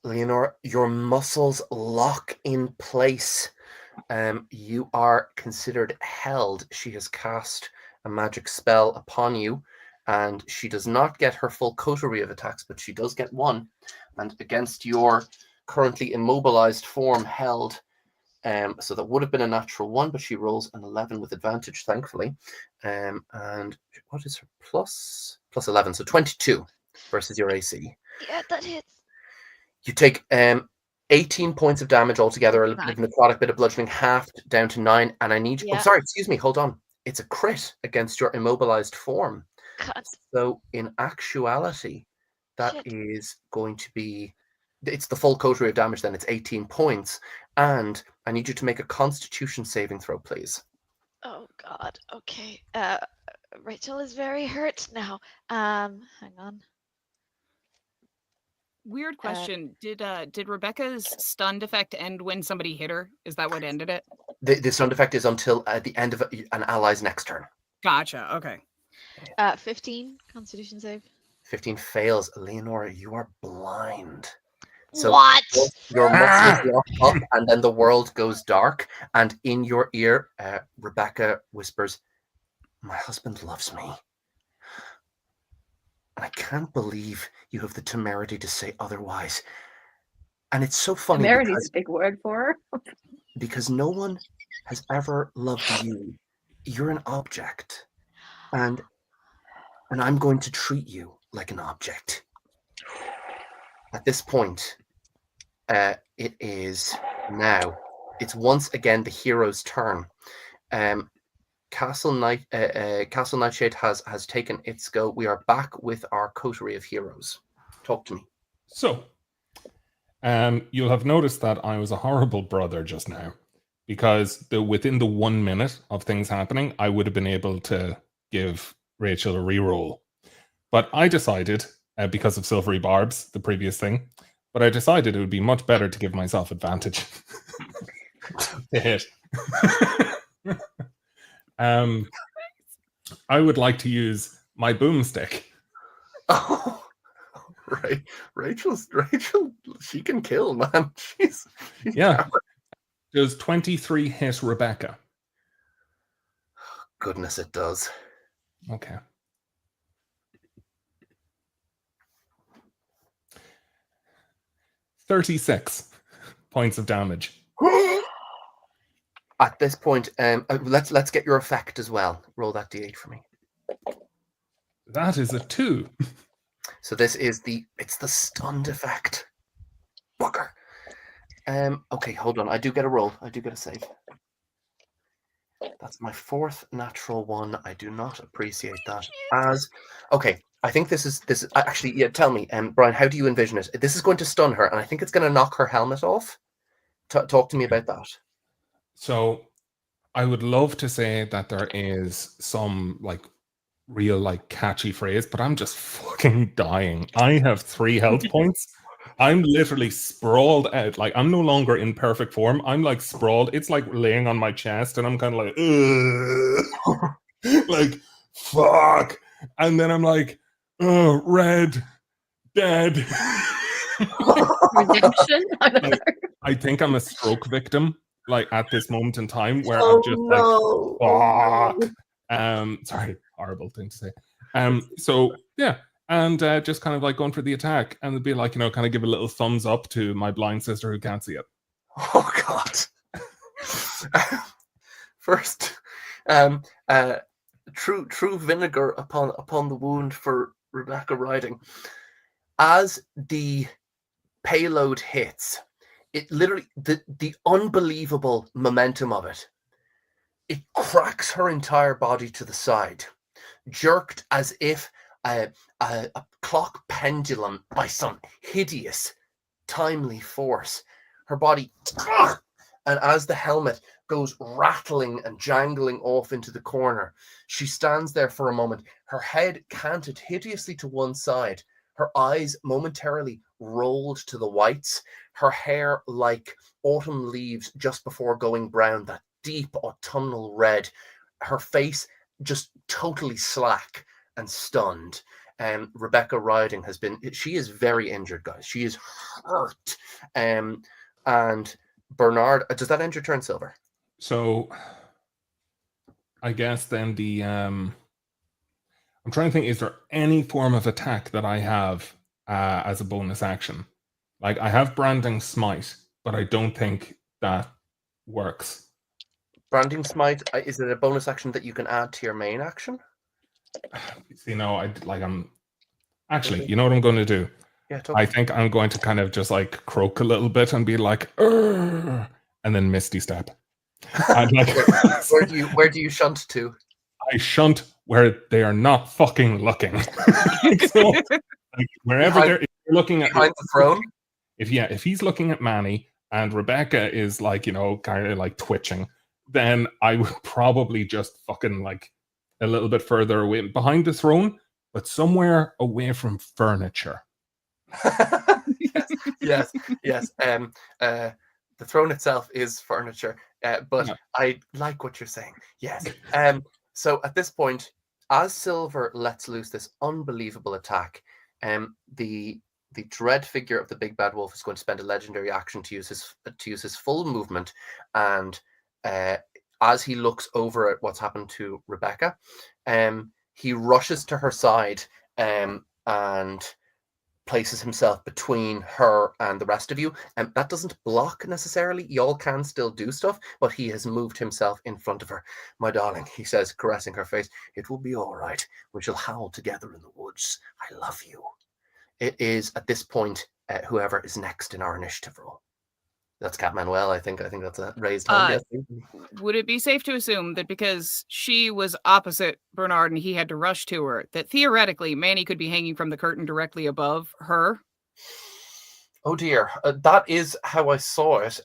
Leonora, your muscles lock in place. You are considered held. She has cast a magic spell upon you, and she does not get her full coterie of attacks, but she does get one. And against your currently immobilized form held, so that would have been a natural 1, but she rolls an 11 with advantage, thankfully. And what is her plus? Plus 11, so 22 versus your AC. Yeah, that hits. You take 18 points of damage altogether, a necrotic bit of bludgeoning, halved down to 9, and I need you... Yeah. Oh, sorry, excuse me, hold on. It's a crit against your immobilized form. God. So in actuality, that Shit. is going to be... It's the full coterie of damage then, it's 18 points. And I need you to make a constitution saving throw, please. Oh God. Okay. Rachel is very hurt now. Hang on. Weird question. Did Rebecca's stunned effect end when somebody hit her? Is that what ended it? The stunned effect is until the end of an ally's next turn. Gotcha. Okay. 15 Constitution save. 15 fails. Leonora, you are blind. So what? Your muscles lock up, and then the world goes dark. And in your ear, Rebecca whispers, "My husband loves me. And I can't believe you have the temerity to say otherwise." And it's so funny. Temerity is a big word for her. Because no one has ever loved you. You're an object. And I'm going to treat you like an object. At this point, it is now. It's once again the hero's turn. Castle Nightshade has taken its go. We are back with our coterie of heroes. Talk to me. So, you'll have noticed that I was a horrible brother just now, because within the 1 minute of things happening, I would have been able to give Rachel a reroll. But I decided, because of Silvery Barbs, the previous thing, but I decided it would be much better to give myself advantage to hit. I would like to use my boomstick. Oh, right. Rachel, she can kill, man. She's yeah. Does 23 hit Rebecca? Goodness, it does. Okay. $36 points of damage. At this point, let's get your effect as well. Roll that d8 for me. That is a 2. So this is the stunned effect. Bugger. Okay, hold on. I do get a roll. I do get a save. That's my 4th natural one. I do not appreciate that. As okay, I think this is actually. Yeah, tell me, Brian, how do you envision it? This is going to stun her, and I think it's going to knock her helmet off. Talk to me about that. So I would love to say that there is some like real like catchy phrase, but I'm just fucking dying. I have 3 health points. I'm literally sprawled out. Like I'm no longer in perfect form. I'm like sprawled. It's like laying on my chest, and I'm kind of like, like fuck. And then I'm like, oh, red, dead. Redemption. Like, I think I'm a stroke victim. Like at this moment in time, where I'm just like, fuck. Sorry, horrible thing to say. So yeah. And just kind of like going for the attack, and it'd be like, kind of give a little thumbs up to my blind sister who can't see it. Oh God! First, true vinegar upon the wound for Rebecca Riding. As the payload hits, it literally the unbelievable momentum of it. It cracks her entire body to the side, jerked as if a clock pendulum by some hideous, timely force. Her body, and as the helmet goes rattling and jangling off into the corner, she stands there for a moment, her head canted hideously to one side, her eyes momentarily rolled to the whites, her hair like autumn leaves just before going brown, that deep autumnal red, her face just totally slack and stunned. Rebecca Riding she is very injured, guys. She is hurt. And Bernard, does that end your turn, Silver? So I guess then I'm trying to think, is there any form of attack that I have as a bonus action? Like I have Branding Smite, but I don't think that works. Branding Smite, is it a bonus action that you can add to your main action? You know, I'm actually, you know what I'm going to do? Yeah, I think I'm going to kind of just like croak a little bit and be like, "Urgh," and then Misty Step. And like, where do you shunt to? I shunt where they are not fucking looking. So, like, wherever they're looking at behind the throne. If he's looking at Manny and Rebecca is like, kind of like twitching, then I would probably just fucking like a little bit further away behind the throne, but somewhere away from furniture. yes. The throne itself is furniture, but yeah. I like what you're saying. Yes. So at this point, as Silver lets loose this unbelievable attack, the dread figure of the big bad wolf is going to spend a legendary action to use his full movement, and as he looks over at what's happened to Rebecca, he rushes to her side and places himself between her and the rest of you. And that doesn't block necessarily. Y'all can still do stuff, but he has moved himself in front of her. My darling, he says, caressing her face, it will be all right. We shall howl together in the woods. I love you. It is at this point whoever is next in our initiative roll. That's Cat Manuel. I think that's a raised hand. Yes. Would it be safe to assume that because she was opposite Bernard and he had to rush to her, that theoretically Manny could be hanging from the curtain directly above her? Oh dear, that is how I saw it.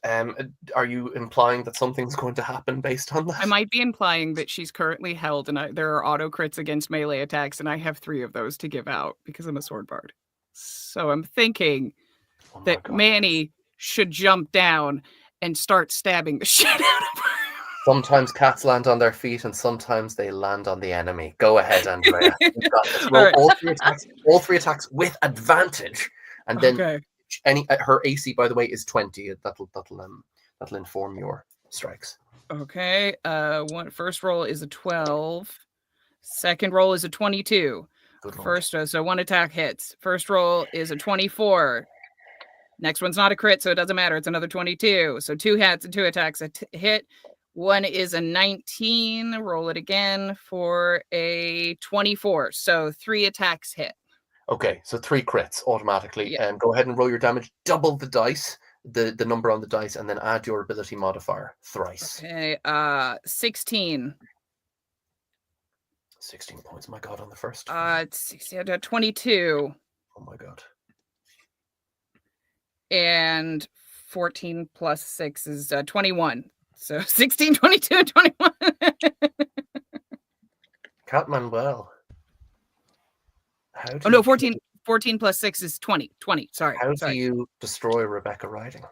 Are you implying that something's going to happen based on that? I might be implying that she's currently held, and there are auto crits against melee attacks, and I have 3 of those to give out because I'm a sword bard. So I'm thinking that Manny should jump down and start stabbing the shit out of her. Sometimes cats land on their feet and sometimes they land on the enemy. Go ahead, Andrea. Roll right. all three attacks with advantage, and then her AC, by the way, is 20. That'll inform your strikes. Okay. First roll is a 12. Second roll is a 22. So 1 attack hits. First roll is a 24. Next one's not a crit, so it doesn't matter. It's another 22. So 2 hits and 2 attacks hit. 1 is a 19. Roll it again for a 24. So 3 attacks hit. Okay, so 3 crits automatically. And go ahead and roll your damage. Double the dice. the number on the dice and then add your ability modifier thrice. Okay, 16. 16 points. My God, on the first. It's 22. Oh my God. And 14 plus 6 is 21. So 16, 22, and 21. Cat Manuel. How do Oh, no, you 14 plus 6 is 20. 20, sorry. How sorry. do you destroy Rebecca Riding?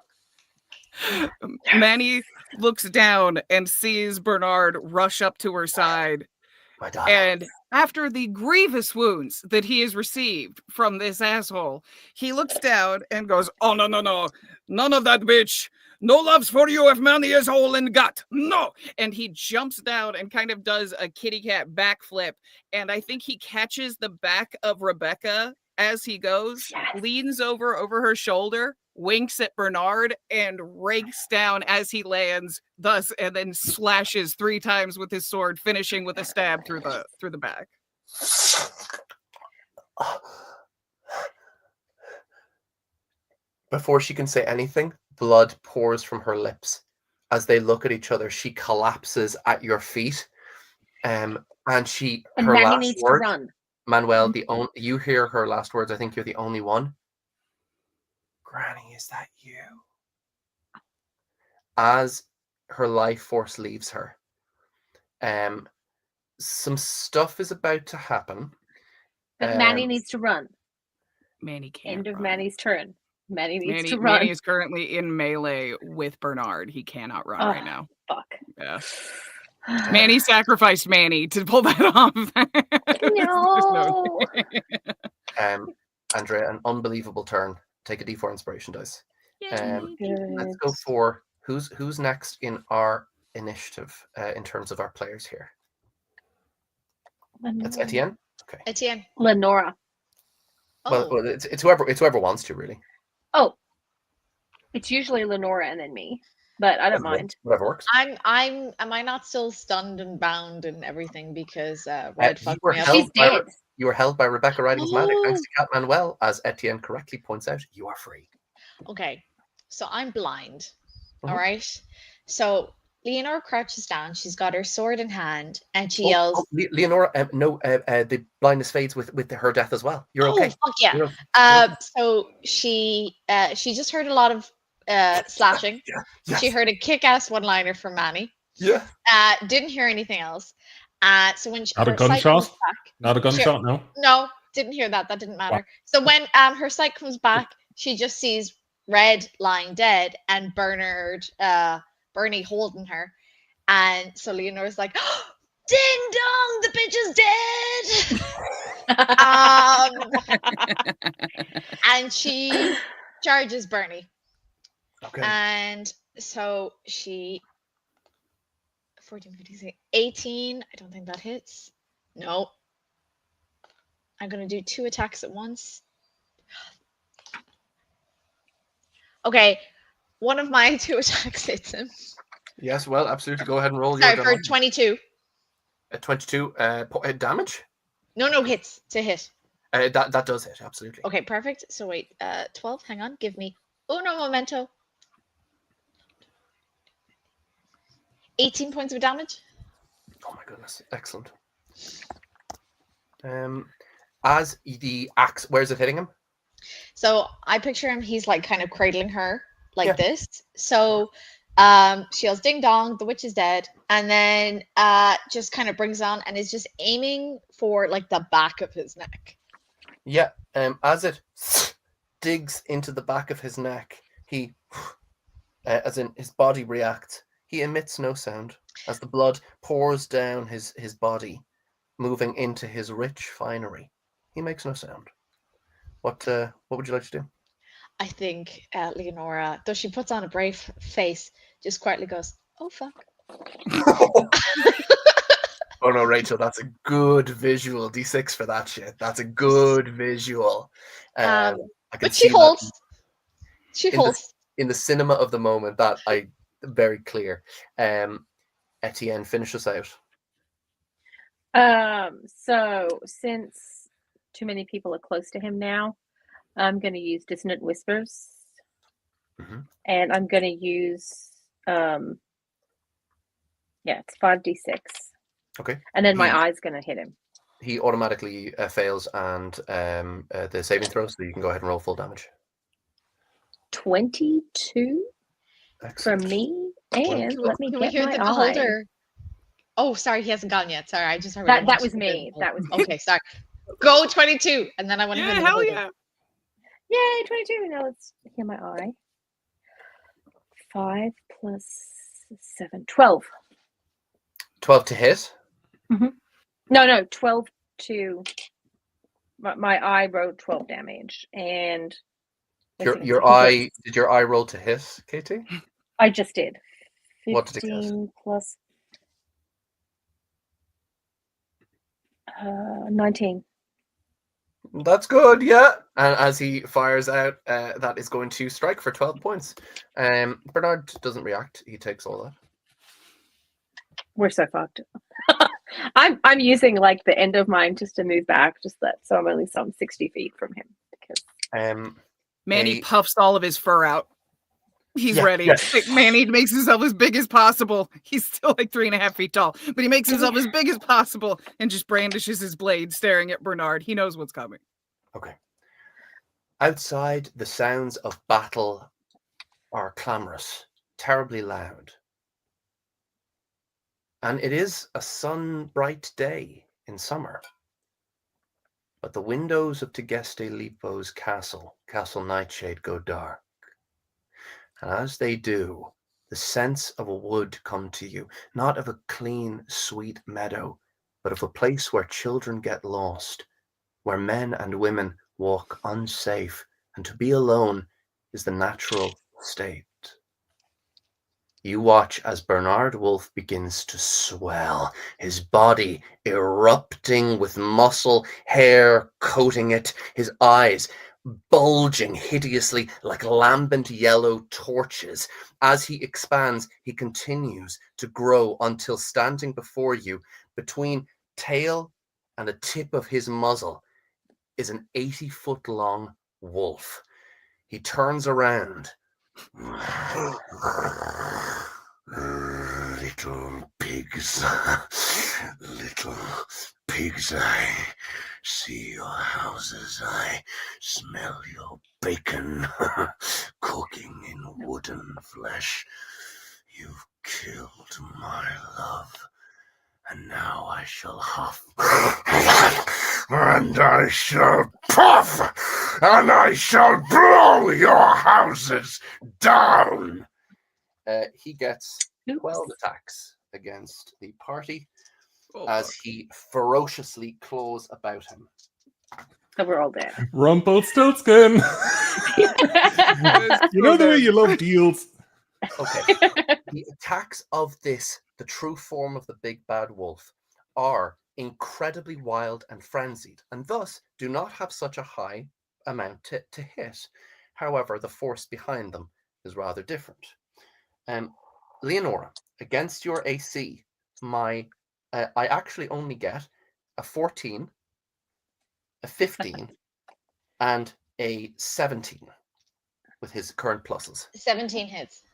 Manny looks down and sees Bernard rush up to her side. My darling. And after the grievous wounds that he has received from this asshole, he looks down and goes, "Oh, no, no, no. None of that, bitch. No loves for you if Manny is whole in gut. No." And he jumps down and kind of does a kitty cat backflip. And I think he catches the back of Rebecca as he goes, leans over her shoulder, winks at Bernard, and rakes down as he lands, thus, and then slashes 3 times with his sword, finishing with a stab through the back. Before she can say anything, blood pours from her lips. As they look at each other, she collapses at your feet. And she And her Manny last needs word, to run. Manuel, you hear her last words. I think you're the only one. Granny, is that you? As her life force leaves her, some stuff is about to happen. But Manny needs to run. Manny can't End of run. Manny's turn. Manny needs to run. Manny is currently in melee with Bernard. He cannot run right now. Fuck. Yeah. Manny sacrificed Manny to pull that off. No. Andrea, an unbelievable turn. Take a D4 inspiration dice. Let's go Good. for who's next in our initiative in terms of our players here. It's Etienne. Okay. Etienne. Lenora. Oh, Well, it's whoever wants to, really. Oh. It's usually Lenora and then me, but I don't mind. Whatever works. am I not still stunned and bound and everything because Red You fucked were me up? She's dead. You were held by Rebecca Riding's magic. Thanks Oh. to Cat Manuel, as Etienne correctly points out, you are free. Okay, so I'm blind. Mhm. All right. So Leonora crouches down. She's got her sword in hand, and she Oh, yells, Leonora, the blindness fades with her death as well. You're okay. "Oh fuck yeah!" You're- So she just heard a lot of slashing. Yes. She heard a kick-ass one-liner from Manny. Yeah. Didn't hear anything else. So when Not a her sight gunshot? comes back, Not a gunshot, no. no, didn't hear that. That didn't matter. So when her sight comes back, she just sees Red lying dead and Bernie holding her. And so Leonora's like, oh, "Ding dong, the bitch is dead." And she charges Bernie. Okay. And so she 14, 15, 18. I don't think that hits. No. I'm going to do 2 attacks at once. Okay. One of my 2 attacks hits him. Yes, well, absolutely. Go ahead and roll Sorry, your for damage. 22. 22 damage? No, hits. To hit. That does hit, absolutely. Okay, perfect. So wait, 12. Hang on. Give me uno momento. 18 points of damage. Oh my goodness, excellent. As the axe, where's it hitting him? So I picture him, he's like kind of cradling her like Yeah. this. So she yells, "Ding dong, the witch is dead." And then just kind of brings on and is just aiming for like the back of his neck. Yeah, as it digs into the back of his neck, he, as in his body reacts, he emits no sound as the blood pours down his body, moving into his rich finery. He makes no sound. What would you like to do? I think Leonora, though she puts on a brave face, just quietly goes, "Oh fuck." Oh no, Rachel, that's a good visual. D6 for that shit. That's a good visual. I can But see she holds. She in the- holds. in the cinema of the moment. That I very clear. Etienne, finish us out. So since too many people are close to him now, I'm going to use Dissonant Whispers. Mhm. And I'm going to use, it's 5d6. Okay. And then He- my eye's going to hit him. He automatically fails and the saving throw, so you can go ahead and roll full damage. 22 Excellent. from me. And let me Can we get hear my the eye. beholder? Oh, sorry, he hasn't gone yet. Sorry, I just heard That was me. That was me. Okay, sorry. Go 22, and then I want to hear Yeah, the hell beholder. yeah. Yay, 22. Now let's hear my eye. 5 plus 7. 12. 12 to hit. No, 12 to... My eye wrote 12 damage. And... Your eye, did your eye roll to hit, Katie? I just did. 15 What did it get? plus 19. That's good, yeah. And as he fires out, that is going to strike for 12 points. Bernard doesn't react. He takes all that. We're so fucked. I'm using like the end of mine just to move back, so I'm only some 60 feet from him. Because Manny puffs all of his fur out. He's Yeah, ready. yes. Like, Manny makes himself as big as possible. He's still like 3.5 feet tall, but he makes himself as big as possible and just brandishes his blade, staring at Bernard. He knows what's coming. Okay. Outside, the sounds of battle are clamorous, terribly loud. And it is a sun-bright day in summer. But the windows of Tegeste Lipo's castle, Castle Nightshade, go dark. And as they do, the scents of a wood come to you, not of a clean, sweet meadow, but of a place where children get lost, where men and women walk unsafe, and to be alone is the natural state. You watch as Bernard Wolf begins to swell, his body erupting with muscle, hair coating it, his eyes bulging hideously like lambent yellow torches. As he expands, he continues to grow until standing before you, between tail and the tip of his muzzle, is an 80-foot-long wolf. He turns around. Little pigs, I see your houses, I smell your bacon cooking in wooden flesh. You've killed my love, and now I shall huff, and I shall puff, and I shall blow your houses down. He gets 12 attacks against the party as he ferociously claws about him. So we're all dead. Rumpelstiltskin. You know the way you love deals. Okay. The attacks of this, the true form of the big bad wolf, are incredibly wild and frenzied, and thus do not have such a high amount to hit. However, the force behind them is rather different. Leonora, against your AC, I actually only get a 14, a 15, and a 17 with his current pluses. 17 hits.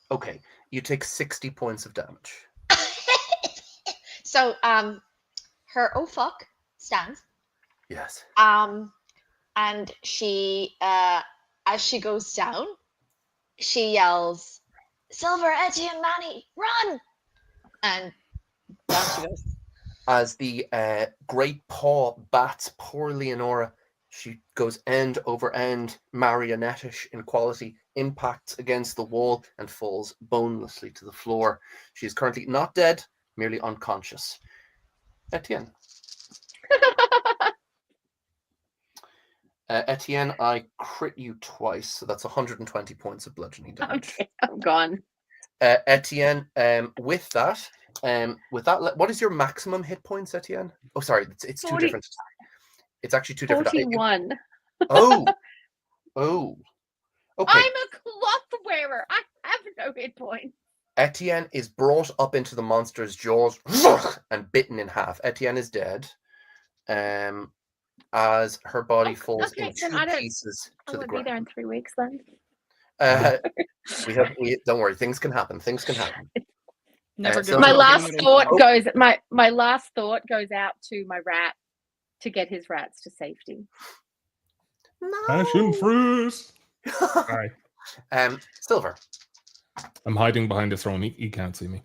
Okay, you take 60 points of damage. So, her oh fuck stands. Yes. And she, as she goes down, she yells, "Silver, Etienne, Manny, run!" And down she goes. As the great paw bats poor Leonora, she goes end over end, marionette-ish in quality, impacts against the wall, and falls bonelessly to the floor. She is currently not dead, merely unconscious. Etienne. Etienne, I crit you twice, so that's 120 points of bludgeoning damage. Okay, I'm gone. Etienne, with that, what is your maximum hit points, Etienne? Oh, sorry, it's 2 different. It's actually 2 different. 41. Oh. Okay. I'm a cloth wearer. I have no hit points. Etienne is brought up into the monster's jaws and bitten in half. Etienne is dead. As her body falls in 2 pieces to the I'll be there in ground. 3 weeks then. We don't worry, things can happen. Things can happen. Never So- good. My job last getting it in thought time. goes. My last thought goes out to my rat to get his rats to safety. Passion fruit. Sorry. Silver. I'm hiding behind a throne. He can't see me.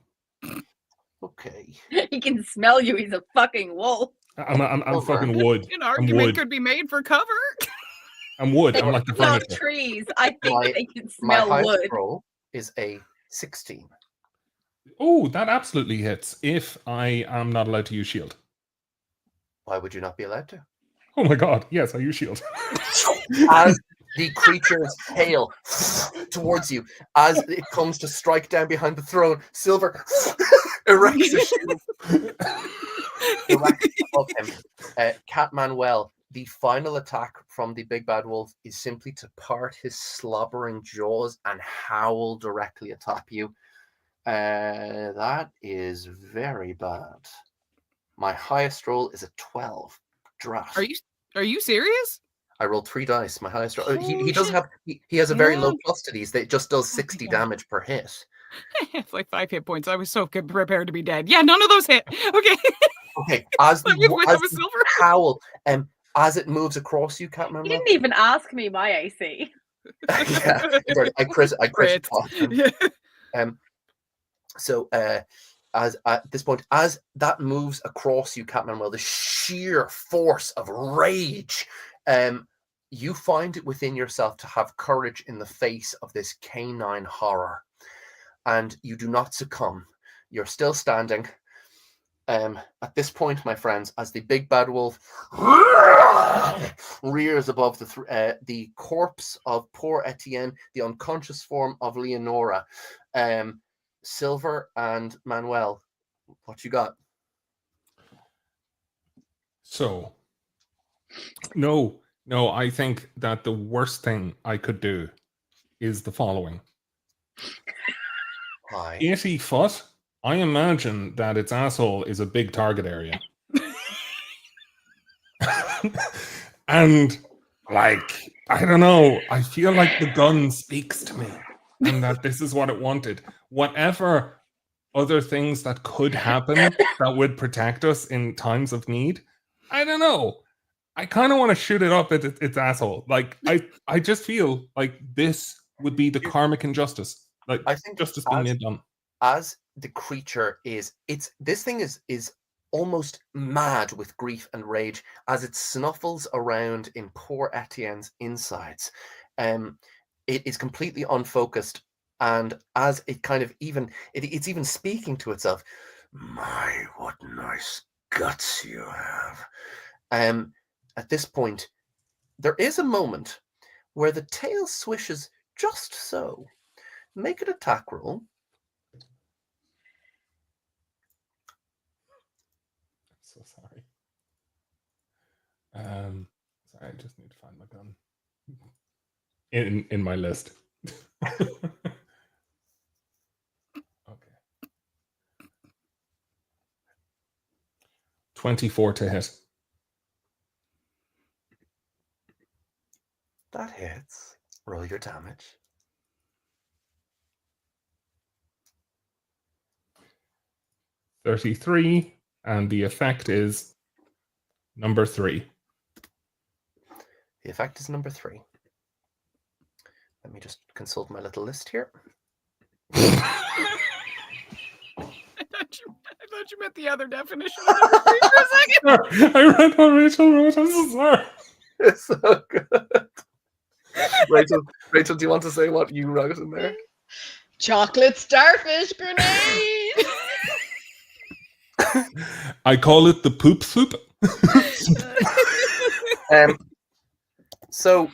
Okay. He can smell you. He's a fucking wolf. I'm Silver. fucking wood. An I'm argument wood. could be made for cover. I'm wood. They I'm like the smell furniture. trees. I think My- they can My smell highest wood. roll is a 16. Oh, that absolutely hits. If I am not allowed to use shield. Why would you not be allowed to? Oh my god! Yes, I use shield. As the creature's tail towards you, as it comes to strike down behind the throne, Silver erects a shield directly above him. Cat Manuel, the final attack from the big bad wolf is simply to part his slobbering jaws and howl directly atop you. That is very bad. My highest roll is a 12. Drat. Are you serious? I rolled 3 dice. My highest roll. He Holy doesn't shit. have. He has a very low Yeah. plus to these. It just does my 60 God. damage per hit. I have like 5 hit points. I was so prepared to be dead. Yeah, none of those hit. Okay. Okay, as Like with the a silver. howl, as it moves across you, Cat You Manuel. didn't even ask me my AC. Yeah, sorry, I crit. Crit. Yeah. So, as at this point, as that moves across you, Cat Manuel, the sheer force of rage, you find it within yourself to have courage in the face of this canine horror, and you do not succumb. You're still standing. At this point, my friends, as the big bad wolf rears above the corpse of poor Etienne, the unconscious form of Leonora, Silver and Manuel, what you got? So, no, I think that the worst thing I could do is the following. Hi. 80 foot, I imagine that its asshole is a big target area. And, like, I don't know, I feel like the gun speaks to me and that this is what it wanted. Whatever other things that could happen that would protect us in times of need, I don't know. I kind of want to shoot it up at its asshole. Like, I just feel like this would be the karmic injustice. Like, I think justice being done. as the creature this thing is almost mad with grief and rage as it snuffles around in poor Etienne's insides. It is completely unfocused, and as it kind of it's even speaking to itself. My, what nice guts you have. At this point, there is a moment where the tail swishes just so. Make an attack roll. So sorry. Sorry, I just need to find my gun in my list. Okay. 24 to hit. That hits. Roll your damage. $33, and the effect is number 3. The effect is number 3. Let me just consult my little list here. I thought you meant the other definition of number 3 for a second. I read what Rachel wrote. I'm so sorry. It's so good. Rachel, do you want to say what you wrote in there? Chocolate starfish grenade. I call it the poop soup. So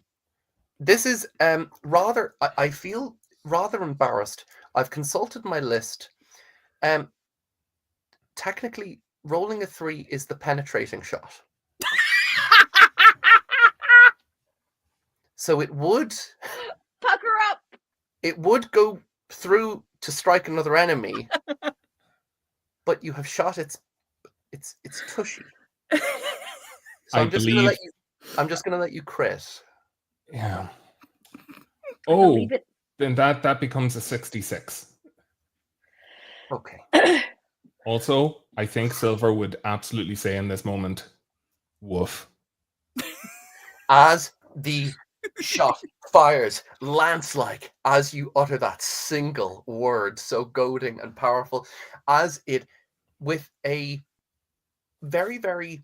this is rather. I feel rather embarrassed. I've consulted my list. Technically, rolling a 3 is the penetrating shot. So it would Pucker up. It would go through to strike another enemy, but you have shot its tushy. So I'm just gonna let you crit. Yeah. I Oh, believe it. then that becomes a 66. Okay. Also, I think Silver would absolutely say in this moment, woof. As the shot fires lance-like, as you utter that single word, so goading and powerful, as it, with a very, very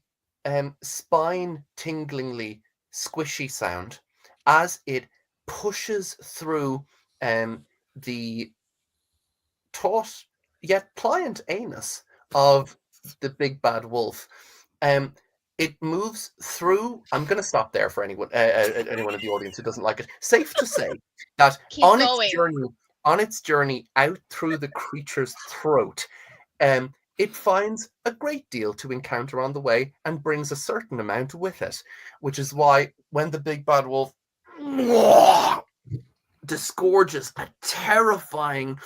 spine-tinglingly squishy sound, as it pushes through the taut yet pliant anus of the big bad wolf. It moves through. I'm going to stop there for anyone in the audience who doesn't like it. Safe to say that Keep going. on its journey out through the creature's throat, it finds a great deal to encounter on the way and brings a certain amount with it, which is why when the big bad wolf disgorges a terrifying,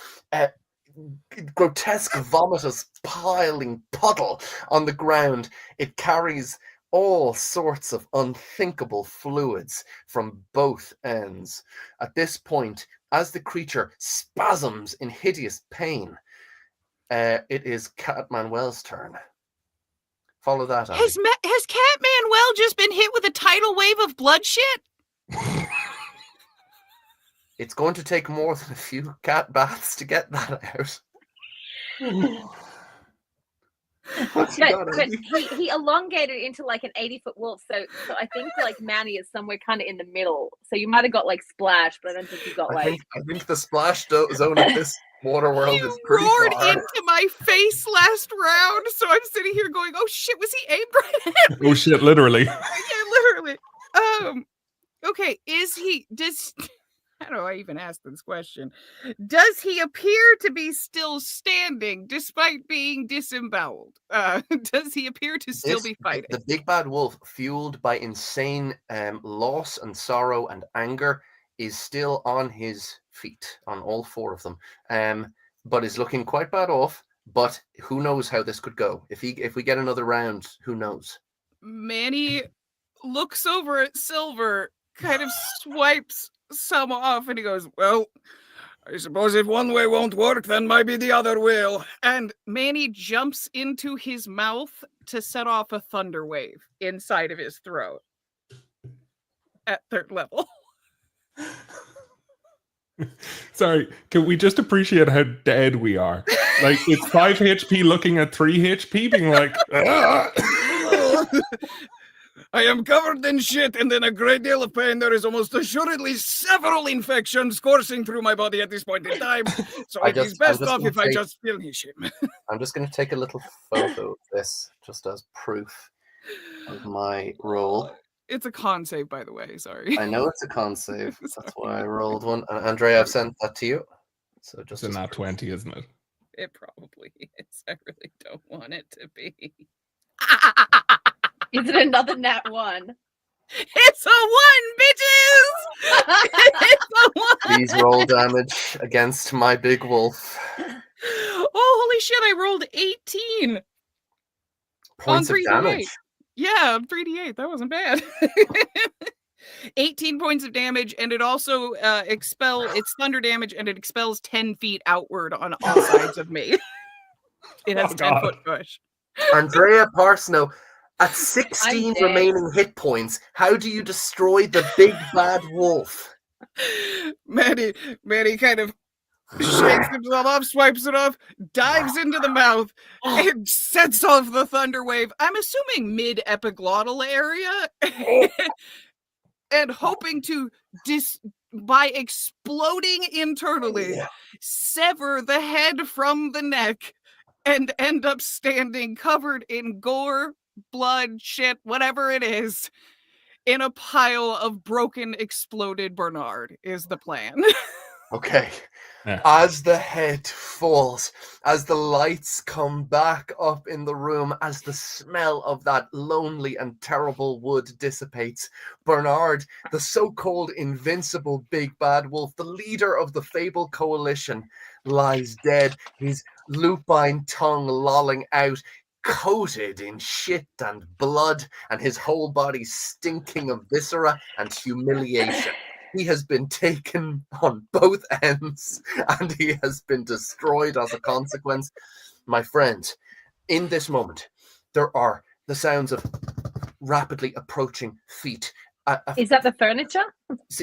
grotesque, vomitous, piling puddle on the ground, it carries all sorts of unthinkable fluids from both ends. At this point, as the creature spasms in hideous pain, it is Cat Manuel's turn. Follow that, Andy. Has Cat Manuel just been hit with a tidal wave of blood shit? It's going to take more than a few cat baths to get that out. What's you got, But Andy? he elongated into like an 80-foot wolf, so I think like Manny is somewhere kind of in the middle. So you might have got like Splash, but I don't think you got like. I think the splash zone of this water world You is pretty roared far. into my face last round, so I'm sitting here going, "Oh shit, was he aimed right at me?" Oh shit, literally. Yeah, literally. Okay, how do I even ask this question? Does he appear to be still standing despite being disemboweled? Does he appear to still be fighting? The big bad wolf, fueled by insane loss and sorrow and anger, is still on his feet, on all four of them, but is looking quite bad off. But who knows how this could go? If we get another round, who knows? Manny looks over at Silver, kind of swipes some off, and he goes, "Well, I suppose if one way won't work, then maybe the other will." and Manny jumps into his mouth to set off a thunder wave inside of his throat at third level. Sorry, can we just appreciate how dead we are? Like, it's 5 HP looking at 3 HP, being like, "Ah!" I am covered in shit and in a great deal of pain. There is almost assuredly several infections coursing through my body at this point in time. So it is best off if I just finish him. I'm just going to take a little photo of this, just as proof of my roll. It's a con save, by the way. Sorry. I know it's a con save. That's why I rolled one. And Andrea, I've sent that to you. So just It's a nat 20, isn't it? It probably is. I really don't want it to be. Is it another nat 1? It's a 1, bitches! It's a 1! Please roll damage against my big wolf. Oh, holy shit, I rolled 18. Points of 3d8. damage. Yeah, 3d8. That wasn't bad. 18 points of damage, and it also it's thunder damage, and it expels 10 feet outward on all sides of me. It has 10-foot push. Andrea Parsneau, at 16 remaining hit points, how do you destroy the big bad wolf? Manny kind of shakes himself off, swipes it off, dives into the mouth, and sets off the thunder wave. I'm assuming mid-epiglottal area, and hoping to by exploding internally, sever the head from the neck, and end up standing covered in gore, blood, shit, whatever it is, in a pile of broken, exploded Bernard is the plan. Okay. Yeah. As the head falls, as the lights come back up in the room, as the smell of that lonely and terrible wood dissipates, Bernard, the so-called invincible big bad wolf, the leader of the Fable Coalition, lies dead, his lupine tongue lolling out, coated in shit and blood, and his whole body stinking of viscera and humiliation. He has been taken on both ends, and he has been destroyed as a consequence. My friend, in this moment, there are the sounds of rapidly approaching feet. Is that the furniture?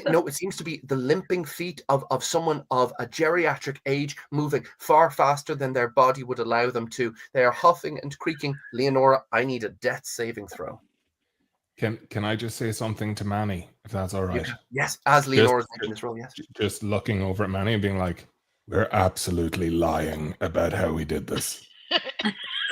No, it seems to be the limping feet of someone of a geriatric age, moving far faster than their body would allow them to. They are huffing and creaking. Leonora, I need a death saving throw. Can I just say something to Manny, if that's all right? Yes, as Leonora's making this roll, yes. Just looking over at Manny and being like, we're absolutely lying about how we did this.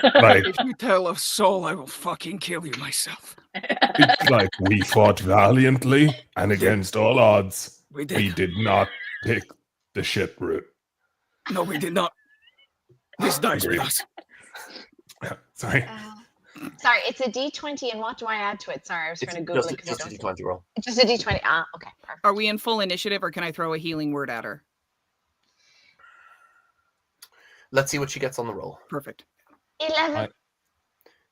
Like, If you tell a soul, I will fucking kill you myself. it's like we fought valiantly and against all odds. We did. We did not pick the shit route. No, we did not. This dies with Agreed. us. Sorry. Sorry, it's a D20, and what do I add to it? Sorry, I was trying to Google it. Just a D20 roll. Just a D20. Ah, okay. Perfect. Are we in full initiative, or can I throw a healing word at her? Let's see what she gets on the roll. Perfect. 11.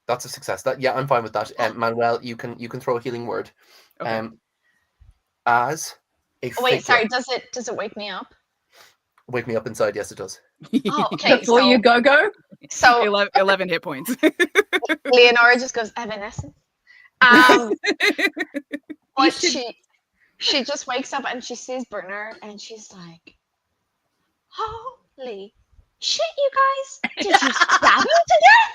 That's a success. I'm fine with that. Manuel, you can throw a healing word. Okay. As a Oh, wait, figure- sorry. Does it wake me up? Wake me up inside. Yes, it does. Oh, okay. Before you go. So 11 hit points. Leonora just goes evanescent. But she just wakes up and she sees Bernard and she's like, "Holy shit, you guys! Did you stab him to death?"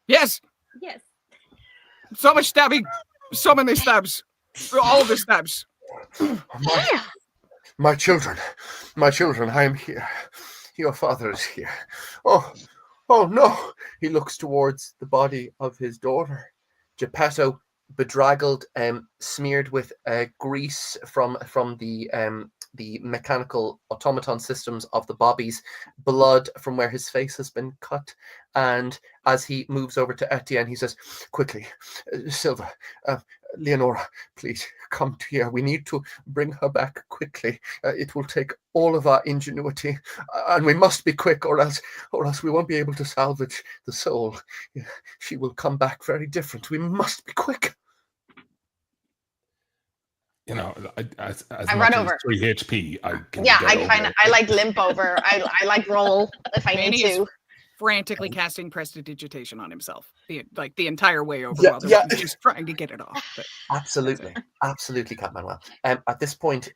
Yes. Yes. So much stabbing. So many stabs. All the stabs. My children, I am here. Your father is here. Oh no. He looks towards the body of his daughter, Geppetto, bedraggled, smeared with grease from the mechanical automaton systems of the bobbies, blood from where his face has been cut. And as he moves over to Etienne, he says, "Quickly, Silva, Leonora, please come here. We need to bring her back quickly. It will take all of our ingenuity, and we must be quick, or else we won't be able to salvage the soul. She will come back very different. We must be quick." You know, as I much run as over. 3 HP, I can Yeah, get over it. I like limp over. I like roll if I need Manny is to. frantically casting prestidigitation on himself, the entire way over. Yeah, While yeah. he's just trying to get it off. But Absolutely, Cat Manuel. At this point,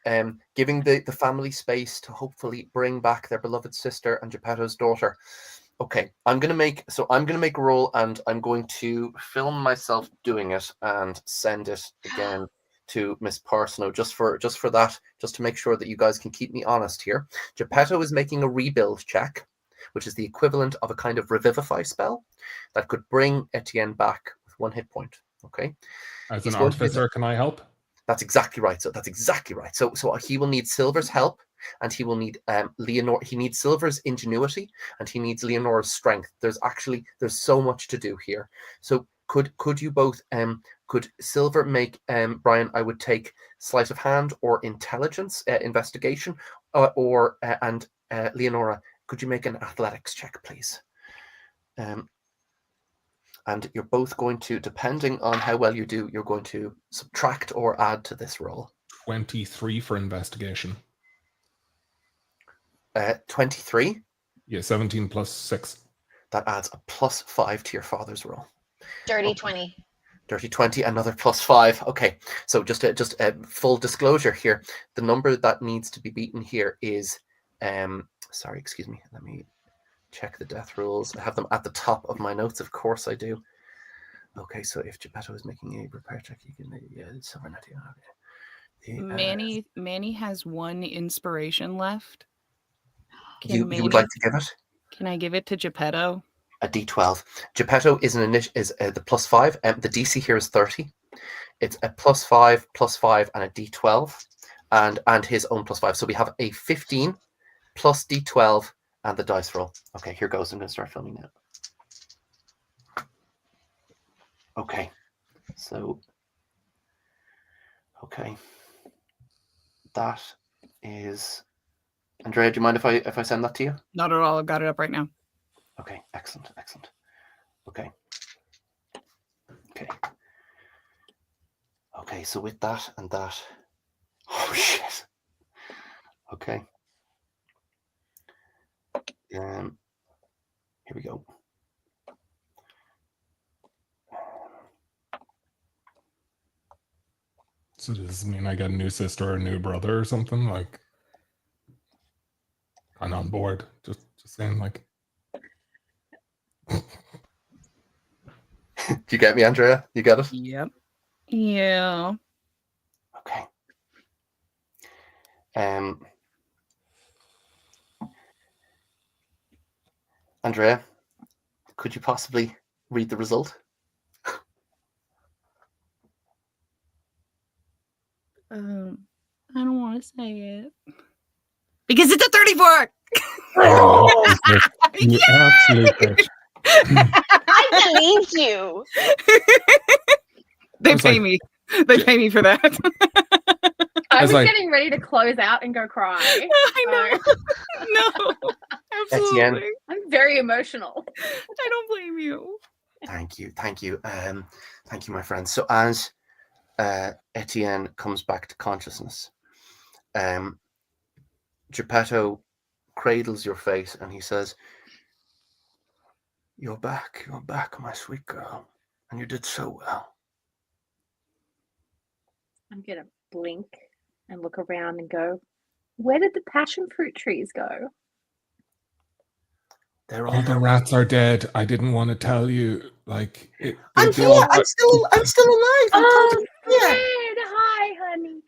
giving the family space to hopefully bring back their beloved sister and Geppetto's daughter. Okay, I'm gonna make a roll, and I'm going to film myself doing it and send it again to Miss Parsneau, just for that, just to make sure that you guys can keep me honest here. Geppetto is making a rebuild check, which is the equivalent of a kind of revivify spell that could bring Etienne back with 1 hit point. Okay. As He's an going to do artificer, can I help? That's exactly right. So he will need Silver's help, and he will need Leonora. He needs Silver's ingenuity, and he needs Leonora's strength. There's so much to do here. So could you both could Silver make Brian? I would take sleight of hand or intelligence investigation, and Leonora, could you make an athletics check, please? And you're both going to, depending on how well you do, you're going to subtract or add to this roll. 23 for investigation. 23. Yeah, 17 plus 6. That adds a +5 to your father's roll. Dirty 20. Dirty 20, another +5. Okay, so just a full disclosure here. The number that needs to be beaten here is, sorry, excuse me. Let me check the death rules. I have them at the top of my notes. Of course I do. Okay, so if Geppetto is making a repair check, you can, it's over 90. Manny has 1 inspiration left. You would like to give it? Can I give it to Geppetto? A D12. Geppetto is the +5. The DC here is 30. It's a +5, and a D12, and his own +5. So we have a 15 plus D12 and the dice roll. Okay, here goes. I'm going to start filming now. Okay, so that is. Andrea, do you mind if I send that to you? Not at all. I've got it up right now. Okay, excellent. Okay, so with that and that, Oh shit. Okay. Here we go. So does this mean I got a new sister or a new brother or something? Like, I'm on board. Just saying, like. Do you get me, Andrea? You got it? Yep. Yeah. Okay. Andrea, could you possibly read the result? I don't want to say it because it's a 34. Oh, you absolute bitch. I believe you. They pay me. They pay me for that. I was like, getting ready to close out and go cry. I know. No, absolutely. Etienne. I'm very emotional. I don't blame you. Thank you. Thank you, my friend. So as Etienne comes back to consciousness, Geppetto cradles your face and he says, you're back, my sweet girl, and you did so well. I'm going to blink and look around and go, where did the passion fruit trees go? They're all the rats are dead. I didn't want to tell you. Like, I'm still alive. Oh, Fred, hi, honey.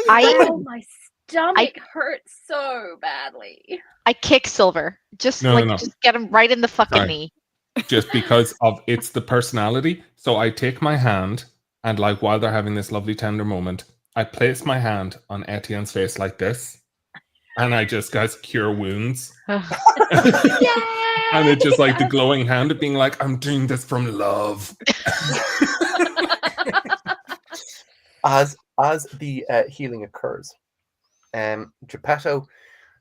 My stomach hurts so badly. I kick Silver. Just just get him right in the fucking knee. Just because of it's the personality. So I take my hand and like while they're having this lovely tender moment, I place my hand on Etienne's face like this, and I just cure wounds. And it's just like the glowing hand of being like, I'm doing this from love. As the healing occurs, Geppetto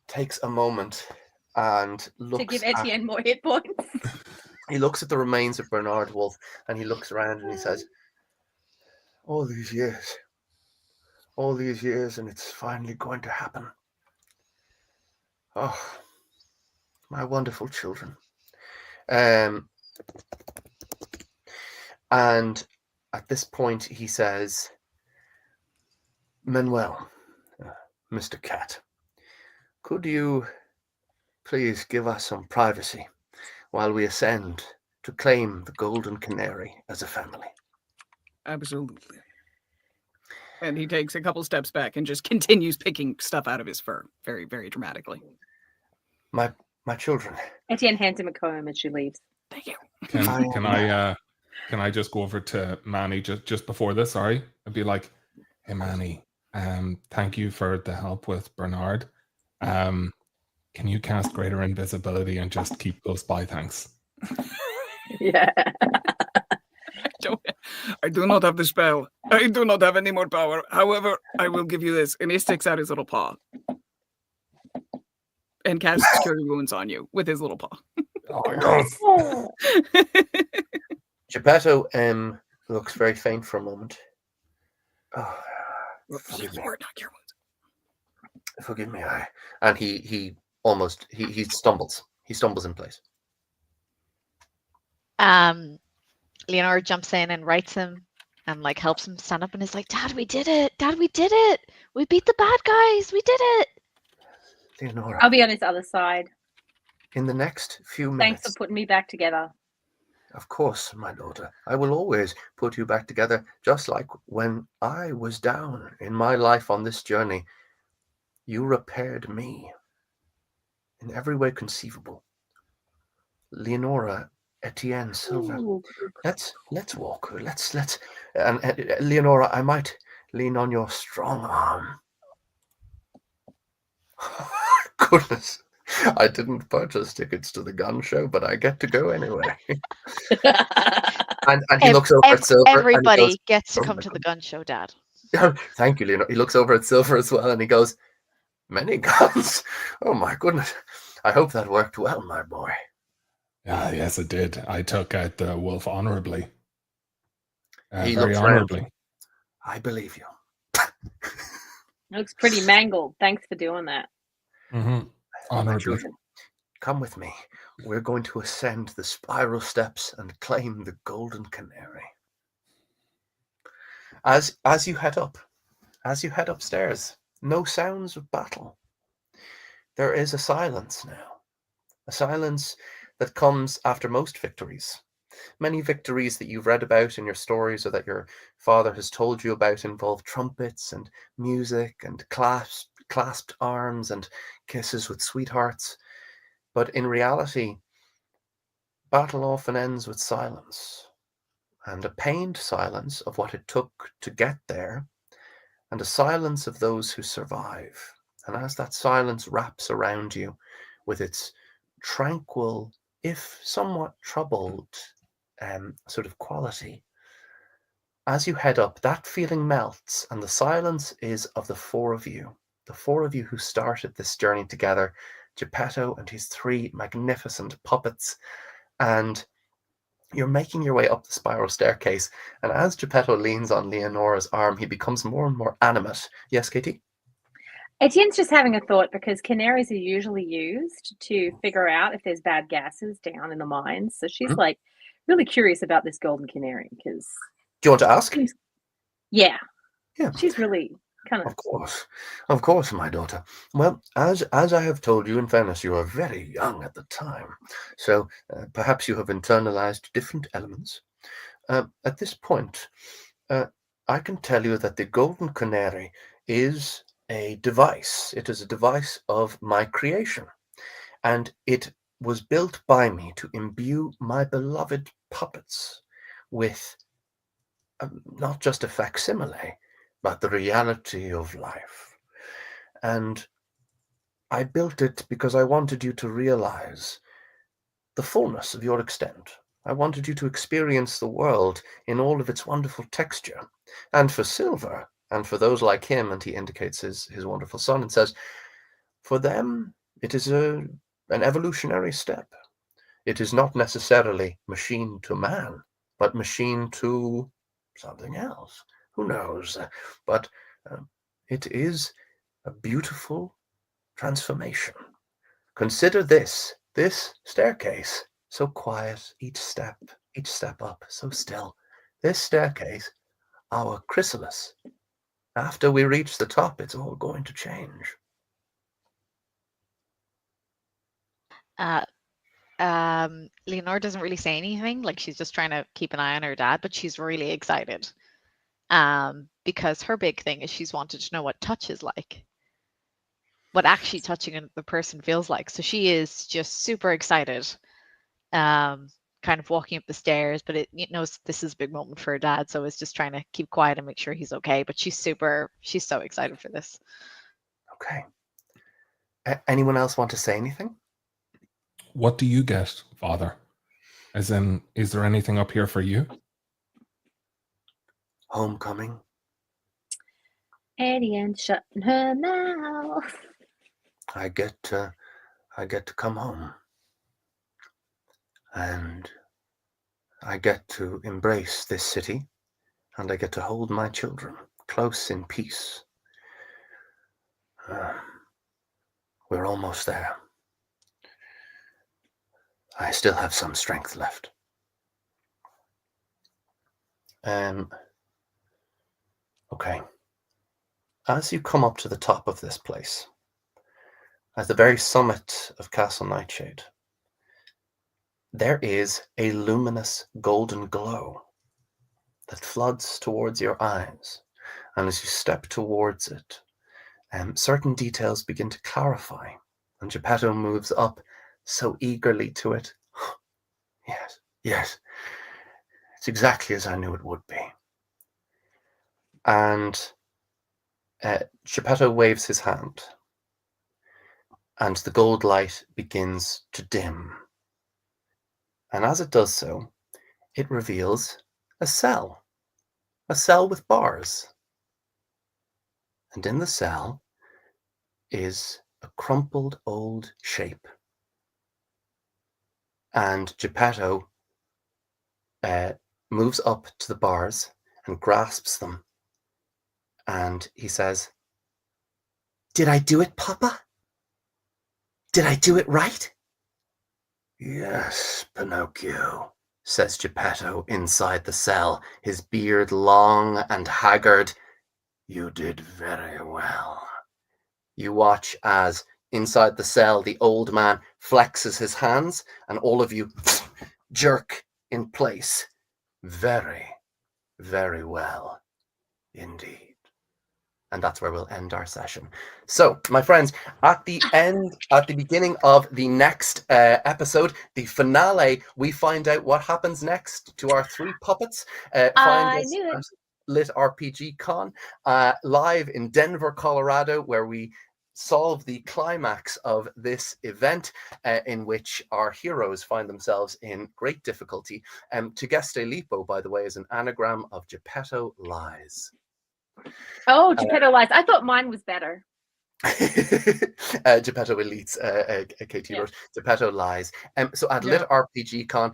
takes a moment and looks to give Etienne more hit points. He looks at the remains of Bernard Wolf and he looks around and he says, all these years, and it's finally going to happen. Oh, my wonderful children. And at this point he says, Manuel, Mr. Cat, could you please give us some privacy while we ascend to claim the Golden Canary as a family? Absolutely. And he takes a couple steps back and just continues picking stuff out of his fur, very, very dramatically. My children. Etienne hands him a comb as she leaves. Thank you. Can I just go over to Manny just before this? Sorry, I'd be like, hey Manny, thank you for the help with Bernard. Can you cast greater invisibility and just keep close by? Thanks. Yeah. I do not have the spell. I do not have any more power. However, I will give you this. And he sticks out his little paw and casts cure wounds on you with his little paw. Oh, yes. Geppetto looks very faint for a moment. Oh, Forgive me. Not cure wounds. Forgive me, and he stumbles. He stumbles in place. Leonora jumps in and rights him and like helps him stand up and is like, Dad, we did it. Dad, we did it. We beat the bad guys. We did it. Leonora, I'll be on this other side. In the next few minutes. Thanks for putting me back together. Of course, my daughter. I will always put you back together, just like when I was down in my life on this journey. You repaired me in every way conceivable. Leonora, Etienne, Silver. Ooh. Let's walk. Let's and Leonora, I might lean on your strong arm. Goodness, I didn't purchase tickets to the gun show, but I get to go anyway. and he looks over at Silver. Everybody and he goes, gets to come to the gun show, Dad. Thank you, Leonora. He looks over at Silver as well, and he goes, many guns. Oh my goodness. I hope that worked well, my boy. Yes, it did. I took out the wolf honorably. He very looks honorably. around. I believe you. It looks pretty mangled. Thanks for doing that. Mm-hmm. My children, come with me. We're going to ascend the spiral steps and claim the golden canary. As you head upstairs, no sounds of battle. There is a silence now, a silence that comes after most victories. Many victories that you've read about in your stories or that your father has told you about involve trumpets and music and clasped arms and kisses with sweethearts. But in reality, battle often ends with silence, and a pained silence of what it took to get there, and a silence of those who survive. And as that silence wraps around you with its tranquil, if somewhat troubled, sort of quality, as you head up, that feeling melts, and the silence is of the four of you who started this journey together, Geppetto and his 3 magnificent puppets, and you're making your way up the spiral staircase. And as Geppetto leans on Leonora's arm, he becomes more and more animate. Yes, Katie? Etienne's just having a thought, because canaries are usually used to figure out if there's bad gases down in the mines. So she's like really curious about this golden canary. Because do you want to ask? Yeah. She's really kind of. Of course, my daughter. Well, as I have told you, in fairness, you were very young at the time, so perhaps you have internalized different elements. At this point, I can tell you that the golden canary is a device. It is a device of my creation, and it was built by me to imbue my beloved puppets with not just a facsimile, but the reality of life. And I built it because I wanted you to realize the fullness of your extent. I wanted you to experience the world in all of its wonderful texture. And for Silver, and for those like him, and he indicates his wonderful son and says, for them, it is an evolutionary step. It is not necessarily machine to man, but machine to something else. Who knows? But it is a beautiful transformation. Consider this staircase, so quiet, each step up, so still. This staircase, our chrysalis. After we reach the top, it's all going to change. Leonora doesn't really say anything. Like, she's just trying to keep an eye on her dad, but she's really excited. Because her big thing is she's wanted to know what touch is like, what actually touching the person feels like. So she is just super excited, kind of walking up the stairs, but it knows this is a big moment for her dad, so it's just trying to keep quiet and make sure he's okay. But she's so excited for this. Okay. Anyone else want to say anything? What do you get, Father? As in, is there anything up here for you? Homecoming. Etienne shutting her mouth. I get to come home, and I get to embrace this city, and I get to hold my children close in peace. We're almost there. I still have some strength left. Okay. As you come up to the top of this place, at the very summit of Castle Nightshade, there is a luminous golden glow that floods towards your eyes. And as you step towards it, certain details begin to clarify. And Geppetto moves up so eagerly to it. Yes. It's exactly as I knew it would be. And Geppetto waves his hand, and the gold light begins to dim. And as it does so, it reveals a cell with bars. And in the cell is a crumpled old shape. And Geppetto moves up to the bars and grasps them. And he says, Did I do it, Papa? Did I do it right? Yes, Pinocchio, says Geppetto inside the cell, his beard long and haggard. You did very well. You watch as, inside the cell, the old man flexes his hands, and all of you jerk in place. Very, very well indeed. And that's where we'll end our session. So, my friends, at the beginning of the next episode, the finale, we find out what happens next to our 3 puppets. Find us at LitRPG Con, live in Denver, Colorado, where we solve the climax of this event, in which our heroes find themselves in great difficulty. To Geste Lipo, by the way, is an anagram of Geppetto Lies. Oh, Geppetto Lies. I thought mine was better. Geppetto Elites, KT wrote, Geppetto Lies. So at LitRPG Con,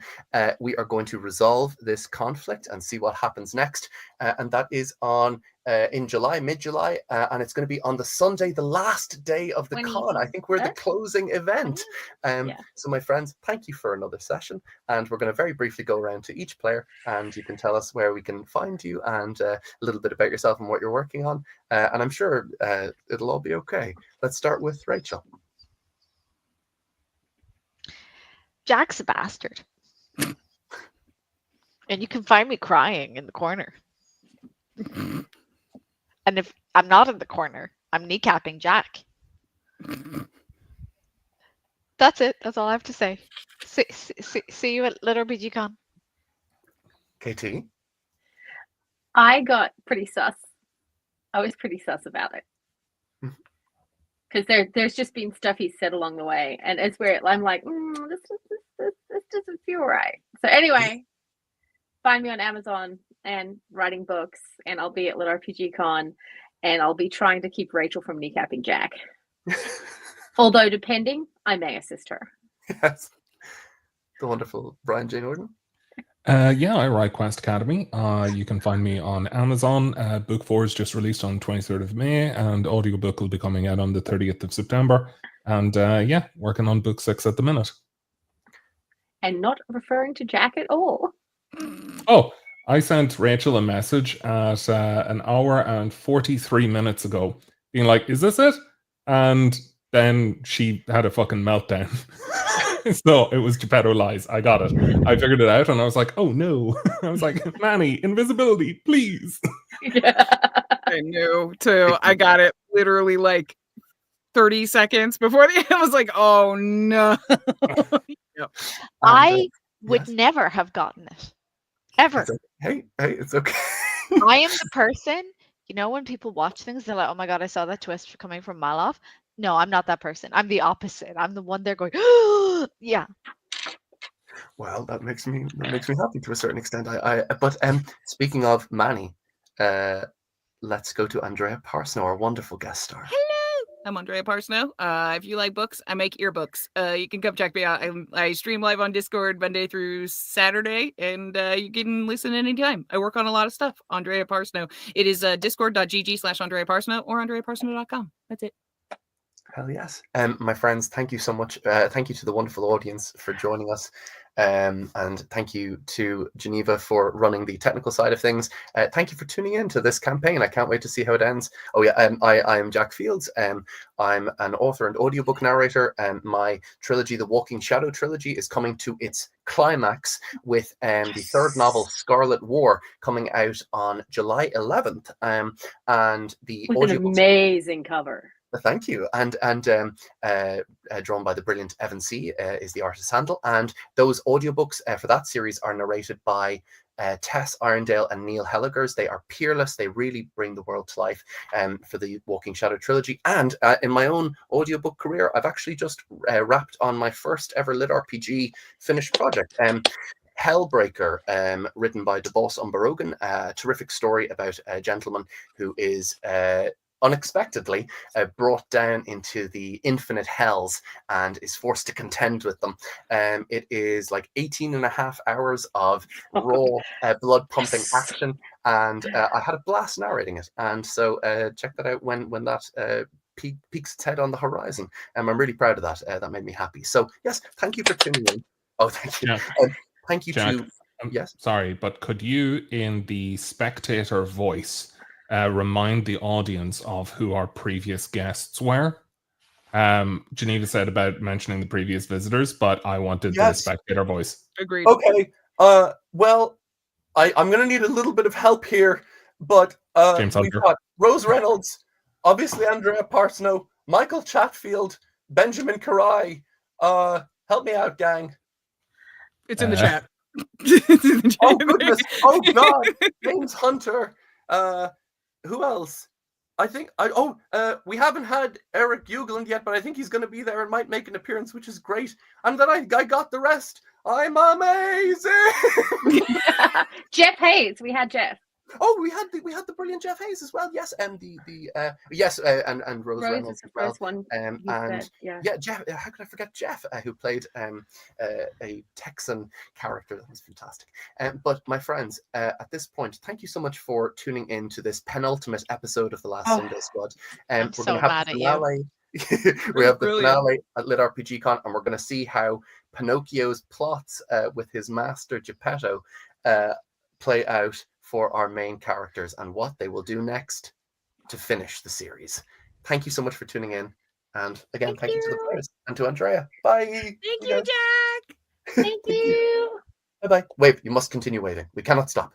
we are going to resolve this conflict and see what happens next. And that is on in July, mid-July, and it's going to be on the Sunday, the last day of the con. I think we're the closing event. So my friends, thank you for another session, and we're going to very briefly go around to each player, and you can tell us where we can find you and a little bit about yourself and what you're working on, and I'm sure it'll all be okay. Let's start with Rachel. Jack's a bastard. And you can find me crying in the corner. And if I'm not in the corner, I'm kneecapping Jack. That's it. That's all I have to say. See you at LitRPG Con. KT? I got pretty sus. I was pretty sus about it. Because there's just been stuff he said along the way. And it's where I'm like, this doesn't feel right. So anyway, find me on Amazon and writing books, and I'll be at LitRPG Con, and I'll be trying to keep Rachel from kneecapping Jack. Although, depending, I may assist her. Yes. The wonderful Brian J. Nordon. Yeah, I write Quest Academy. You can find me on Amazon. Book 4 is just released on 23rd of May, and audiobook will be coming out on the 30th of September. And yeah, working on book 6 at the minute. And not referring to Jack at all. Oh, I sent Rachel a message at an hour and 43 minutes ago, being like, is this it? And then she had a fucking meltdown. So it was Geppetto Lies. I got it. I figured it out, and I was like, oh no. I was like, Manny, invisibility, please. Yeah. I knew too. I got it literally like 30 seconds before the end. I was like, oh no. Yep. I would never have gotten it. Ever. Hey, it's okay. I am the person, you know, when people watch things, they're like, oh my God, I saw that twist coming from a mile off. No, I'm not that person. I'm the opposite. I'm the one there going, yeah. Well, that makes me happy to a certain extent. But speaking of Manny, let's go to Andrea Parsneau, our wonderful guest star. Hello. I'm Andrea Parsneau. If you like books, I make earbooks. You can come check me out. I stream live on Discord Monday through Saturday, and you can listen anytime. I work on a lot of stuff. Andrea Parsneau. It is discord.gg/Andrea Parsneau or AndreaParsneau.com. That's it. Hell yes. My friends, thank you so much. Thank you to the wonderful audience for joining us. And thank you to Geneva for running the technical side of things. Thank you for tuning in to this campaign. I can't wait to see how it ends. Oh yeah, I am Jack Fields. I'm an author and audiobook narrator, and my trilogy, the Walking Shadow trilogy, is coming to its climax with the third novel, Scarlet War, coming out on July 11th. And the with an amazing cover. Thank you. And drawn by the brilliant Evan C. Is the artist handle. And those audiobooks for that series are narrated by Tess Irondale and Neil Helligers. They are peerless. They really bring the world to life for the Walking Shadow trilogy. And in my own audiobook career, I've actually just wrapped on my first ever LitRPG finished project. Hellbreaker, written by DeBoss Umbarogan, a terrific story about a gentleman who is unexpectedly brought down into the infinite hells and is forced to contend with them. It is like 18 and a half hours of raw blood pumping action, and I had a blast narrating it. And so check that out when that peeks its head on the horizon. I'm really proud of that. That made me happy. So yes, thank you for tuning in. Oh, thank you. Jack, thank you Jack, to yes. Sorry, but could you, in the spectator voice, remind the audience of who our previous guests were? Geneva said about mentioning the previous visitors, but I wanted the spectator voice. Agreed. Okay. Well, I'm going to need a little bit of help here, but we've got Rose Reynolds, obviously Andrea Parsneau, Michael Chatfield, Benjamin Karai. Help me out, gang. It's in the chat. Oh goodness! Oh God! James Hunter. Who else? I think we haven't had Eric Ugeland yet, but I think he's going to be there and might make an appearance, which is great. And then I got the rest. I'm amazing. Jeff Hayes. We had Jeff. Oh, we had the brilliant Jeff Hayes as well. Yes, and and Rose Reynolds as well. One Jeff. How could I forget Jeff, who played a Texan character that was fantastic. But my friends, at this point, thank you so much for tuning in to this penultimate episode of The Last Sunday Squad. I'm we're so going to have mad the at finale. We have the finale at LitRPG Con, and we're going to see how Pinocchio's plots with his master Geppetto play out for our main characters and what they will do next to finish the series. Thank you so much for tuning in. And again, thank you to the players and to Andrea. Bye. Thank you, Jack. Thank you. Bye-bye. Wait, you must continue waving. We cannot stop.